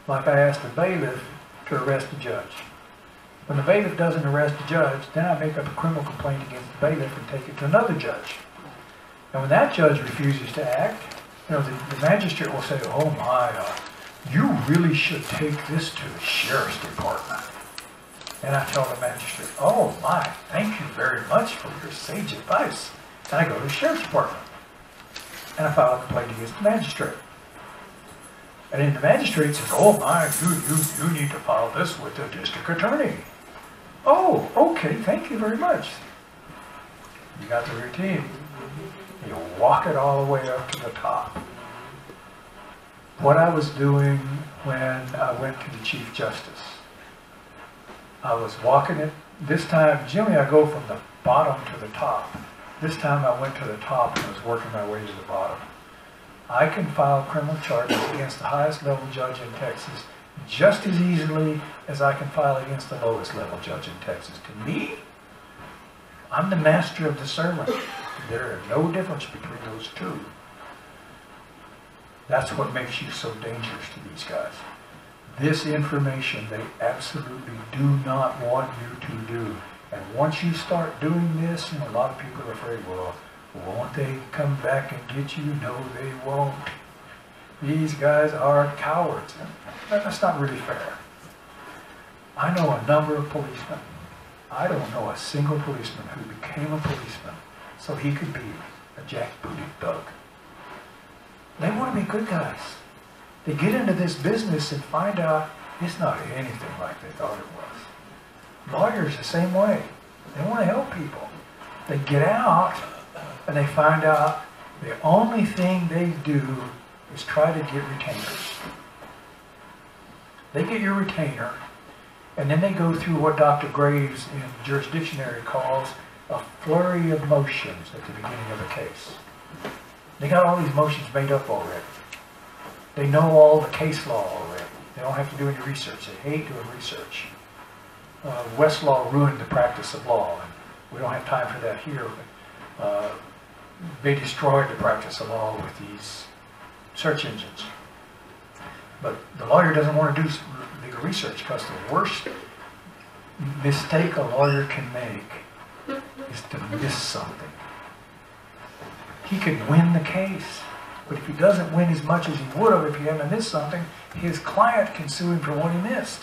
like I asked the bailiff to arrest the judge. When the bailiff doesn't arrest the judge, then I make up a criminal complaint against the bailiff and take it to another judge. And when that judge refuses to act, you know, the magistrate will say, oh my, you really should take this to the sheriff's department. And I tell the magistrate, oh my, thank you very much for your sage advice. And I go to the sheriff's department. And I file a complaint against the magistrate. And then the magistrate says, oh my, you need to file this with the district attorney. Oh, okay, thank you very much. You got the routine. You walk it all the way up to the top. What I was doing when I went to the Chief Justice, I was walking it, this time, generally I go from the bottom to the top. This time I went to the top and was working my way to the bottom. I can file criminal charges against the highest level judge in Texas just as easily as I can file against the lowest level judge in Texas. To me, I'm the master of discernment. There is no difference between those two. That's what makes you so dangerous to these guys. This information they absolutely do not want you to do. And once you start doing this, a lot of people are afraid, well, won't they come back and get you? No, they won't. These guys are cowards. That's not really fair. I know a number of policemen. I don't know a single policeman who became a policeman so he could be a jackbooted thug. They want to be good guys. They get into this business and find out it's not anything like they thought it was. Lawyers the same way. They want to help people. They get out and they find out the only thing they do is try to get retainers. They get your retainer, and then they go through what Dr. Graves in Jurisdictionary calls a flurry of motions at the beginning of a case. They got all these motions made up already. They know all the case law already. They don't have to do any research. They hate doing research. Westlaw ruined the practice of law, and we don't have time for that here. They destroyed the practice of law with these search engines. But the lawyer doesn't want to do legal research because the worst mistake a lawyer can make is to miss something. He could win the case, but if he doesn't win as much as he would have if he hadn't missed something, his client can sue him for what he missed.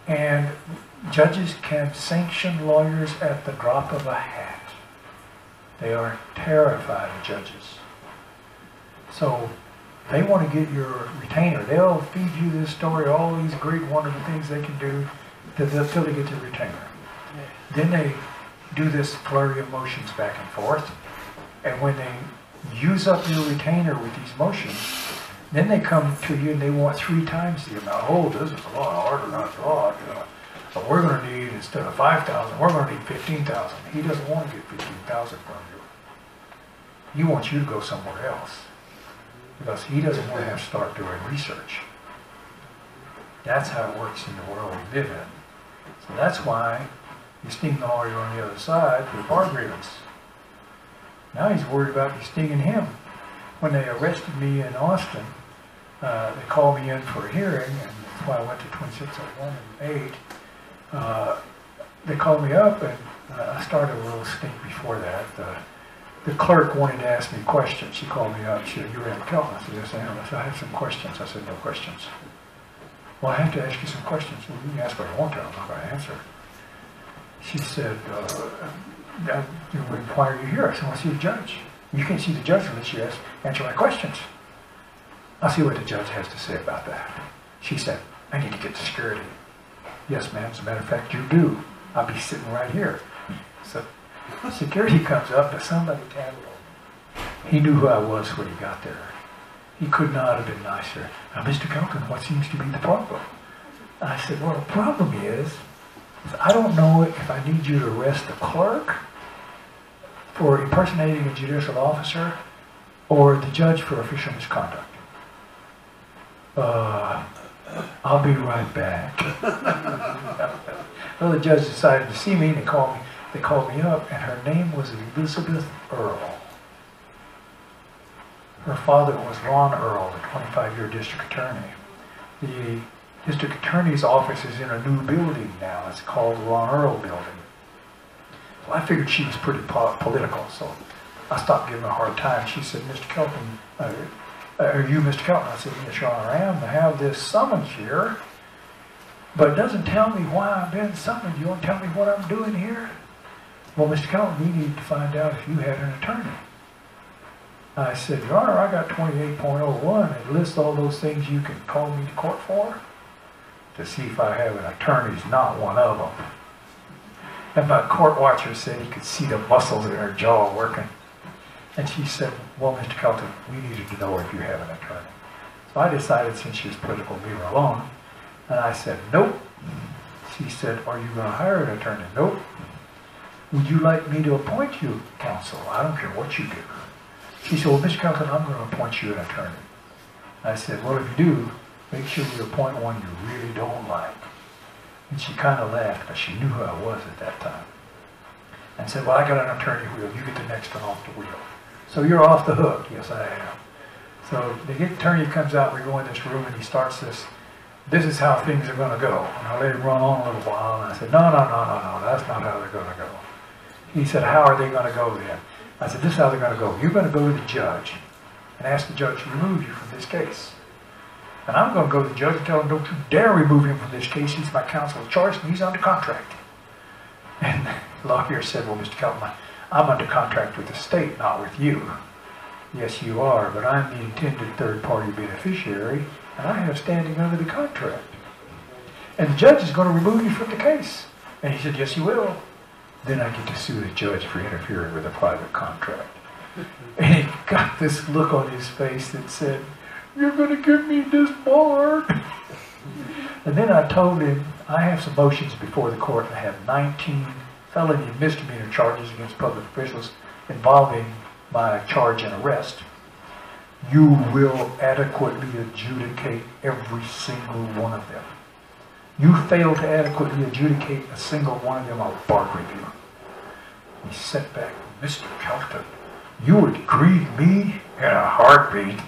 And judges can sanction lawyers at the drop of a hat. They are terrified of judges. So they want to get your retainer. They'll feed you this story, all these great, wonderful things they can do until they get your retainer. Then they do this flurry of motions back and forth. And when they use up your retainer with these motions, then they come to you and they want 3 times the amount. Oh, this is a lot harder than I thought. But we're going to need, instead of 5,000, we're going to need 15,000. He doesn't want to get 15,000 from you. He wants you to go somewhere else because he doesn't want to have to start doing research. That's how it works in the world we live in. So that's why you sting the lawyer on the other side with bar grievance. Now he's worried about me stinging him. When they arrested me in Austin, they called me in for a hearing, and that's why I went to 2601 and 8. They called me up, and I started a little stink before that. The clerk wanted to ask me questions. She called me up. She said, "You ready to Kelton?" I said, "Yes, I am." I said, "I have some questions." I said, "No questions." "Well, I have to ask you some questions." "Well, you can ask what you want to. I'm not going to answer." She said, "Why are you here?" I said, "I want to see the judge." "You can't see the judge unless you answer my questions." "I'll see what the judge has to say about that." She said, "I need to get to security." "Yes, ma'am. As a matter of fact, you do. I'll be sitting right here." So security comes up, but somebody tattled him. He knew who I was when he got there. He could not have been nicer. "Now, Mr. Kelton, what seems to be the problem?" I said, "Well, the problem is I don't know if I need you to arrest the clerk for impersonating a judicial officer or the judge for official misconduct." "I'll be right back." Well, the judge decided to see me, and they called me up, and her name was Elizabeth Earle. Her father was Ron Earle, the 25-year district attorney. The district attorney's office is in a new building now. It's called the Ron Earle building. Well, I figured she was pretty political, so I stopped giving her a hard time. She said, "Mr. Kelton, are you Mr. Kelton?" I said, "Yes, Your Honor, I am. I have this summons here, but it doesn't tell me why I've been summoned. You want to tell me what I'm doing here?" "Well, Mr. Kelton, we need to find out if you had an attorney." I said, "Your Honor, I got 28.01. It lists all those things you can call me to court for. To see if I have an attorney is not one of them." And my court watcher said he could see the muscles in her jaw working. And she said, "Well, Mr. Kelton, we needed to know if you have an attorney." So I decided, since she was political, leave her alone. And I said, "Nope." She said, "Are you going to hire an attorney?" "Nope." "Would you like me to appoint you counsel?" "I don't care what you do." She said, "Well, Mr. Kelton, I'm going to appoint you an attorney." I said, "Well, if you do, make sure you appoint one you really don't like." And she kind of laughed, but she knew who I was at that time. And said, "Well, I got an attorney wheel. You get the next one off the wheel. So you're off the hook." "Yes, I am." So the attorney comes out, we go in this room, and he starts this is how things are going to go. And I let him run on a little while, and I said, no, that's not how they're going to go. He said, "How are they going to go then?" I said, "This is how they're going to go. You're going to go to the judge and ask the judge to remove you from this case. And I'm going to go to the judge and tell him, don't you dare remove him from this case. He's my counsel of choice, and he's under contract." And the lawyer said, "Well, Mr. Kelton, I'm under contract with the state, not with you." "Yes, you are, but I'm the intended third-party beneficiary, and I have standing under the contract. And the judge is going to remove you from the case." And he said, "Yes, he will. Then I get to sue the judge for interfering with a private contract." And he got this look on his face that said, "You're going to get me disbarred." And then I told him, I have some motions before the court, and I have 19 felony and misdemeanor charges against public officials involving my charge and arrest. You will adequately adjudicate every single one of them. You fail to adequately adjudicate a single one of them, I'll bar review. He sat back, "Mr. Kelton, you would grieve me in a heartbeat."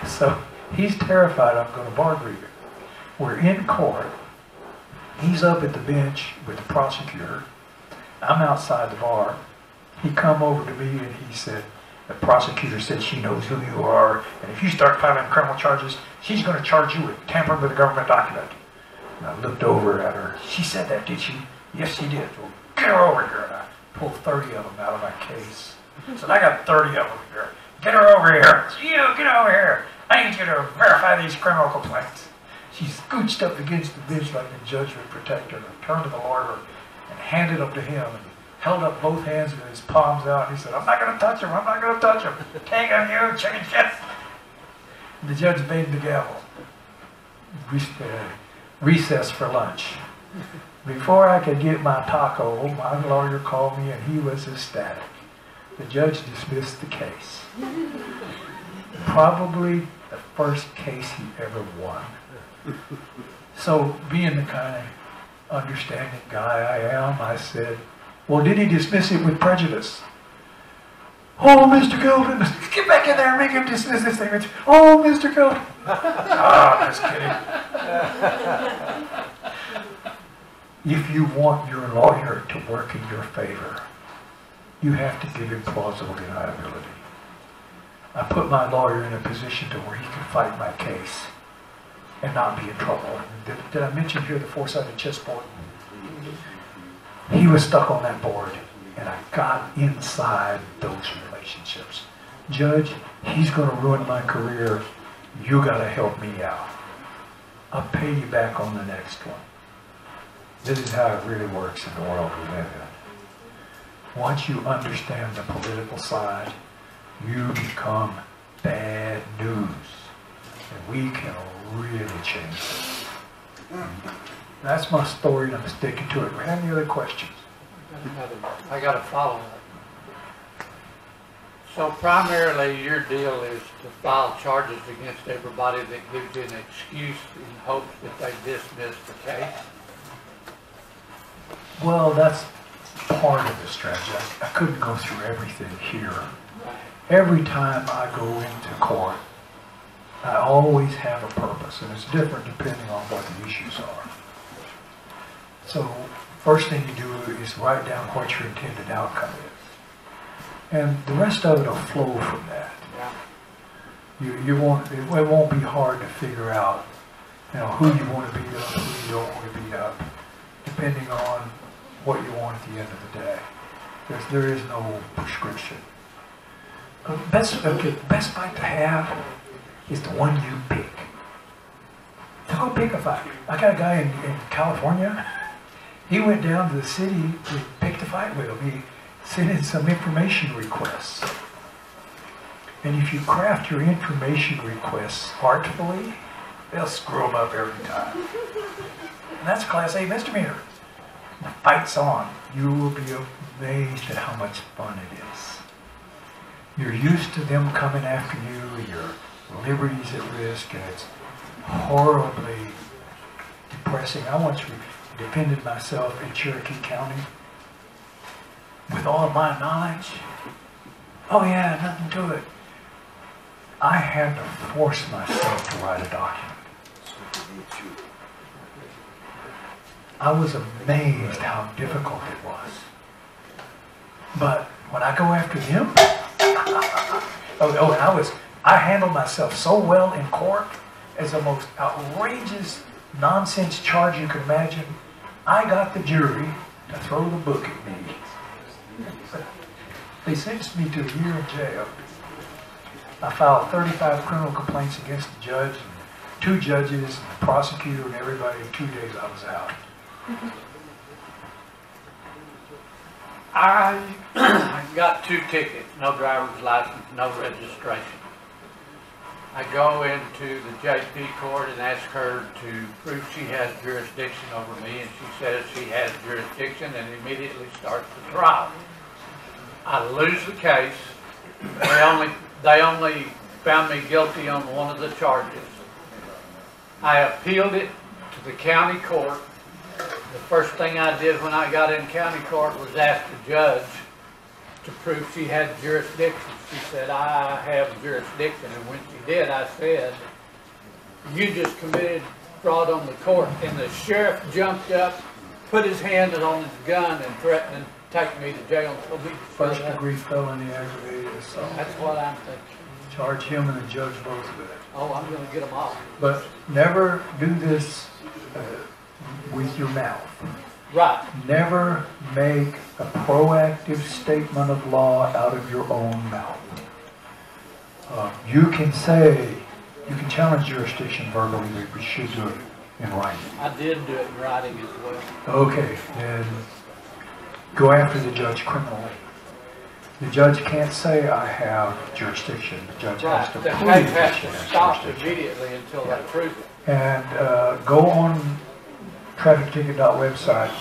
So he's terrified I'm going to bar grieve him. We're in court. He's up at the bench with the prosecutor. I'm outside the bar. He come over to me and he said, "The prosecutor said she knows who you are, and if you start filing criminal charges, she's going to charge you with tampering with a government document." And I looked over at her. "She said that, did she?" "Yes, she did." "Well, get her over here." And I pulled 30 of them out of my case. I said, "I got 30 of them here. Get her over here." I said, "You, get over here. I need you to verify these criminal complaints." She scooched up against the bench like the judge would protect her, and turned to the lawyer and handed them to him, and held up both hands with his palms out. And he said, "I'm not going to touch him. I'm not going to touch him. Take him, you chicken shit." And the judge banged the gavel. Recess for lunch. Before I could get my taco, my lawyer called me, and he was ecstatic. The judge dismissed the case. Probably the first case he ever won. So, being the kind of understanding guy I am, I said, Well, did he dismiss it with prejudice? Oh, Mr. Kelton, get back in there and make him dismiss this thing. Oh, Mr. Kelton. Ah, just kidding. If you want your lawyer to work in your favor, you have to give him plausible deniability. I put my lawyer in a position to where he can fight my case and not be in trouble. Did I mention here the four-sided chessboard? He was stuck on that board, and I got inside those relationships. Judge, he's going to ruin my career. You got to help me out. I'll pay you back on the next one. This is how it really works in the world we live in. Once you understand the political side, you become bad news. And we can really change this. That's my story, and I'm sticking to it. Any other questions? I got a follow-up. So primarily your deal is to file charges against everybody that gives you an excuse in hopes that they dismiss the case? Well, that's part of the strategy. I couldn't go through everything here. Every time I go into court, I always have a purpose, and it's different depending on what the issues are. So, first thing you do is write down what your intended outcome is. And the rest of it will flow from that. It won't be hard to figure out, who you want to beat up, who you don't want to beat up, depending on what you want at the end of the day. There is no prescription. The best fight to have is the one you pick. Don't pick a fight. I got a guy in California. He went down to the city to pick the fight with him. He sent in some information requests. And if you craft your information requests artfully, they'll screw them up every time. And that's a Class A misdemeanor. The fight's on. You will be amazed at how much fun it is. You're used to them coming after you, your liberty's at risk, and it's horribly depressing. I once defended myself in Cherokee County with all of my knowledge. Oh yeah, nothing to it. I had to force myself to write a document. I was amazed how difficult it was. But when I go after them, I handled myself so well in court as the most outrageous nonsense charge you can imagine. I got the jury to throw the book at me. They sentenced me to a year in jail. I filed 35 criminal complaints against the judge, and 2 judges, and the prosecutor, and everybody. In 2 days I was out. I got 2 tickets, no driver's license, no registration. I go into the JP court and ask her to prove she has jurisdiction over me, and she says she has jurisdiction and immediately starts the trial. I lose the case. They only found me guilty on one of the charges. I appealed it to the county court. The first thing I did when I got in county court was ask the judge to prove she had jurisdiction. She said, I have jurisdiction. And when she did, I said, you just committed fraud on the court. And the sheriff jumped up, put his hand on his gun, and threatened to take me to jail until we First degree felony aggravated assault. That's what I'm thinking. Charge him and the judge both with it. Oh, I'm going to get them all. But never do this with your mouth. Right. Never make a proactive statement of law out of your own mouth. You can challenge jurisdiction verbally, but you should do it in writing. I did do it in writing as well. Okay, then go after the judge criminally. The judge can't say, I have jurisdiction. The judge has to The prove case that has she to has stop jurisdiction. immediately until they prove it. And go on trafficticket.website.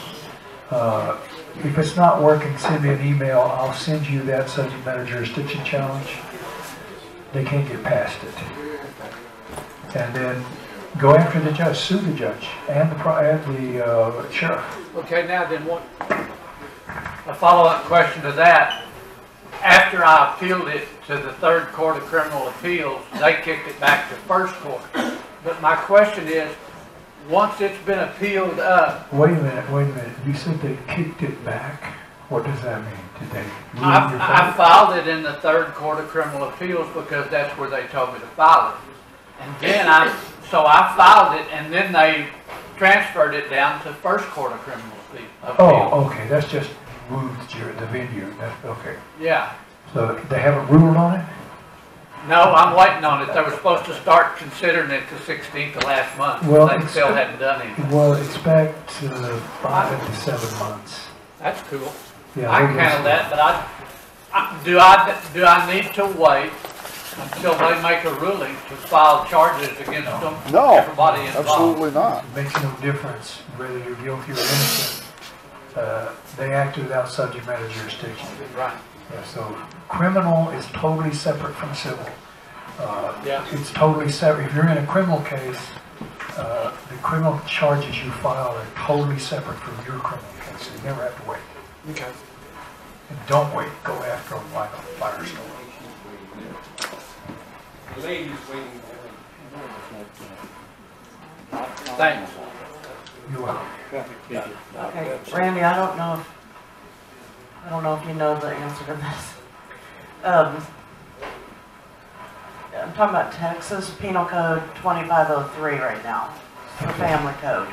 If it's not working, send me an email. I'll send you that subject matter jurisdiction challenge. They can't get past it. And then go after the judge, sue the judge and the sheriff. Okay, now then a follow-up question to that. After I appealed it to the 3rd Court of Criminal Appeals, they kicked it back to 1st Court. But my question is, once it's been appealed up, Wait a minute. You said they kicked it back? What does that mean? Did they ruin your I vote? filed it in the 3rd Court of Criminal Appeals because that's where they told me to file it. And then I filed it, and then they transferred it down to 1st Court of Criminal Appeals. Oh, okay, that's just moved the venue, that's, okay. Yeah. So they haven't ruled on it? No, I'm waiting on it. They were supposed to start considering it the 16th of last month. Well, They still hadn't done anything. Well, it's back to 5 to 7 months. That's cool. Yeah, I can handle that, but do I need to wait until they make a ruling to file charges against them? No, Everybody involved. absolutely not. It makes no difference whether you're guilty or innocent. They acted without subject matter jurisdiction. Right. Yeah, so criminal is totally separate from civil. Yeah. It's totally separate. If you're in a criminal case, the criminal charges you file are totally separate from your criminal case. So you never have to wait. Okay. And don't wait. Go after them like a firestorm. Ladies waiting. Thanks. You're welcome. Okay, Randy, I don't know if you know the answer to this. I'm talking about Texas Penal Code 2503 right now, the family code.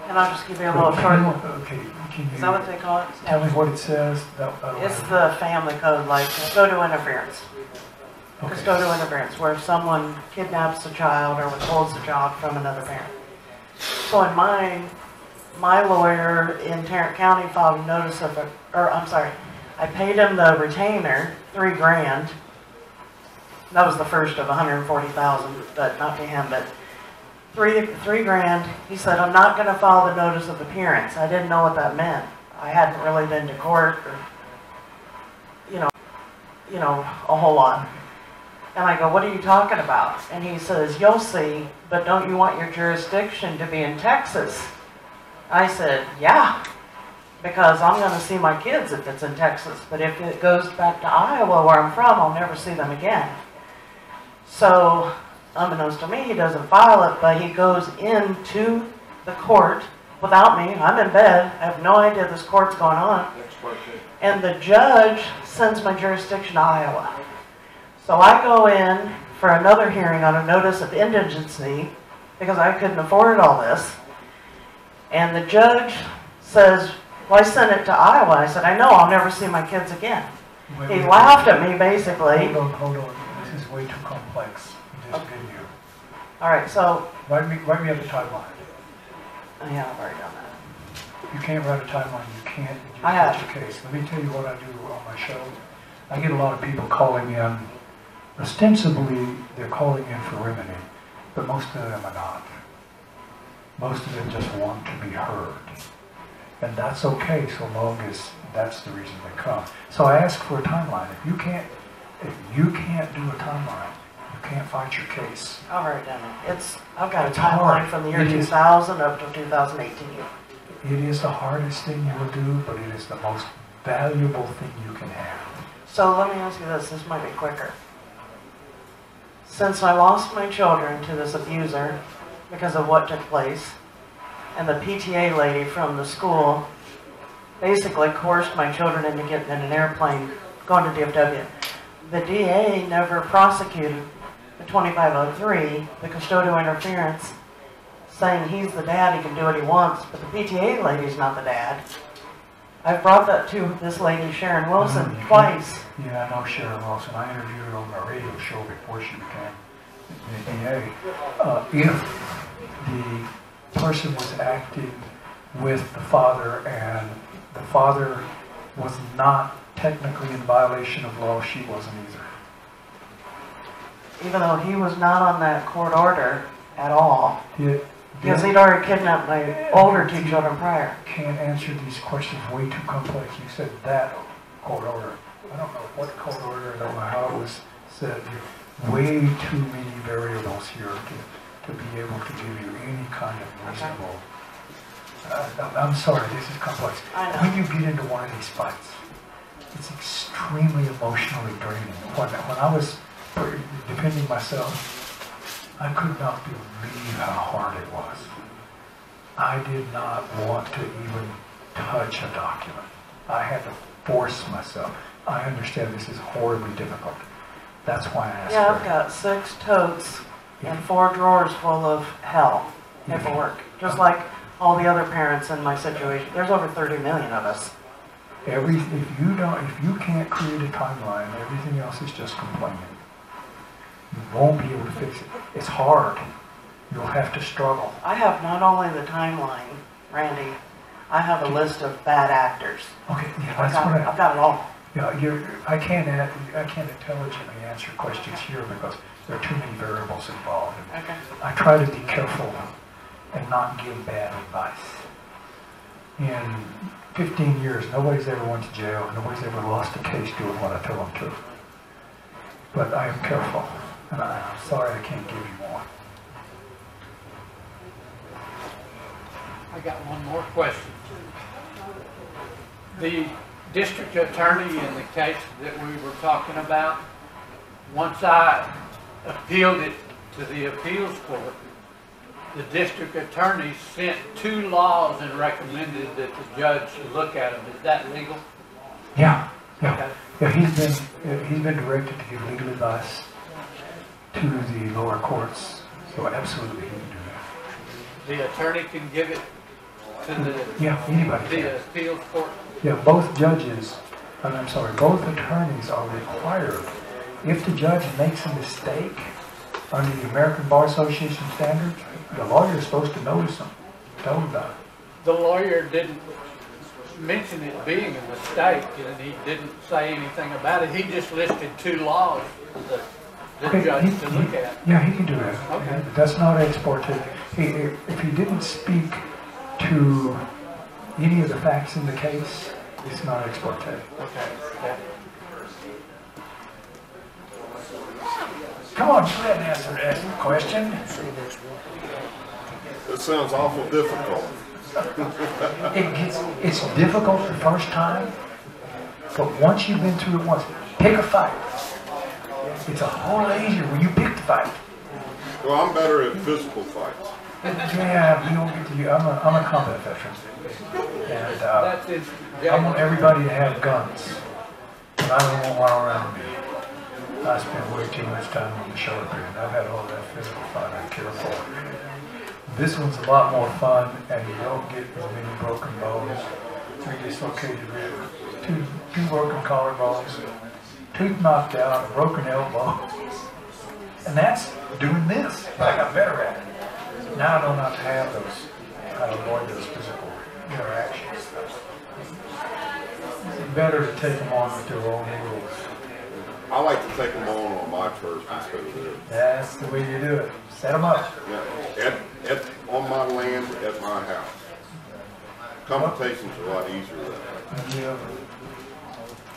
Can I just give you a little short? Okay, can Is that what they call it? tell me what it says? It's the family code, like custodial interference. Okay. Custodial interference, where someone kidnaps a child or withholds a child from another parent. So in mine, my lawyer in Tarrant County filed a notice of, I paid him the retainer, $3,000. That was the first of 140,000, but not to him, but $3,000. He said, I'm not going to file the notice of appearance. I didn't know what that meant. I hadn't really been to court or, a whole lot. And I go, what are you talking about? And he says, you'll see, but don't you want your jurisdiction to be in Texas? I said, yeah, because I'm going to see my kids if it's in Texas. But if it goes back to Iowa, where I'm from, I'll never see them again. So, unbeknownst to me, he doesn't file it, but he goes into the court without me. I'm in bed. I have no idea this court's going on. And the judge sends my jurisdiction to Iowa. So I go in for another hearing on a notice of indigency because I couldn't afford all this. And the judge says, well, I sent it to Iowa. I said, I know, I'll never see my kids again. He laughed at me, basically. Hold on. This is way too complex. Just video. All right, so. Write me up a timeline. Yeah, I've already done that. You can't write a timeline. You can't I have. your case. Let me tell you what I do on my show. I get a lot of people calling in. Ostensibly, they're calling in for remedy, but most of them are not. Most of them just want to be heard. And that's okay so long as that's the reason they come. So I ask for a timeline. If you can't do a timeline, you can't fight your case. I've already done it. I've got a It's timeline hard. from the year It is. 2000 up to 2018. It is the hardest thing you will do, but it is the most valuable thing you can have. So let me ask you this. This might be quicker. Since I lost my children to this abuser because of what took place, and the PTA lady from the school basically coerced my children into getting in an airplane, going to DFW. The DA never prosecuted the 2503, the custodial interference, saying he's the dad, he can do what he wants, but the PTA lady's not the dad. I've brought that to this lady, Sharon Wilson, twice. Yeah, I know Sharon Wilson. I interviewed her on my radio show before she became the DA. If the person was acting with the father and the father was not technically in violation of law, she wasn't either. Even though he was not on that court order at all. Because Yeah. he'd already kidnapped my older two children prior. Can't answer these questions, way too complex. You said that court order. I don't know what court order, I don't know how it was said. Way too many variables here to be able to give you any kind of reasonable I'm sorry, this is complex. I know. When you get into one of these fights, it's extremely emotionally draining. When I was defending myself, I could not believe how hard it was. I did not want to even touch a document. I had to force myself. I understand this is horribly difficult. That's why I asked. Yeah, I've got 6 totes and 4 drawers full of hell paperwork, just like all the other parents in my situation. There's over 30 million of us. If you can't create a timeline, everything else is just complaining. You won't be able to fix it. It's hard. You'll have to struggle. I have not only the timeline, Randy, I have a list of bad actors. Okay, yeah, that's what I've got it all. Yeah, I can't intelligently answer questions here because there are too many variables involved. Okay. I try to be careful and not give bad advice. In 15 years, nobody's ever went to jail. Nobody's ever lost a case doing what I tell them to. But I am careful, and I'm sorry I can't give you more. I got one more question. The district attorney in the case that we were talking about, once I appealed it to the appeals court, the district attorney sent 2 laws and recommended that the judge look at them. Is that legal? Yeah. Okay. Yeah, he's been directed to give legal advice to the lower courts, so absolutely he can do that. The attorney can give it to Anybody the can. appeals court? Yeah, both judges, both attorneys are required. If the judge makes a mistake under the American Bar Association standards, the lawyer is supposed to notice them, tell them about it. The lawyer didn't mention it being a mistake, and he didn't say anything about it. He just listed 2 laws for the judge to look at. Yeah, he can do that. Okay. That's not ex parte. If he didn't speak to any of the facts in the case, it's not ex parte. Okay. Yeah. Come on, go ahead and ask the question. It sounds awful difficult. It's difficult the first time, but once you've been through it once, pick a fight. It's a whole lot easier when you pick the fight. Well, I'm better at physical fights. Yeah, you don't get to. I'm a combat veteran, and That's it. I want everybody to have guns, but I don't want one around me. I spend way too much time on the shoulder, and I've had all that physical fight I care for. This one's a lot more fun, and you don't get as many broken bones, 3 dislocated ribs, two broken collarbones, tooth knocked out, a broken elbow, and that's doing this. I got better at it. Now I know not to have those. I avoid those physical interactions. It's better to take them on with their own rules. I like to take them on my turf instead of theirs. That's the way you do it. Set them up. Yeah, on my land, at my house. Competition's a lot easier than that.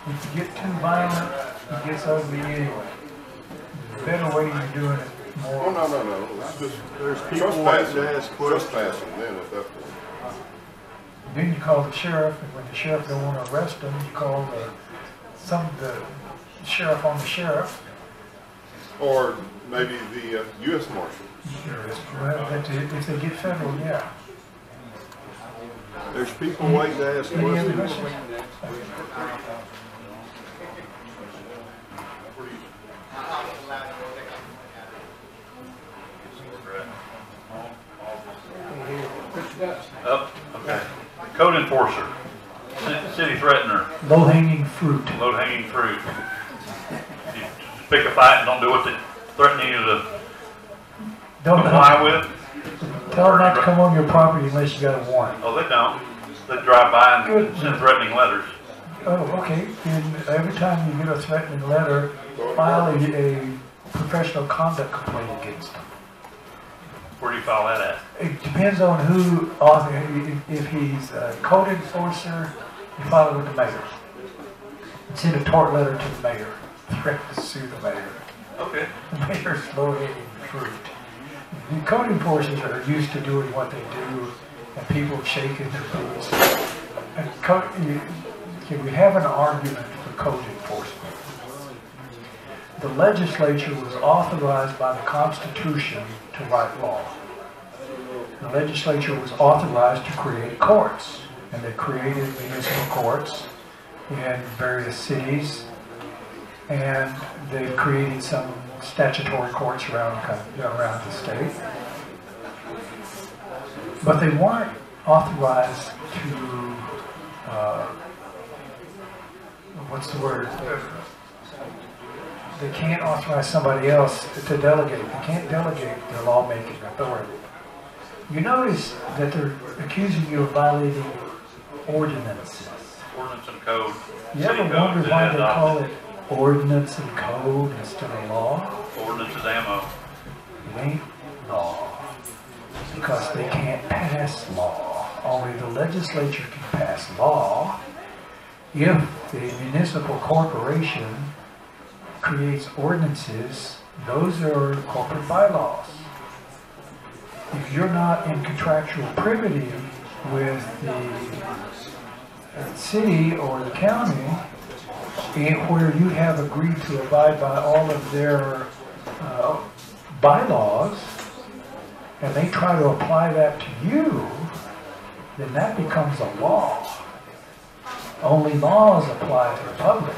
If you get too violent, it gets ugly anyway. The better way you're doing it, more. Oh, no. It's just There's people waiting to ask questions. trespassing then at that point. Then you call the sheriff, and when the sheriff don't want to arrest them, you call the sheriff on the sheriff. Or maybe the U.S. Marshal. Well, if they get federal, yeah. There's people waiting to ask Any other questions. questions? Oh, okay. Code enforcer, city threatener, Low-hanging fruit. low-hanging fruit. You pick a fight and don't do what they threaten you to Don't comply with. Tell them not to come on your property unless you got a warrant. Oh, they don't. They drive by and Good. send threatening letters. Oh, okay. And every time you get a threatening letter, file a professional conduct complaint against them. Where do you file that at? It depends on who author. If he's a code enforcer, you file it with the mayor. Send a tort letter to the mayor. Threaten to sue the mayor. Okay. The mayor's low-hanging fruit. The code enforcers are used to doing what they do and people have shaken their boots. And we have an argument for code enforcement. The legislature was authorized by the Constitution to write law. The legislature was authorized to create courts, and they created municipal courts in various cities, and they've created some statutory courts around the state. But they weren't authorized to, what's the word? They can't authorize somebody else to delegate. They can't delegate their lawmaking authority. You notice that they're accusing you of violating ordinances. Ordinance and code. You ever wonder why they call it ordinance and code instead of law? Ordinance is ammo. It ain't law. Because they can't pass law. Only the legislature can pass law if the municipal corporation creates ordinances. Those are corporate bylaws. If you're not in contractual privity with the city or the county, where you have agreed to abide by all of their bylaws, and they try to apply that to you, then that becomes a law. Only laws apply to the public.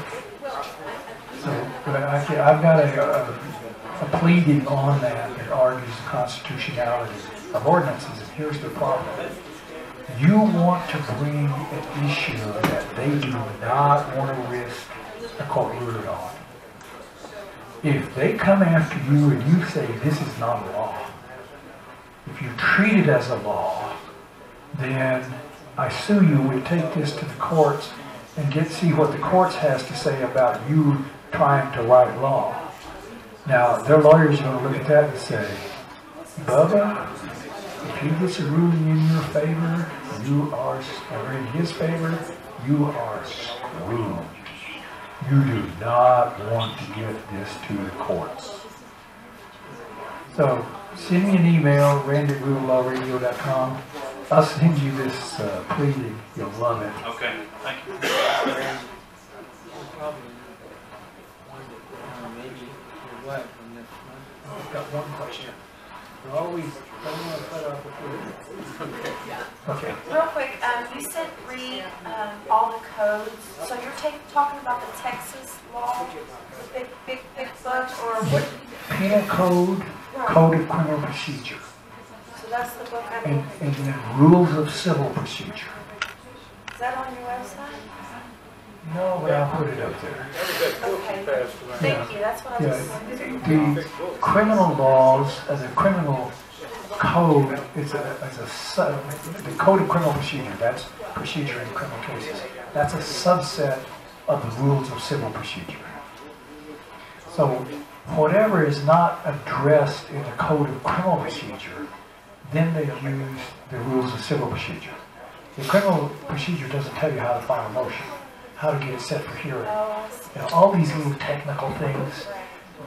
So I've got a pleading on that argues the constitutionality of ordinances, and here's the problem. You want to bring an issue that they do not want to risk a court ruling on. If they come after you and you say this is not a law, if you treat it as a law, then I sue you, we take this to the courts and see what the courts has to say about you trying to write law. Now, their lawyers are going to look at that and say, Bubba, if he gets a ruling in your favor, or in his favor, you are screwed. You do not want to get this to the courts. So, send me an email, randy@rulelawradio.com. I'll send you this pleading. You'll love it. Okay, thank you. I've got one question. We're always, I don't want to cut off the food. Okay. Real quick, you said read all the codes. So you're talking about the Texas law, the big book, or what? Penal Code, Code of Criminal Procedure, So that's the book I'm and looking then Rules of Civil Procedure. for. Is that on your website? No, but I'll put it up there. Okay. Thank you. That's what I was wondering. The criminal laws, the criminal code is the Code of Criminal Procedure. That's procedure in criminal cases. That's a subset of the Rules of Civil Procedure. So whatever is not addressed in the Code of Criminal Procedure, then they use the Rules of Civil Procedure. The criminal procedure doesn't tell you how to file a motion, how to get it set for hearing. You know, all these little technical things.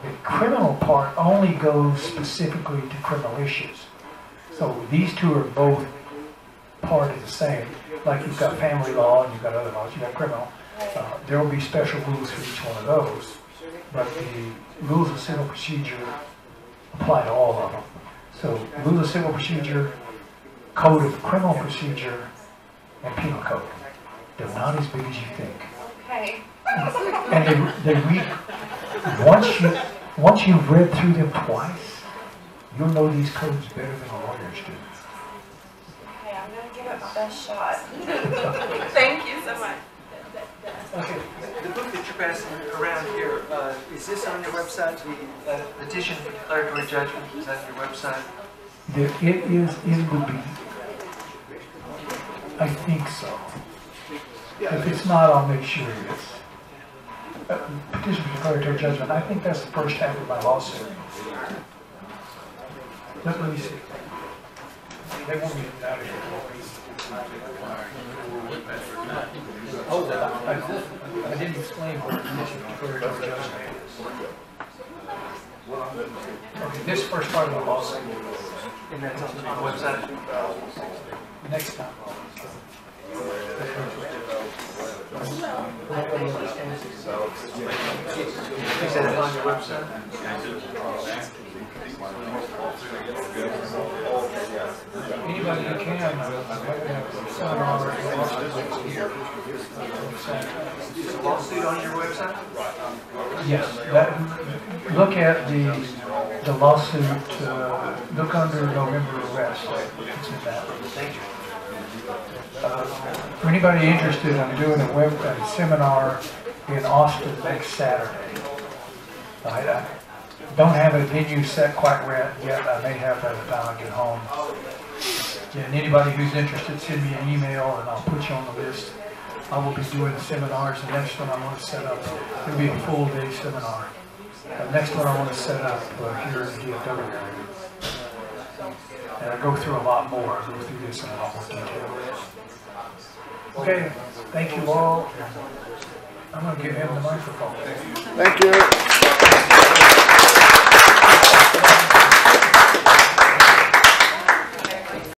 The criminal part only goes specifically to criminal issues. So these two are both part of the same. Like you've got family law and you've got other laws, you've got criminal. There will be special rules for each one of those. But the rules of civil procedure apply to all of them. So rules of civil procedure, Code of Criminal Procedure, and Penal Code. They're not as big as you think. Okay. And they read, once you've read through them twice, you'll know these codes better than the lawyers do. Okay, I'm going to give it my best shot. Thank you so much. Okay, the book that you're passing around here, is this on your website, the petition for declaratory judgment? Is that on your website? It is in the B. I think so. If it's not, I'll make sure it is. Petition for declaratory judgment, I think that's the first half of my lawsuit. Let me see. They want me out of here. Oh, I didn't explain what petition for declaratory judgment is. Okay, this first part of the lawsuit. And that's on the website? next time. Is that on your website? Anybody who can, seminar, Is a lawsuit on your website? yes, look at the lawsuit, look under November arrest. It's in that. Thank you. For anybody interested, I'm doing a seminar in Austin next Saturday. I don't have a venue set quite yet. I may have by the time I get home. And anybody who's interested, send me an email and I'll put you on the list. I will be doing seminars. The next one I want to set up, it'll be a full day seminar. The next one I want to set up here in the DFW area. And I go through a lot more. I go through this in a lot more detail. Okay, thank you all. I'm going to give him the microphone. Thank you.